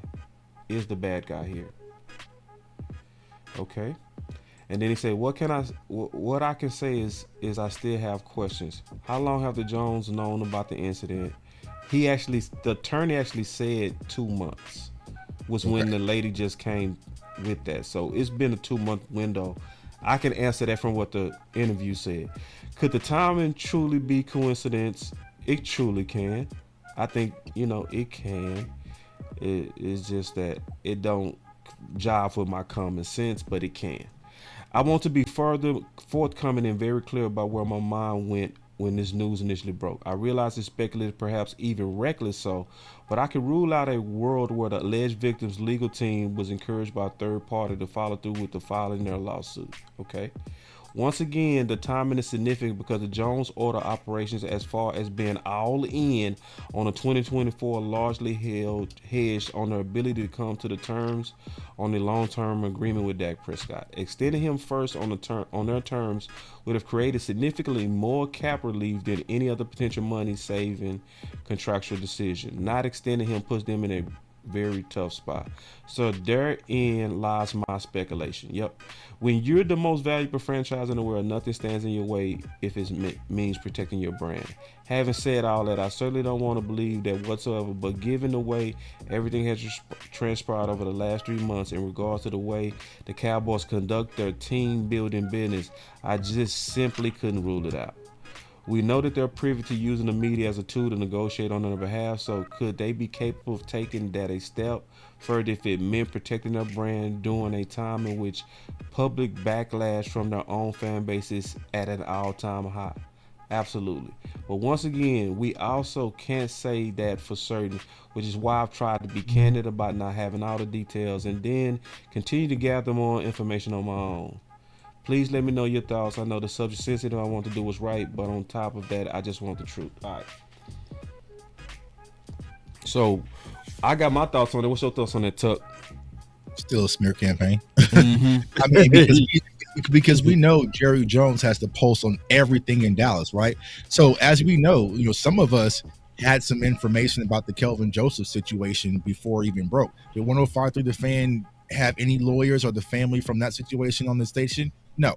here. Okay. And then he said, what I can say is I still have questions. How long have the Jones known about the incident? The attorney actually said 2 months was when the lady just came with that. So it's been a 2-month window. I can answer that from what the interview said. Could the timing truly be coincidence? It truly can. I think, it can. It's just that it don't jive with my common sense, but it can. I want to be further forthcoming and very clear about where my mind went when this news initially broke. I realize it's speculative, perhaps even reckless so, but I can rule out a world where the alleged victim's legal team was encouraged by a third party to follow through with the filing their lawsuit. Okay. Once again, the timing is significant because the Jones order operations as far as being all in on a 2024 largely hedged on their ability to come to the terms on the long-term agreement with Dak Prescott. Extending him first on their terms would have created significantly more cap relief than any other potential money-saving contractual decision. Not extending him puts them in a very tough spot. So therein lies my speculation. Yep. When you're the most valuable franchise in the world, nothing stands in your way if it means protecting your brand. Having said all that, I certainly don't want to believe that whatsoever, but given the way everything has transpired over the last 3 months in regards to the way the Cowboys conduct their team building business, I just simply couldn't rule it out. We know that they're privy to using the media as a tool to negotiate on their behalf, so could they be capable of taking that a step further if it meant protecting their brand during a time in which public backlash from their own fan base is at an all-time high? Absolutely. But once again, we also can't say that for certain, which is why I've tried to be candid about not having all the details and then continue to gather more information on my own. Please let me know your thoughts. I know the subject sensitive. I want to do what's right, but on top of that, I just want the truth. All right. So, I got my thoughts on it. What's your thoughts on that, Tuck? Still a smear campaign. I mean, because we know Jerry Jones has the pulse on everything in Dallas, right? So, as we know, some of us had some information about the Kelvin Joseph situation before it even broke. Did 105.3 The Fan have any lawyers or the family from that situation on the station? No.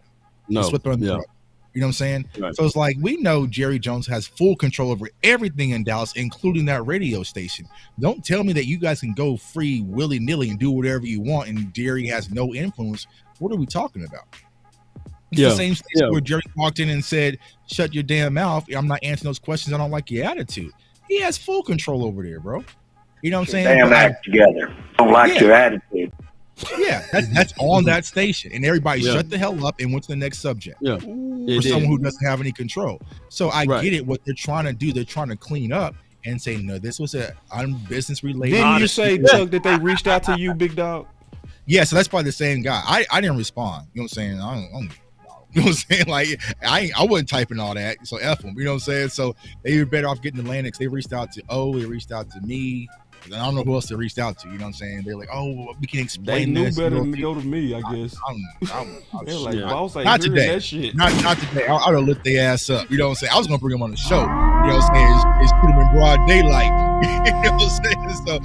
Swept under the rug. You know what I'm saying? Right. So it's like we know Jerry Jones has full control over everything in Dallas, including that radio station. Don't tell me that you guys can go free willy-nilly and do whatever you want and Jerry has no influence. What are we talking about? It's the same station where Jerry walked in and said, "Shut your damn mouth. I'm not answering those questions. I don't like your attitude." He has full control over there, bro. You know what I'm saying? Damn act together. Don't like your attitude. Yeah, that's on that station, and everybody shut the hell up and went to the next subject. Yeah, for someone who doesn't have any control. So I get it. What they're trying to do, they're trying to clean up and say, no, this was a business related. Didn't you say, Chuck, that they reached out to you, big dog? Yeah, so that's probably the same guy. I didn't respond. You know what I'm saying? You know what I'm saying? Like I wasn't typing all that. So F them. You know what I'm saying? So they were better off getting the land because they reached out to they reached out to me. I don't know who else they reached out to. You know what I'm saying? They're like, oh, we can explain. They knew this. better than to go to me, I guess. They're like, boss ain't not today. That shit. Not today. I would have lift their ass up. You know what I'm saying? I was gonna bring them on the show. You know what I'm saying? It's put them in broad daylight. You know what I'm saying? So,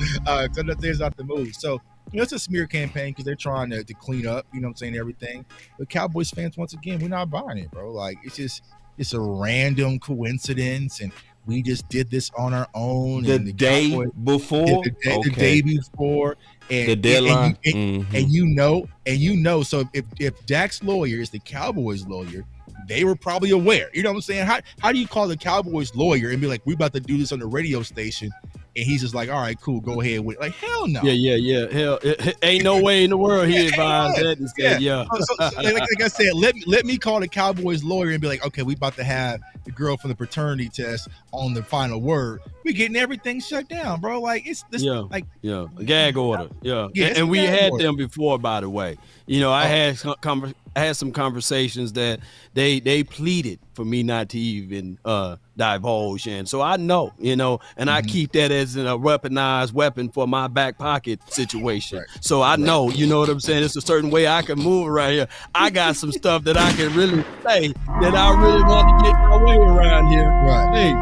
because nothing's not the move. So, you know, it's a smear campaign because they're trying to clean up. You know what I'm saying? Everything. But Cowboys fans, once again, we're not buying it, bro. Like it's a random coincidence and. We just did this on our own. The day before? The day before. And, the deadline. And you know, so if Dak's lawyer is the Cowboys lawyer, they were probably aware. You know what I'm saying? How do you call the Cowboys lawyer and be like, we about to do this on the radio station? And he's just like, all right, cool, go ahead with it. Like, hell no. Yeah. Hell, ain't no way in the world he advised that and said, So, like I said, let me call the Cowboys lawyer and be like, okay, we about to have the girl from the paternity test on the final word. We getting everything shut down, bro. Like it's this, a gag order. Yeah. And we had them before, by the way. You know, I had some conversations that they pleaded for me not to even divulge, and so I know, you know, and I keep that as a weaponized weapon for my back pocket situation. Right. So I know, you know what I'm saying. It's a certain way I can move around here. I got some stuff that I can really say that I really want to get my way around here. Right. Hey,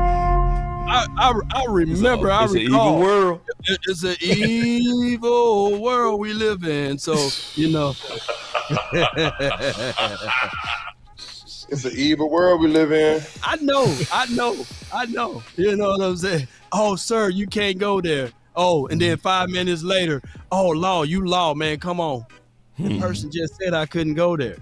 I remember. It's an evil world. It's an evil world we live in. So you know. It's an evil world we live in. I know. You know what I'm saying? Oh, sir, you can't go there. Oh, and then 5 minutes later, oh, law, man, come on. The person just said I couldn't go there.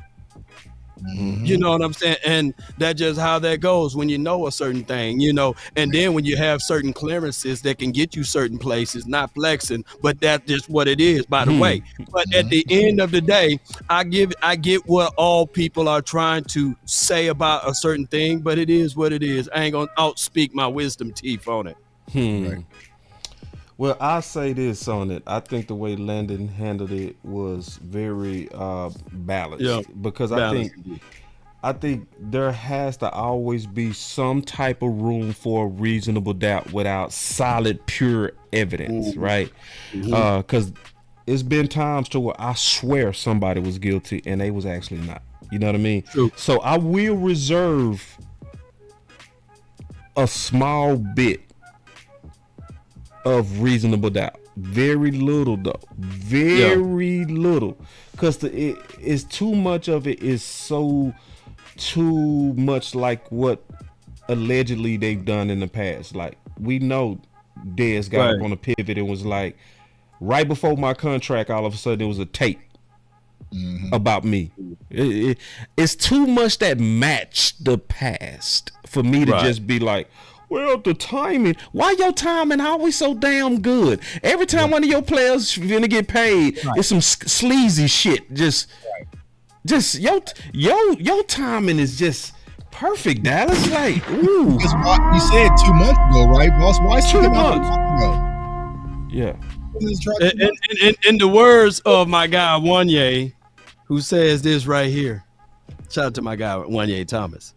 You know what I'm saying? And that's just how that goes when you know a certain thing, you know. And then when you have certain clearances that can get you certain places, not flexing, but that's just what it is, by the way. But at the end of the day, I get what all people are trying to say about a certain thing, but it is what it is. I ain't gonna outspeak my wisdom teeth on it. Right. Well, I'll say this on it. I think the way Landon handled it was very balanced. Yeah, because I think there has to always be some type of room for reasonable doubt without solid, pure evidence, right? Because it's been times to where I swear somebody was guilty and they was actually not. You know what I mean? True. So I will reserve a small bit of reasonable doubt. Very little though. Very little. Because it's too much of it is so too much like what allegedly they've done in the past. Like we know Dez got up on a pivot and was like, right before my contract, all of a sudden there was a tape about me. It's too much that matched the past for me to just be like, well, the timing. Why your timing always so damn good? Every time one of your players gonna get paid, it's some sleazy shit. Just your timing is just perfect, Dallas. Like, ooh. You said 2 months ago, right, boss? Why 2 months ago? Yeah. In the words of my guy Wanye, who says this right here. Shout out to my guy Wanye Thomas.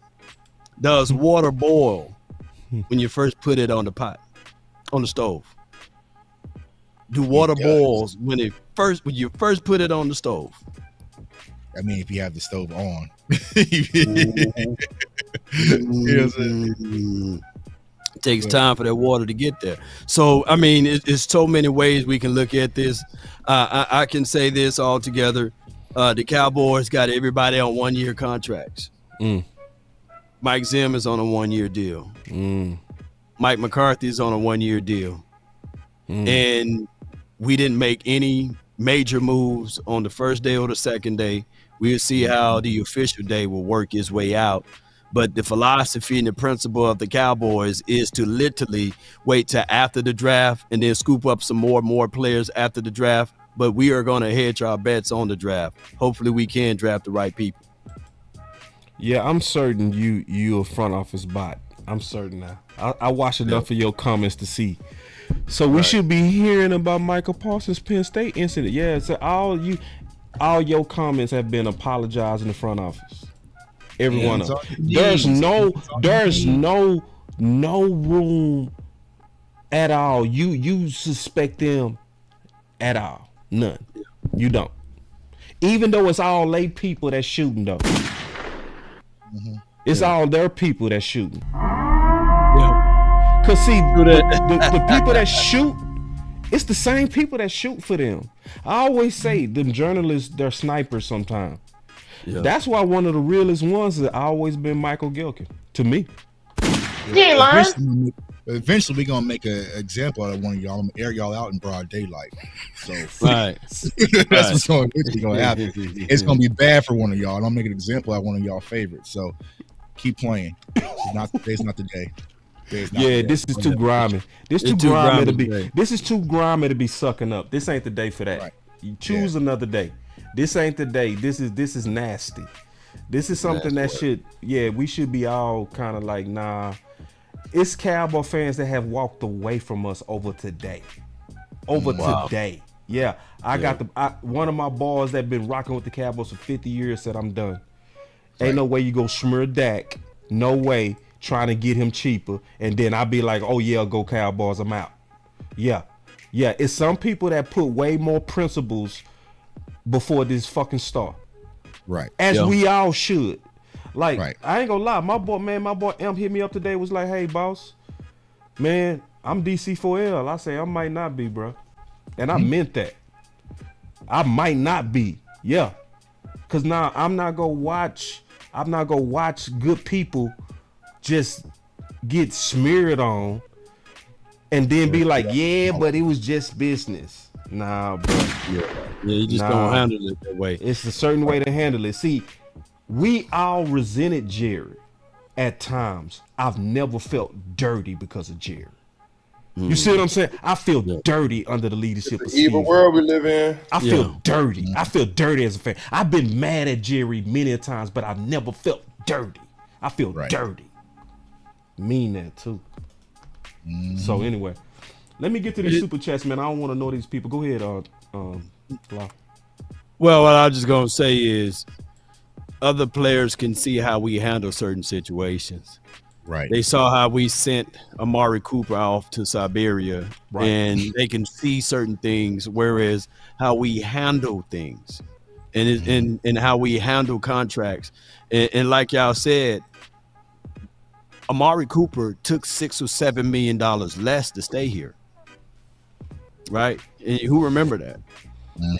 Does water boil when you first put it on the pot, on the stove? Do water boils when you first put it on the stove? I mean, if you have the stove on. It takes time for that water to get there. So, I mean, it's so many ways we can look at this. I can say this all together. The Cowboys got everybody on 1-year contracts. Mike Zim is on a 1-year deal. Mike McCarthy is on a 1-year deal. And we didn't make any major moves on the first day or the second day. We'll see how the official day will work its way out. But the philosophy and the principle of the Cowboys is to literally wait till after the draft and then scoop up some more players after the draft. But we are going to hedge our bets on the draft. Hopefully we can draft the right people. Yeah, I'm certain you a front office bot. I'm certain now. I watched enough of your comments to see. So we should be hearing about Michael Parsons' Penn State incident. Yeah, so all your comments have been apologized in the front office. Every one of them. There's no room at all. You suspect them at all. None. You don't. Even though it's all lay people that's shooting though. It's all their people that's shooting. Cause see, the people that shoot, it's the same people that shoot for them. I always say them journalists, they're snipers sometimes. Yeah. That's why one of the realest ones has always been Michael Gilkin to me. Eventually we're gonna make an example out of one of y'all. I'm gonna air y'all out in broad daylight. So that's what's going to happen. It's gonna be bad for one of y'all. And I'll make an example out of one of y'all favorites. So keep playing. Today's not the day. This is too grimy. This is too grimy to be sucking up. This ain't the day for that. Right. You choose another day. This ain't the day. This is nasty. This is something we should be all kind of like, nah. It's Cowboy fans that have walked away from us over today. Today. Yeah. I got one of my boys that been rocking with the Cowboys for 50 years said I'm done. Ain't no way you go smear Dak. No way. Trying to get him cheaper. And then I'll be like, oh yeah, go Cowboys, I'm out. Yeah. It's some people that put way more principles before this fucking start. Right. As we all should. Like, I ain't gonna lie, my boy M hit me up today, was like, hey boss, man, I'm DC4L. I say I might not be, bro. And I meant that. I might not be. Yeah. Cause now I'm not gonna watch good people just get smeared on and then be like, but it was just business. Nah, bro. You just don't handle it that way. It's a certain way to handle it. See, we all resented Jerry at times. I've never felt dirty because of Jerry. You see what I'm saying? I feel dirty under the leadership of Steve. Evil world we live in. I feel dirty. I feel dirty as a fan. I've been mad at Jerry many times, but I've never felt dirty. I feel dirty. Mean that too. So anyway, let me get to these super chats, man. I don't want to know these people. Go ahead, Fly. Well, what I'm just gonna say is other players can see how we handle certain situations. Right. They saw how we sent Amari Cooper off to Siberia, and they can see certain things, whereas how we handle things and how we handle contracts. And like y'all said, Amari Cooper took $6 or $7 million less to stay here. Right? And who remember that?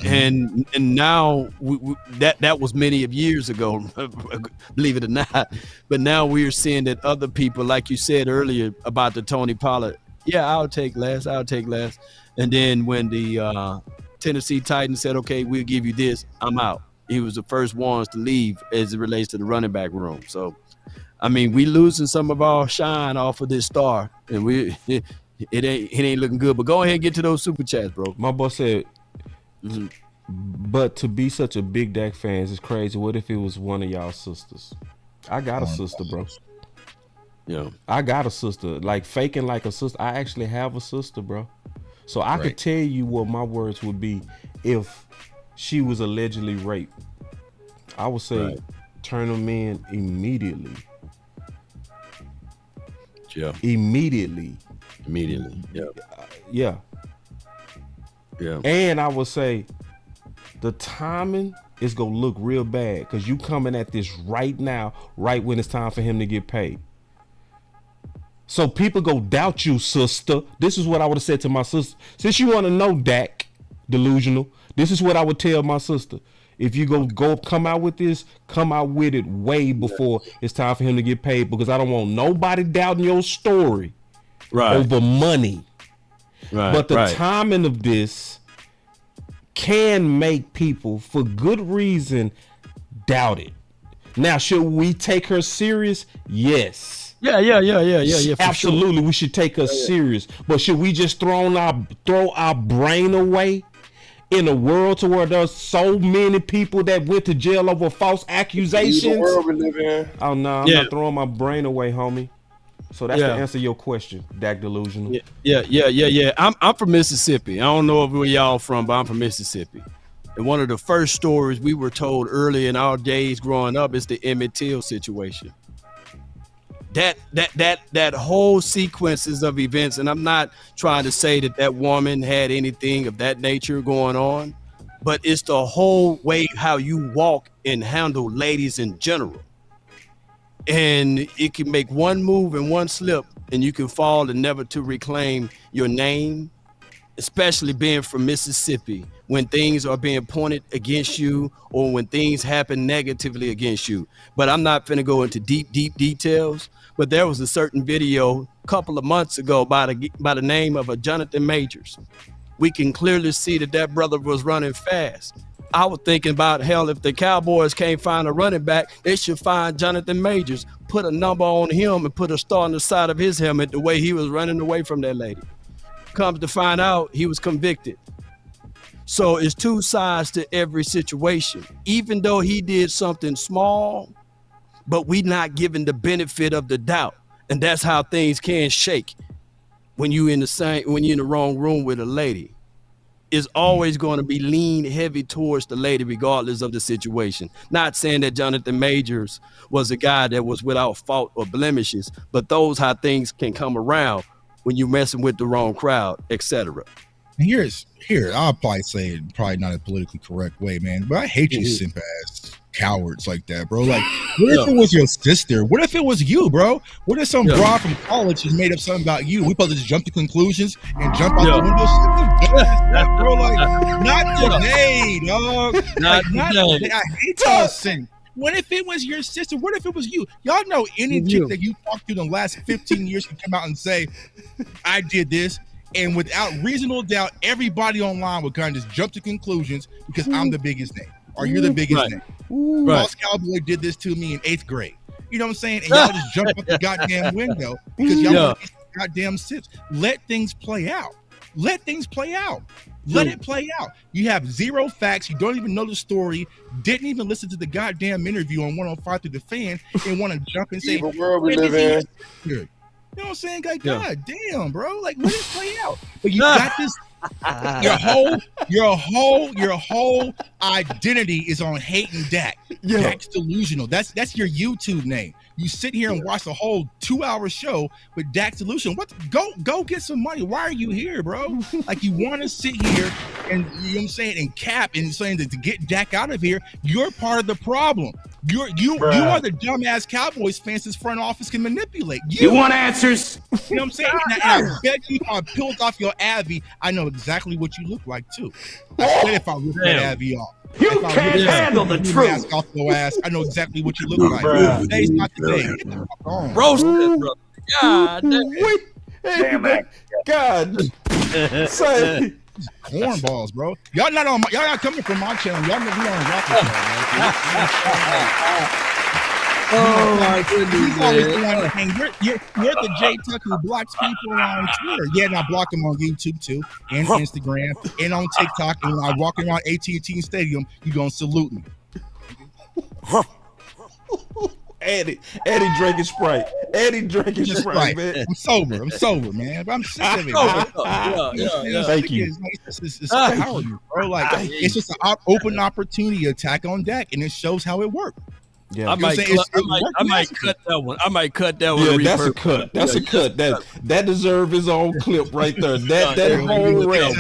And now that was many of years ago, believe it or not. But now we're seeing that other people, like you said earlier about the Tony Pollard, I'll take less. And then when the Tennessee Titans said, okay, we'll give you this, I'm out. He was the first ones to leave as it relates to the running back room. So, I mean, we losing some of our shine off of this star, and it ain't looking good. But go ahead and get to those super chats, bro. My boss said, but to be such a big Dak fan is crazy. What if it was one of y'all sisters? I got a sister, bro. Yeah, I got a sister. Like faking like a sister. I actually have a sister, bro. So I could tell you what my words would be if she was allegedly raped. I would say turn them in immediately. Yeah. Immediately. Yeah. Yeah. And I would say the timing is gonna look real bad because you coming at this right now, right when it's time for him to get paid. So people go doubt you, sister. This is what I would have said to my sister. Since you want to know Dak, delusional, this is what I would tell my sister. If you go come out with this, come out with it way before it's time for him to get paid, because I don't want nobody doubting your story over money. But the timing of this can make people, for good reason, Doubt it. Now, should we take her serious? Yes. Yeah. Absolutely, we should take her serious. But should we just throw our brain away in a world to where there's so many people that went to jail over false accusations? The world we live in. Oh no, I'm not throwing my brain away, homie. So that's the answer to your question, Dak Delusional. Yeah. I'm from Mississippi. I don't know where y'all from, but I'm from Mississippi. And one of the first stories we were told early in our days growing up is the Emmett Till situation. That whole sequences of events, and I'm not trying to say that woman had anything of that nature going on, but it's the whole way how you walk and handle ladies in general. And it can make one move and one slip, and you can fall and never to reclaim your name, especially being from Mississippi, when things are being pointed against you or when things happen negatively against you. But I'm not finna go into deep details, but there was a certain video a couple of months ago by the name of a Jonathan Majors. We can clearly see that brother was running fast. I was thinking about, hell, if the Cowboys can't find a running back, they should find Jonathan Majors, put a number on him and put a star on the side of his helmet the way he was running away from that lady. Comes to find out, he was convicted. So it's two sides to every situation. Even though he did something small, but we not given the benefit of the doubt. And that's how things can shake when you in the wrong room with a lady. Is always going to be lean heavy towards the lady regardless of the situation. Not saying that Jonathan Majors was a guy that was without fault or blemishes, but those how things can come around when you're messing with the wrong crowd, etc. Here, I'll probably say it probably not a politically correct way, man, but I hate you simp ass cowards like that, bro. Like, what if it was your sister? What if it was you, bro? What if some broad from college has made up something about you? We supposed to just jump to conclusions and jump out the window, bro. Like, not today, dog. Not today. I hate y'all simp. What if it was your sister? What if it was you? Y'all know any chick that you talked to in the last 15 years can come out and say, I did this. And without reasonable doubt, everybody online would kind of just jump to conclusions because I'm the biggest name. Or you're the biggest name. Boss Cowboy did this to me in 8th grade. You know what I'm saying? And y'all just jump out the goddamn window because y'all goddamn sips. Let things play out. Let things play out. Let it play out. You have zero facts. You don't even know the story. Didn't even listen to the goddamn interview on 105 through the Fan and want to jump and say, the world we live in. You know what I'm saying? Like, God damn, bro. Like, let it play out. But you got this. Your whole identity is on hating Dak. Dak's delusional. That's your YouTube name. You sit here and watch the whole 2-hour show with Dak's delusional. Go get some money. Why are you here, bro? Like, you want to sit here and, you know what I'm saying, and cap and saying that to get Dak out of here, you're part of the problem. You are the dumbass Cowboys fans this front office can manipulate. You want answers? You know what I'm saying? And I bet you if I peeled off your Abby, I know exactly what you look like too. I said if I ripped that Abby off. You can't handle the truth. Mask off your ass, I know exactly what you look like. Today's not today. Roasted, brother. God damn it. God. Say. Cornballs, bro. Y'all not coming from my channel. Y'all know we on Rocket channel. Oh my goodness! You're the J Tuck who blocks people on Twitter. Yeah, and I block them on YouTube too, and Instagram, and on TikTok. And when I walk around AT&T Stadium, you gonna salute me. Eddie drinking Sprite. Man. I'm sober, man. But I'm sick of it. Thank you. It's cowardly, bro. Like, it's just an open opportunity attack on Dak, and it shows how it worked. Yeah, I might cut that one. Yeah, that's a cut. That's a cut. That deserves his own clip right there. That whole realm.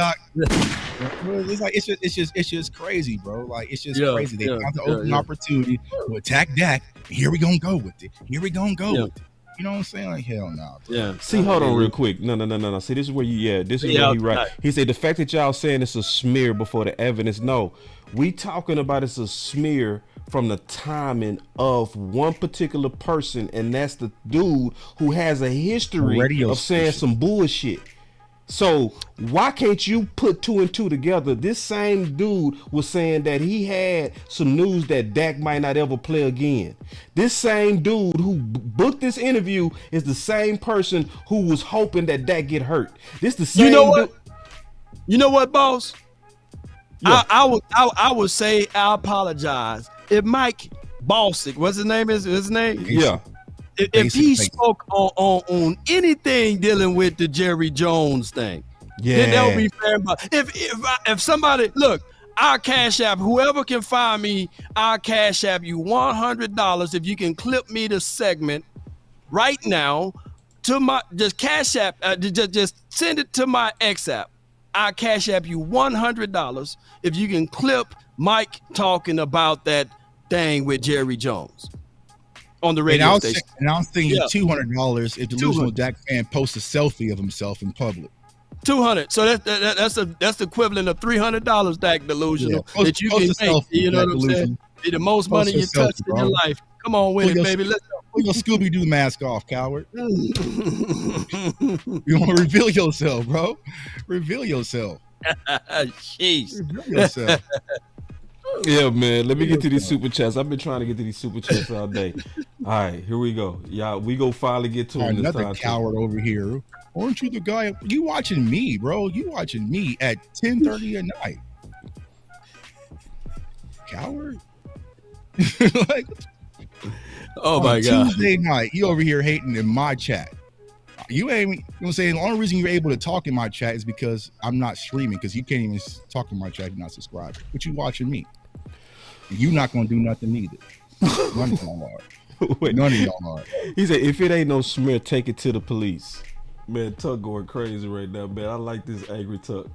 It's just crazy, bro. Like, it's just crazy. They found the open opportunity to attack Dak. Here we gonna go with it. With it. You know what I'm saying? Like, hell no. Yeah. See, hold on real quick. No. See, this is where where he right. He said the fact that y'all saying it's a smear before the evidence. No, we talking about it's a smear from the timing of one particular person, and that's the dude who has a history of saying some bullshit. So why can't you put 2 and 2 together? This same dude was saying that he had some news that Dak might not ever play again. This same dude who booked this interview is the same person who was hoping that Dak get hurt. This the same. You know what? Dude. You know what, boss? Yeah. I would say I apologize if Mike Bossick, what's his name? Is his name? Yeah. If he spoke on anything dealing with the Jerry Jones thing, then that would be fair. But if somebody look, our Cash App, whoever can find me, our Cash App you $100 if you can clip me the segment right now to my just Cash App, just send it to my X app. I Cash App you $100 if you can clip Mike talking about that thing with Jerry Jones on the radio station. And I was thinking $200 if the delusional Dak fan posts a selfie of himself in public. $200. So that's the equivalent of $300, Dak delusional, that you can make. You know what I'm saying? Be the most money you touched in your life. Come on with it, baby. Let's go. Pull your Scooby-Doo mask off, coward. You want to reveal yourself, bro. Reveal yourself. Jeez. Reveal yourself. Yeah, man. Let me get to these super chats. I've been trying to get to these super chats all day. All right, here we go. Y'all, we go finally get to them this another coward over here. Aren't you the guy? You watching me, bro. You watching me at 10:30 at night. Coward. Like, oh my God. Tuesday night, you over here hating in my chat. You ain't, you know what I'm saying? The only reason you're able to talk in my chat is because I'm not streaming, because you can't even talk in my chat if you're not subscribed. But you watching me. You not gonna do nothing either. None of y'all are. None of y'all are. He said, if it ain't no smear, take it to the police. Man, Tuck going crazy right now, man. I like this angry Tuck.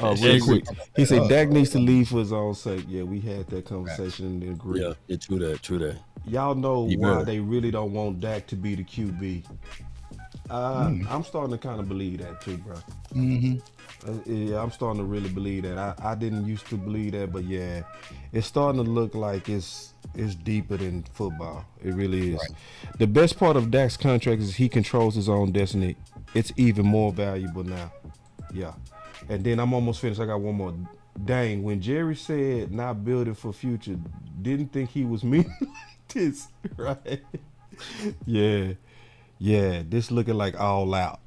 Real quick. He said Dak needs to leave for his own sake. Yeah, we had that conversation and agreed. Yeah, true that. Y'all know why they really don't want Dak to be the QB. I'm starting to kind of believe that too, bro. Yeah, I'm starting to really believe that. I didn't used to believe that, but yeah, it's starting to look like it's deeper than football. It really is. Right. The best part of Dak's contract is he controls his own destiny. It's even more valuable now. Yeah. And then I'm almost finished. I got one more. Dang, when Jerry said not building for future, didn't think he was meaning like this, right? Yeah, this looking like all out.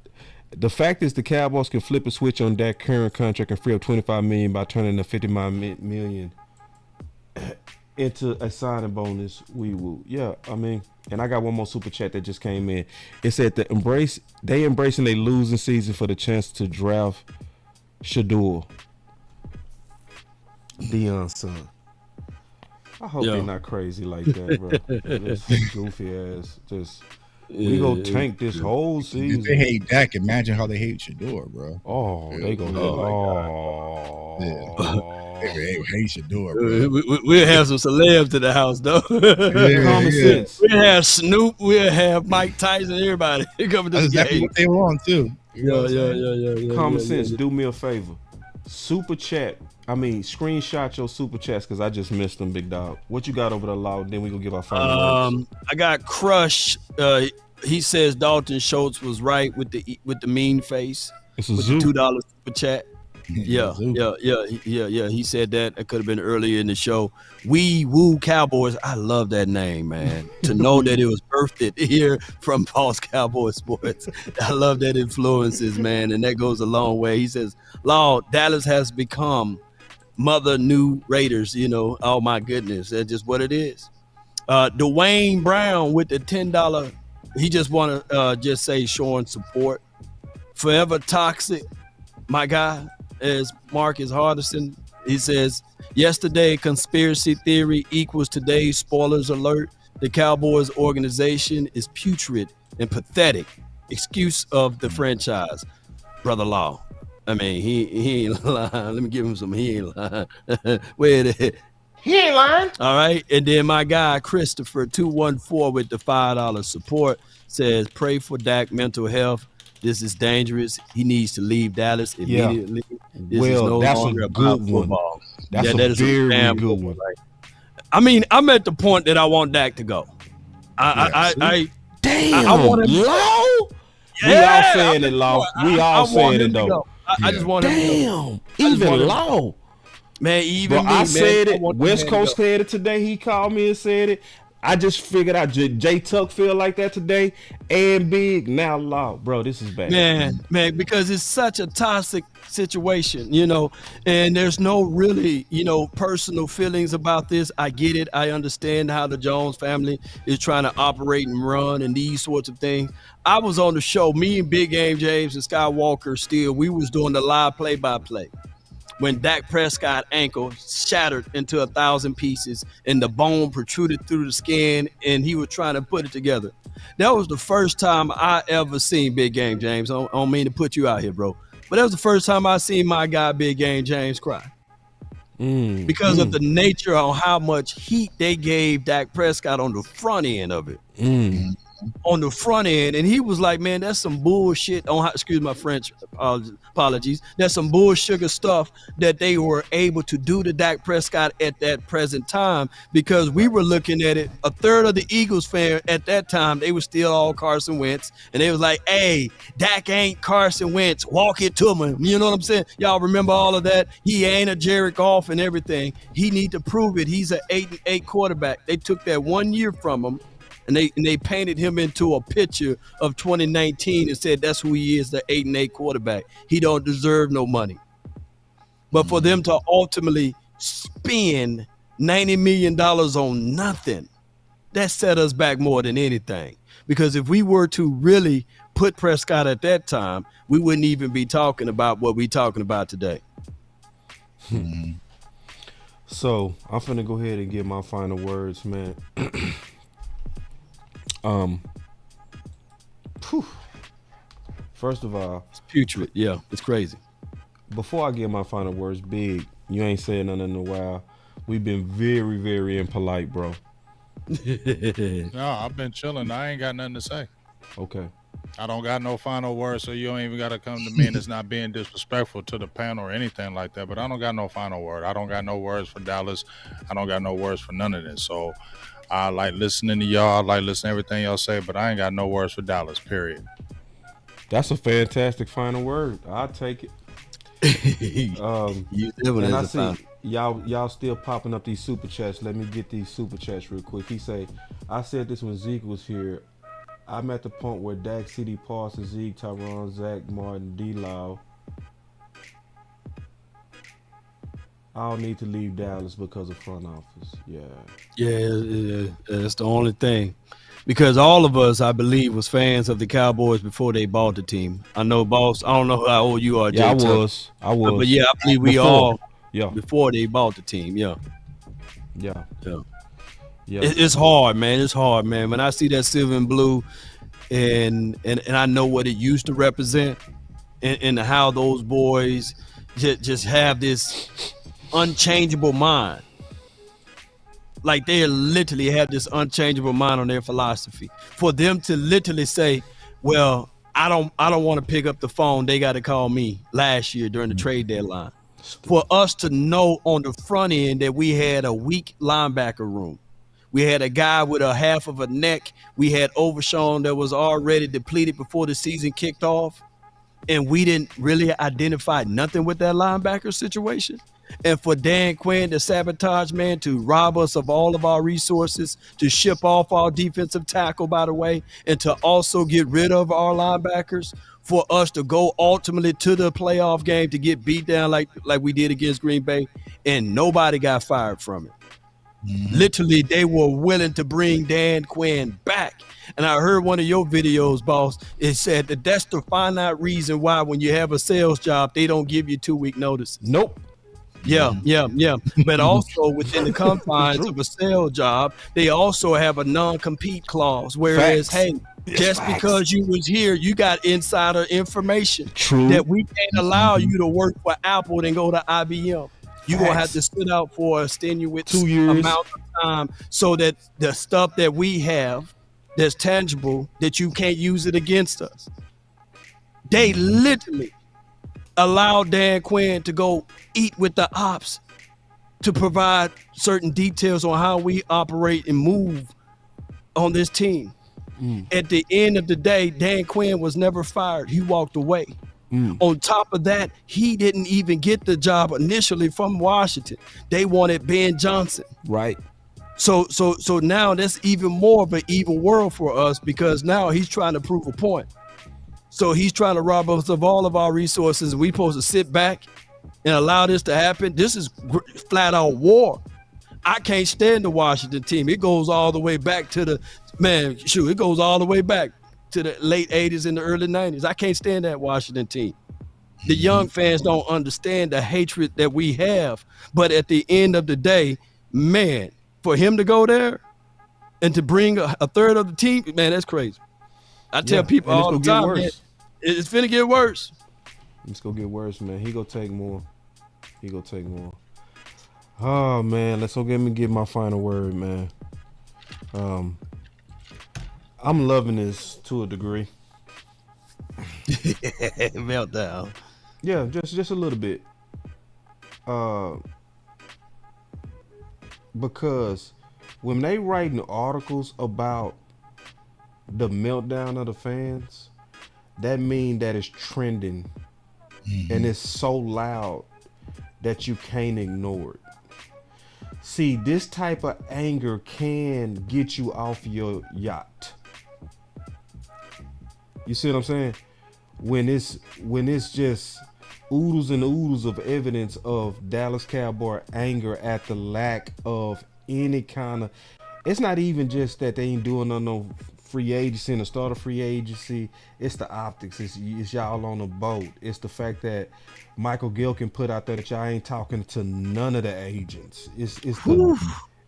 The fact is the Cowboys can flip a switch on that current contract and free up $25 million by turning the $50 million into a signing bonus. We will. Yeah, I mean, and I got one more super chat that just came in. It said they embracing a losing season for the chance to draft Shador, Deion's son. I hope they're not crazy like that, bro. This goofy ass. We go tank this whole season. If they hate Dak, imagine how they hate Shador, bro. Oh, they go. They hate Shador, bro. We'll have some celebs to the house, though. Common sense. We'll have Snoop. We'll have Mike Tyson. Everybody coming to the exactly game. What they want too. Yeah. Common sense. Do me a favor. Super chat. I mean, screenshot your super chats because I just missed them, big dog. What you got over the law? Then we gonna give our final words. I got Crush. He says Dalton Schultz was right with the mean face. It's a with zoo. the $2 super chat. Yeah. He said that. It could have been earlier in the show. We Woo Cowboys. I love that name, man. To know that it was birthed here from Boss Cowboy Sports. I love that influences, man, and that goes a long way. He says, Lord, Dallas has become mother new Raiders. You know, oh my goodness, that's just what it is. Dwayne Brown with the $10. He just want to just say showing support. Forever Toxic, my guy. As Marcus Hardison, he says, yesterday conspiracy theory equals today's spoilers alert. The Cowboys organization is putrid and pathetic. Excuse of the franchise. Brother Law. I mean, he ain't lying. Let me give him some. He ain't lying. Where it is? He ain't lying. All right. And then my guy, Christopher 214 with the $5 support says, pray for Dak mental health. This is dangerous. He needs to leave Dallas immediately. Yeah. Well, that's a good one. That's a very good one. Right? I mean, I'm at the point that I want Dak to go. I want him. Low? We all saying it, Law. We all saying it though. I just want him to go. Even Law. Man, even Bro, me, I man. said it. I want West the man to Coast go. said it today. He called me and said it. I just figured out Jay Tuck feel like that today. And Big, now Law. Bro, this is bad. Man, because it's such a toxic situation, you know, and there's no really, you know, personal feelings about this. I get it. I understand how the Jones family is trying to operate and run and these sorts of things. I was on the show, me and Big Game James and Skywalker still, we was doing the live play-by-play. When Dak Prescott ankle shattered into 1,000 pieces and the bone protruded through the skin and he was trying to put it together. That was the first time I ever seen Big Game James. I don't mean to put you out here, bro. But that was the first time I seen my guy Big Game James cry. Because of the nature of how much heat they gave Dak Prescott on the front end of it. On the front end, and he was like, man, that's some bullshit excuse my French, apologies, that's some bullshit stuff that they were able to do to Dak Prescott at that present time, because we were looking at it, a third of the Eagles fan at that time, they were still all Carson Wentz, and they was like, hey, Dak ain't Carson Wentz, walk it to him, you know what I'm saying? Y'all remember all of that? He ain't a Jared Goff and everything. He need to prove it. He's an 8-8 quarterback. They took that 1 year from him, and they painted him into a picture of 2019 and said that's who he is, the 8-8 quarterback. He don't deserve no money. But for them to ultimately spend $90 million on nothing, that set us back more than anything. Because if we were to really put Prescott at that time, we wouldn't even be talking about what we're talking about today. So I'm finna go ahead and get my final words, man. First of all, It's putrid. Yeah, it's crazy. before I get my final words, Big, you ain't said nothing in a while. We've been very, very impolite, bro. No, I've been chilling. I ain't got nothing to say. Okay. I don't got no final words, so you don't even got to come to me, and it's not being disrespectful to the panel or anything like that, but I don't got no final word. I don't got no words for Dallas. I don't got no words for none of this. So I like listening to y'all. I like listening to everything y'all say, but I ain't got no words for Dallas, period. That's a fantastic final word. I'll take it. And I see y'all still popping up these super chats. Let me get these super chats real quick. He say, I said this when Zeke was here. I'm at the point where Dak, CD, Parsons, Zeke, Tyron, Zach, Martin, D-Law. I don't need to leave Dallas because of front office. Yeah, that's the only thing. Because all of us, I believe, was fans of the Cowboys before they bought the team. I know, boss. I don't know how old you are, Yeah, Jay. I was. But yeah, I believe we Before. all. Yeah. Before they bought the team. Yeah. Yeah. It's hard, man. It's hard, man. When I see that silver and blue, and I know what it used to represent, and how those boys just have this unchangeable mind. Like they literally have this unchangeable mind on their philosophy. For them to literally say, well, I don't want to pick up the phone. They got to call me last year during the trade deadline. For us to know on the front end that we had a weak linebacker room. We had a guy with a half of a neck. We had Overshawn that was already depleted before the season kicked off. And we didn't really identify nothing with that linebacker situation. And for Dan Quinn, the sabotage man, to rob us of all of our resources, to ship off our defensive tackle, by the way, and to also get rid of our linebackers, for us to go ultimately to the playoff game to get beat down like we did against Green Bay, and nobody got fired from it. Literally, they were willing to bring Dan Quinn back. And I heard one of your videos, boss. It said that that's the finite reason why when you have a sales job, they don't give you 2-week notice. Nope. Yeah. But also within the confines of a sales job, they also have a non-compete clause. Whereas, Facts. Just because you was here, you got insider information. True. That we can't allow you to work for Apple and go to IBM. You're going to have to sit out for a extenuate 2 years amount of time so that the stuff that we have that's tangible, that you can't use it against us. They literally allowed Dan Quinn to go eat with the ops to provide certain details on how we operate and move on this team. At the end of the day, Dan Quinn was never fired. He walked away. On top of that, he didn't even get the job initially from Washington. They wanted Ben Johnson. Right. So now that's even more of an evil world for us, because now he's trying to prove a point. So he's trying to rob us of all of our resources. We supposed to sit back and allow this to happen? This is flat out war. I can't stand the Washington team. It goes all the way back to it goes all the way back to the late 80s and the early 90s. I can't stand that Washington team. The young fans don't understand the hatred that we have. But at the end of the day, man, for him to go there and to bring a third of the team, man, that's crazy. I tell people all the time, man, it's finna get worse. It's gonna get worse, man. He gonna take more. Oh man, let's go get me get my final word, man. I'm loving this to a degree. Meltdown. Yeah, just a little bit. Because when they writing articles about the meltdown of the fans, that mean that it's trending, and it's so loud that you can't ignore it. See, this type of anger can get you off your yacht. You see what I'm saying? When it's just oodles and oodles of evidence of Dallas Cowboy anger at the lack of any kind of, it's not even just that they ain't doing no free agency and the start of free agency. It's the optics. It's y'all on a boat. It's the fact that Michael Gilkin put out there that y'all ain't talking to none of the agents. It's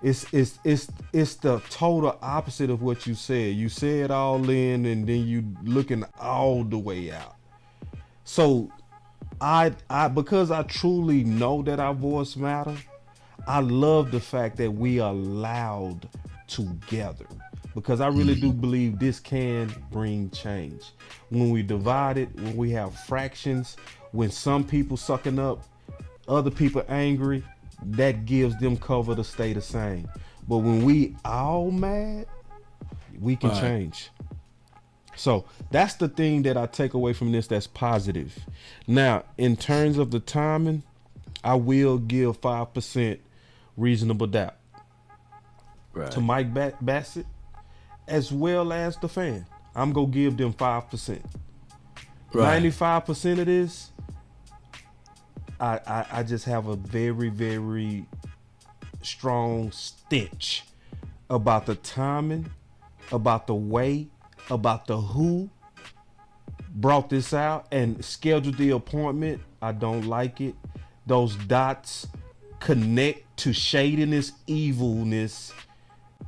the total opposite of what you said. You said all in, and then you looking all the way out. So I because I truly know that our voice matter, I love the fact that we are loud together, because I really do believe this can bring change. When we divide it, when we have fractions, when some people sucking up, other people angry, that gives them cover to stay the same. But when we all mad, we can change. So that's the thing that I take away from this that's positive. Now, in terms of the timing, I will give 5% reasonable doubt to Mike Bassett, as well as the fan. I'm going to give them 5%. 95% of this, I just have a very, very strong stench about the timing, about the way, about the who brought this out and scheduled the appointment. I don't like it. Those dots connect to shadiness, evilness,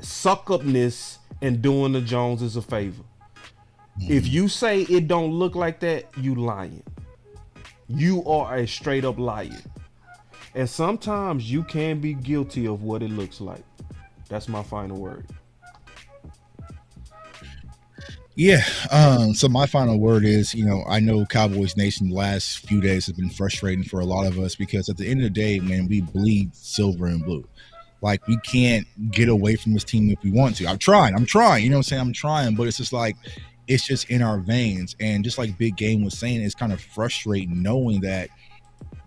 suck-upness, and doing the Joneses a favor. If you say it don't look like that, you lying. You are a straight up liar. And sometimes you can be guilty of what it looks like. That's my final word. Yeah. So my final word is, I know Cowboys Nation the last few days have been frustrating for a lot of us, because at the end of the day, man, we bleed silver and blue. Like, we can't get away from this team if we want to. I'm trying, you know what I'm saying? I'm trying, but it's just like, it's just in our veins. And just like Big Game was saying, it's kind of frustrating knowing that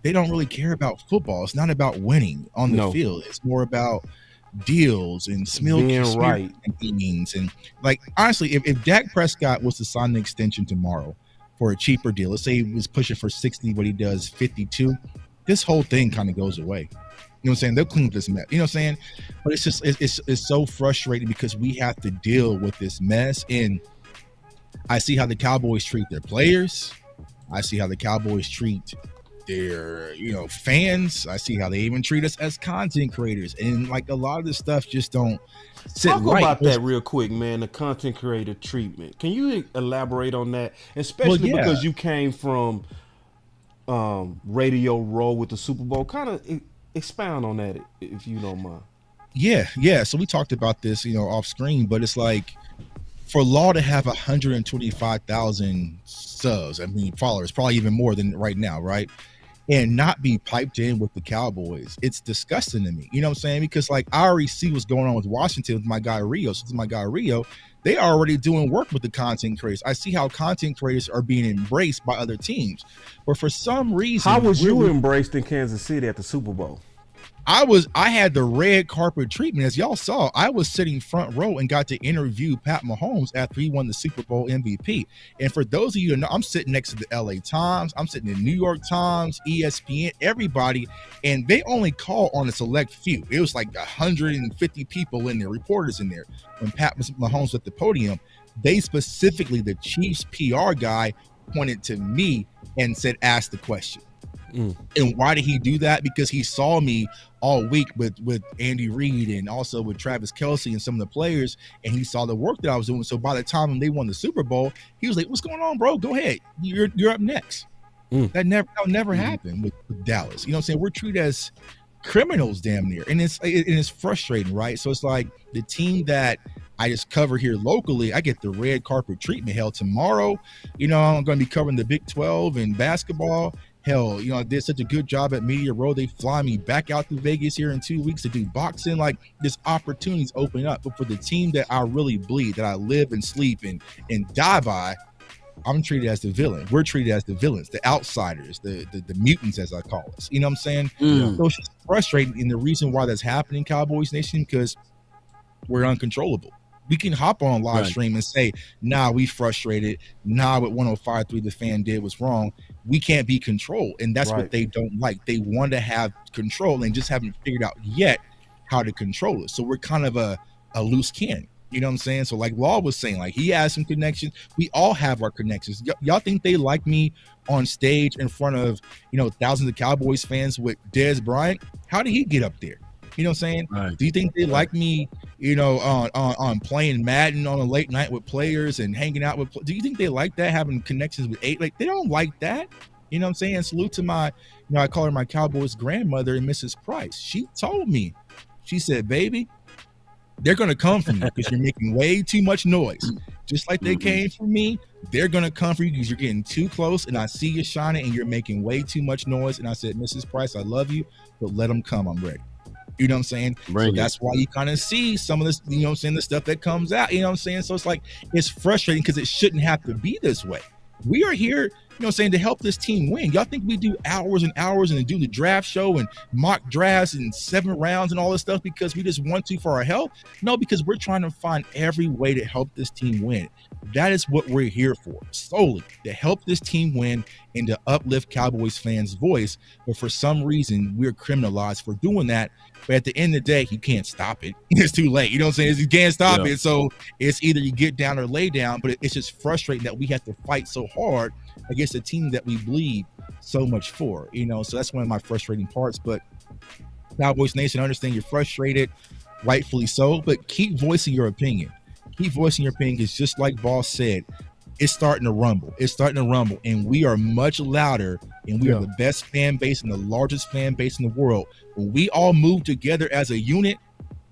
they don't really care about football. It's not about winning on the field. It's more about deals and means. And like, honestly, if Dak Prescott was to sign an extension tomorrow for a cheaper deal, let's say he was pushing for 60, but he does 52, this whole thing kind of goes away. You know what I'm saying? They'll clean up this mess. You know what I'm saying? But it's just, it's so frustrating because we have to deal with this mess. And I see how the Cowboys treat their players. I see how the Cowboys treat their, fans. I see how they even treat us as content creators. And like, a lot of this stuff just don't sit Talk right. about that real quick, man, the content creator treatment. Can you elaborate on that? Especially because you came from Radio Row with the Super Bowl. Kind of expound on that if you don't mind. Yeah. So we talked about this, off screen, but it's like, for Law to have 125,000 subs, followers, probably even more than right now, right? and not be piped in with the Cowboys. It's disgusting to me. You know what I'm saying? Because like I already see what's going on with Washington with my guy Rio. Since my guy Rio, they are already doing work with the content creators. I see how content creators are being embraced by other teams. But for some reason, how was you embraced in Kansas City at the Super Bowl? I had the red carpet treatment. As y'all saw, I was sitting front row and got to interview Pat Mahomes after he won the Super Bowl MVP. And for those of you who know, I'm sitting next to the LA Times, I'm sitting in New York Times, ESPN, everybody, and they only call on a select few. It was like 150 people in there, reporters in there. When Pat Mahomes was at the podium, they specifically, the Chiefs PR guy, pointed to me and said, ask the question. And why did he do that? Because he saw me all week with Andy Reid and also with Travis Kelce and some of the players, and he saw the work that I was doing. So by the time they won the Super Bowl, he was like, "What's going on, bro? Go ahead, you're up next." That never happened with Dallas. You know what I'm saying? We're treated as criminals, damn near, and it's frustrating, right? So it's like the team that I just cover here locally, I get the red carpet treatment. Hell, tomorrow, you know, I'm going to be covering the Big 12 and basketball. Hell, you know, I did such a good job at Media Row. They fly me back out to Vegas here in 2 weeks to do boxing. Like, this opportunities open up. But for the team that I really bleed, that I live and sleep and die by, I'm treated as the villain. We're treated as the villains, the outsiders, the mutants, as I call us. You know what I'm saying? So it's just frustrating. And the reason why that's happening, Cowboys Nation, because we're uncontrollable. We can hop on live stream and say, nah, we frustrated. Nah, what 105.3 The Fan did was wrong. We can't be controlled. And that's what they don't like. They want to have control and just haven't figured out yet how to control it. So we're kind of a loose cannon. You know what I'm saying? So like Law was saying, like he has some connections. We all have our connections. Y'all think they like me on stage in front of, you know, thousands of Cowboys fans with Dez Bryant? How did he get up there? You know what I'm saying? Do you think they like me, you know, on playing Madden on a late night with players and hanging out with? Do you think they like that, having connections with like they don't like that? You know what I'm saying? Salute to my, you know, I call her my Cowboys grandmother and Mrs. Price. She told me, she said, baby, they're going to come for you because you're making way too much noise. Just like they came for me, they're going to come for you because you're getting too close and I see you shining and you're making way too much noise. And I said, Mrs. Price, I love you, but let them come. I'm ready. You know what I'm saying? So that's why you kind of see some of this, you know what I'm saying, the stuff that comes out, you know what I'm saying? So it's like, it's frustrating because it shouldn't have to be this way. We are here, you know what I'm saying, to help this team win. Y'all think we do hours and hours and do the draft show and mock drafts and 7 rounds and all this stuff because we just want to for our health? No, because we're trying to find every way to help this team win. That is what we're here for, solely to help this team win and to uplift Cowboys fans' voice. But for some reason, we're criminalized for doing that. But at the end of the day, you can't stop it. It's too late. You know what I'm saying? You can't stop it. So it's either you get down or lay down. But it's just frustrating that we have to fight so hard against a team that we bleed so much for. You know, so that's one of my frustrating parts. But Cowboys Nation, I understand you're frustrated, rightfully so. But keep voicing your opinion. Keep voicing your opinion because just like Boss said, it's starting to rumble. It's starting to rumble. And we are much louder. And we are the best fan base and the largest fan base in the world. When we all move together as a unit,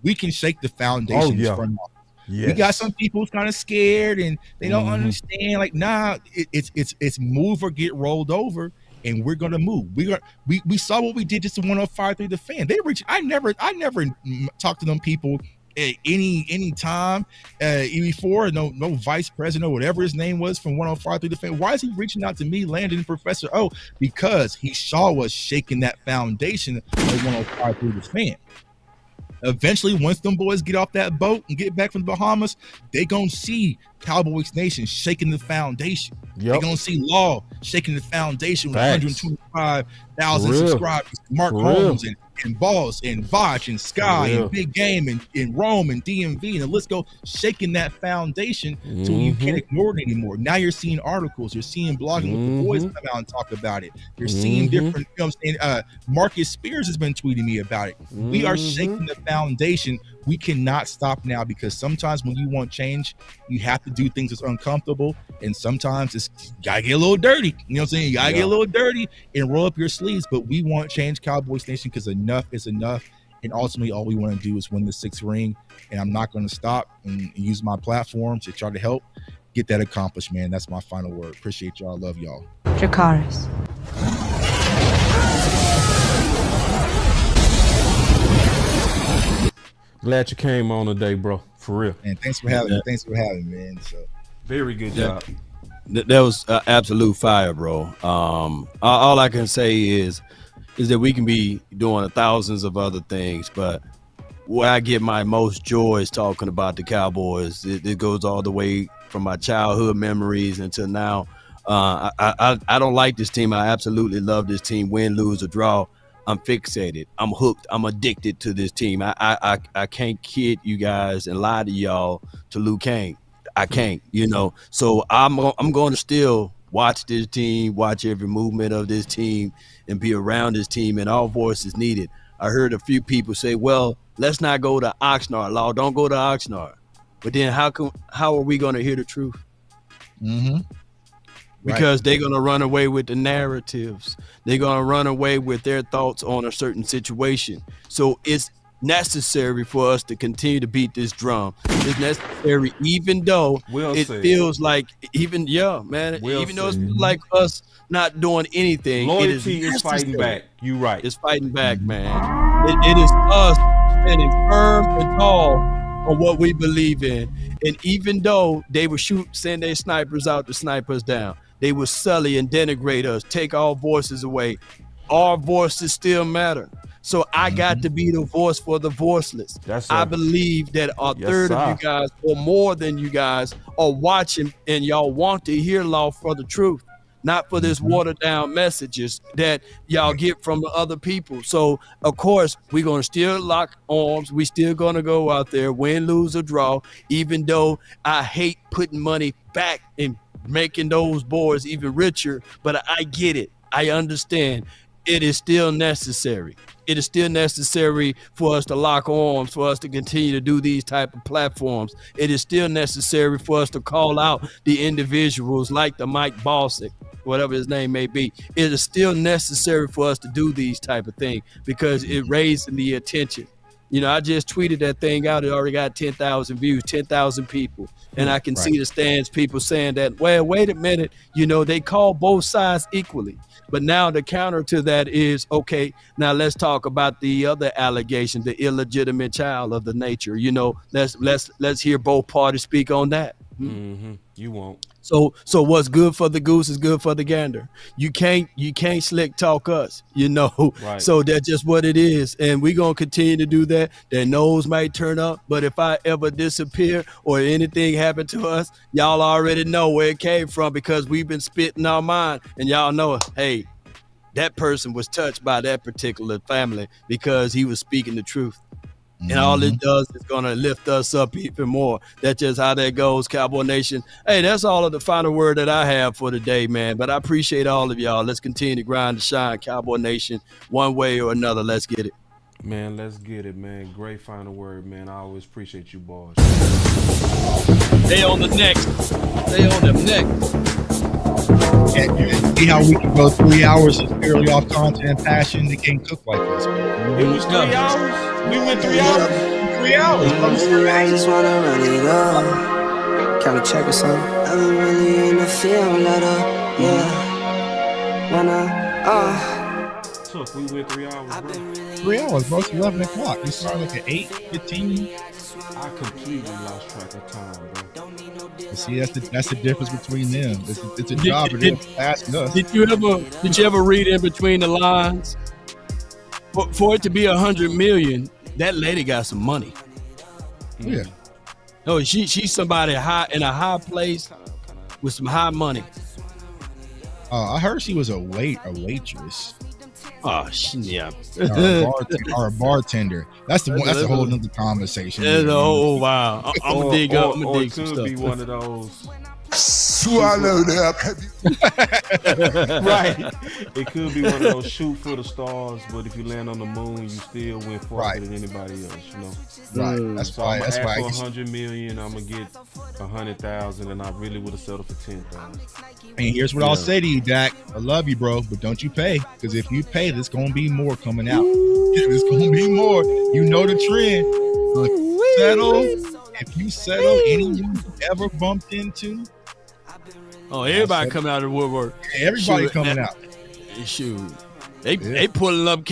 we can shake the foundations from us. We got some people who's kind of scared and they don't understand. Like, nah, it's move or get rolled over, and we're gonna move. We saw what we did just to 105.3 The Fan. They reached. I never talked to them people at any time before. No vice president or whatever his name was from 105.3 The Fan. Why is he reaching out to me, Landon, Professor O? Because he saw us shaking that foundation of 105.3 The Fan. Eventually, once them boys get off that boat and get back from the Bahamas, they gonna see Cowboys Nation shaking the foundation. They gonna see Law shaking the foundation with 125,000 subscribers. Mark Holmes and Boss and Vach and Sky and Big Game and Rome and DMV, and the list go, shaking that foundation so you can't ignore it anymore. Now you're seeing articles, you're seeing blogging with the boys come out and talk about it. You're seeing different, you know what I'm saying? Marcus Spears has been tweeting me about it. We are shaking the foundation. We cannot stop now because sometimes when you want change, you have to do things that's uncomfortable, and sometimes you gotta get a little dirty. You know what I'm saying? You gotta get a little dirty and roll up your sleeves. But we want change, Cowboys Nation, because enough is enough. And ultimately, all we want to do is win the 6th ring. And I'm not going to stop and use my platform to try to help get that accomplished, man. That's my final word. Appreciate y'all. Love y'all. Dracarys. Glad you came on today, bro. For real. And thanks for having me. Thanks for having me, man. So very good job. That was absolute fire, bro. All I can say is that we can be doing thousands of other things, but where I get my most joy is talking about the Cowboys. It goes all the way from my childhood memories until now. I don't like this team. I absolutely love this team. Win, lose, or draw, I'm fixated. I'm hooked. I'm addicted to this team. I can't kid you guys and lie to y'all to Luke Kane. I can't, So I'm going to still watch this team, watch every movement of this team, and be around this team. And all voices needed. I heard a few people say, "Well, let's not go to Oxnard, Law. Don't go to Oxnard." But then how are we going to hear the truth? Mm-hmm. Because they're going to run away with the narratives. They're going to run away with their thoughts on a certain situation. So it's necessary for us to continue to beat this drum. It's necessary, even though feels like, even though it's like us not doing anything. Loyalty is fighting back. You right. It's fighting back, man. It is us standing firm and tall on what we believe in. And even though they would send their snipers out to snipe us down, they would sully and denigrate us, take our voices away. Our voices still matter. So I got to be the voice for the voiceless. I believe that a third of you guys, or more than you guys, are watching and y'all want to hear Law for the truth, not for this watered down messages that y'all get from the other people. So of course we're gonna still lock arms. We still gonna go out there, win, lose, or draw, even though I hate putting money back and making those boys even richer. But I get it. I understand. It is still necessary. It is still necessary for us to lock arms, for us to continue to do these type of platforms. It is still necessary for us to call out the individuals like the Mike Bossick, whatever his name may be. It is still necessary for us to do these type of things because it raised the attention. I just tweeted that thing out. It already got 10,000 views, 10,000 people. And I can see the stands, people saying that, well, wait a minute, they call both sides equally. But now the counter to that is, okay, now let's talk about the other allegation, the illegitimate child of the nature. Let's hear both parties speak on that. Mm-hmm. You won't. So what's good for the goose is good for the gander. You can't slick talk us, Right. So that's just what it is. And we're going to continue to do that. Their nose might turn up, but if I ever disappear or anything happen to us, y'all already know where it came from because we've been spitting our mind and y'all know, hey, that person was touched by that particular family because he was speaking the truth. And all it does is going to lift us up even more. That's just how that goes, Cowboy Nation. Hey, that's all of the final word that I have for today, man. But I appreciate all of y'all. Let's continue to grind and shine, Cowboy Nation, one way or another. Let's get it. Man, let's get it, man. Great final word, man. I always appreciate you, boys. They on the next. They on them next. And see how we can go 3 hours purely off content and passion. They can't cook like this. It was 3 hours. We went 3 hours. 3 hours. I just wanna run it up. Can we check or something? I've been really in the field, let up. Yeah. Took. We went 3 hours, bro. 3 hours, bro. It's 11 o'clock. You started like at 8:15. I completely lost track of time, bro. See, that's the difference between them. It's a job, and it's asking us. Did you ever read in between the lines? For it to be 100 million, that lady got some money. Yeah. No, she's somebody high in a high place with some high money. I heard she was a waitress. Oh, yeah. Or a bartender. That's the one. That's a whole nother conversation. Oh wow! I'm gonna dig up. I'm gonna dig some stuff. Or it could be one of those. Swallow that. Right. It could be one of those shoot for the stars, but if you land on the moon, you still win farther than anybody else. Right. That's so why. I'm That's ask why. For 100 million, I'm gonna get 100,000, and I really would have settled for 10,000. And here's what I'll say to you, Dak. I love you, bro, but don't you pay? Because if you pay, there's gonna be more coming out. There's gonna be more. You know the trend. If you settle, anyone you ever bumped into. Oh, everybody coming out of the woodwork. Everybody coming out. Shoot. They pulling up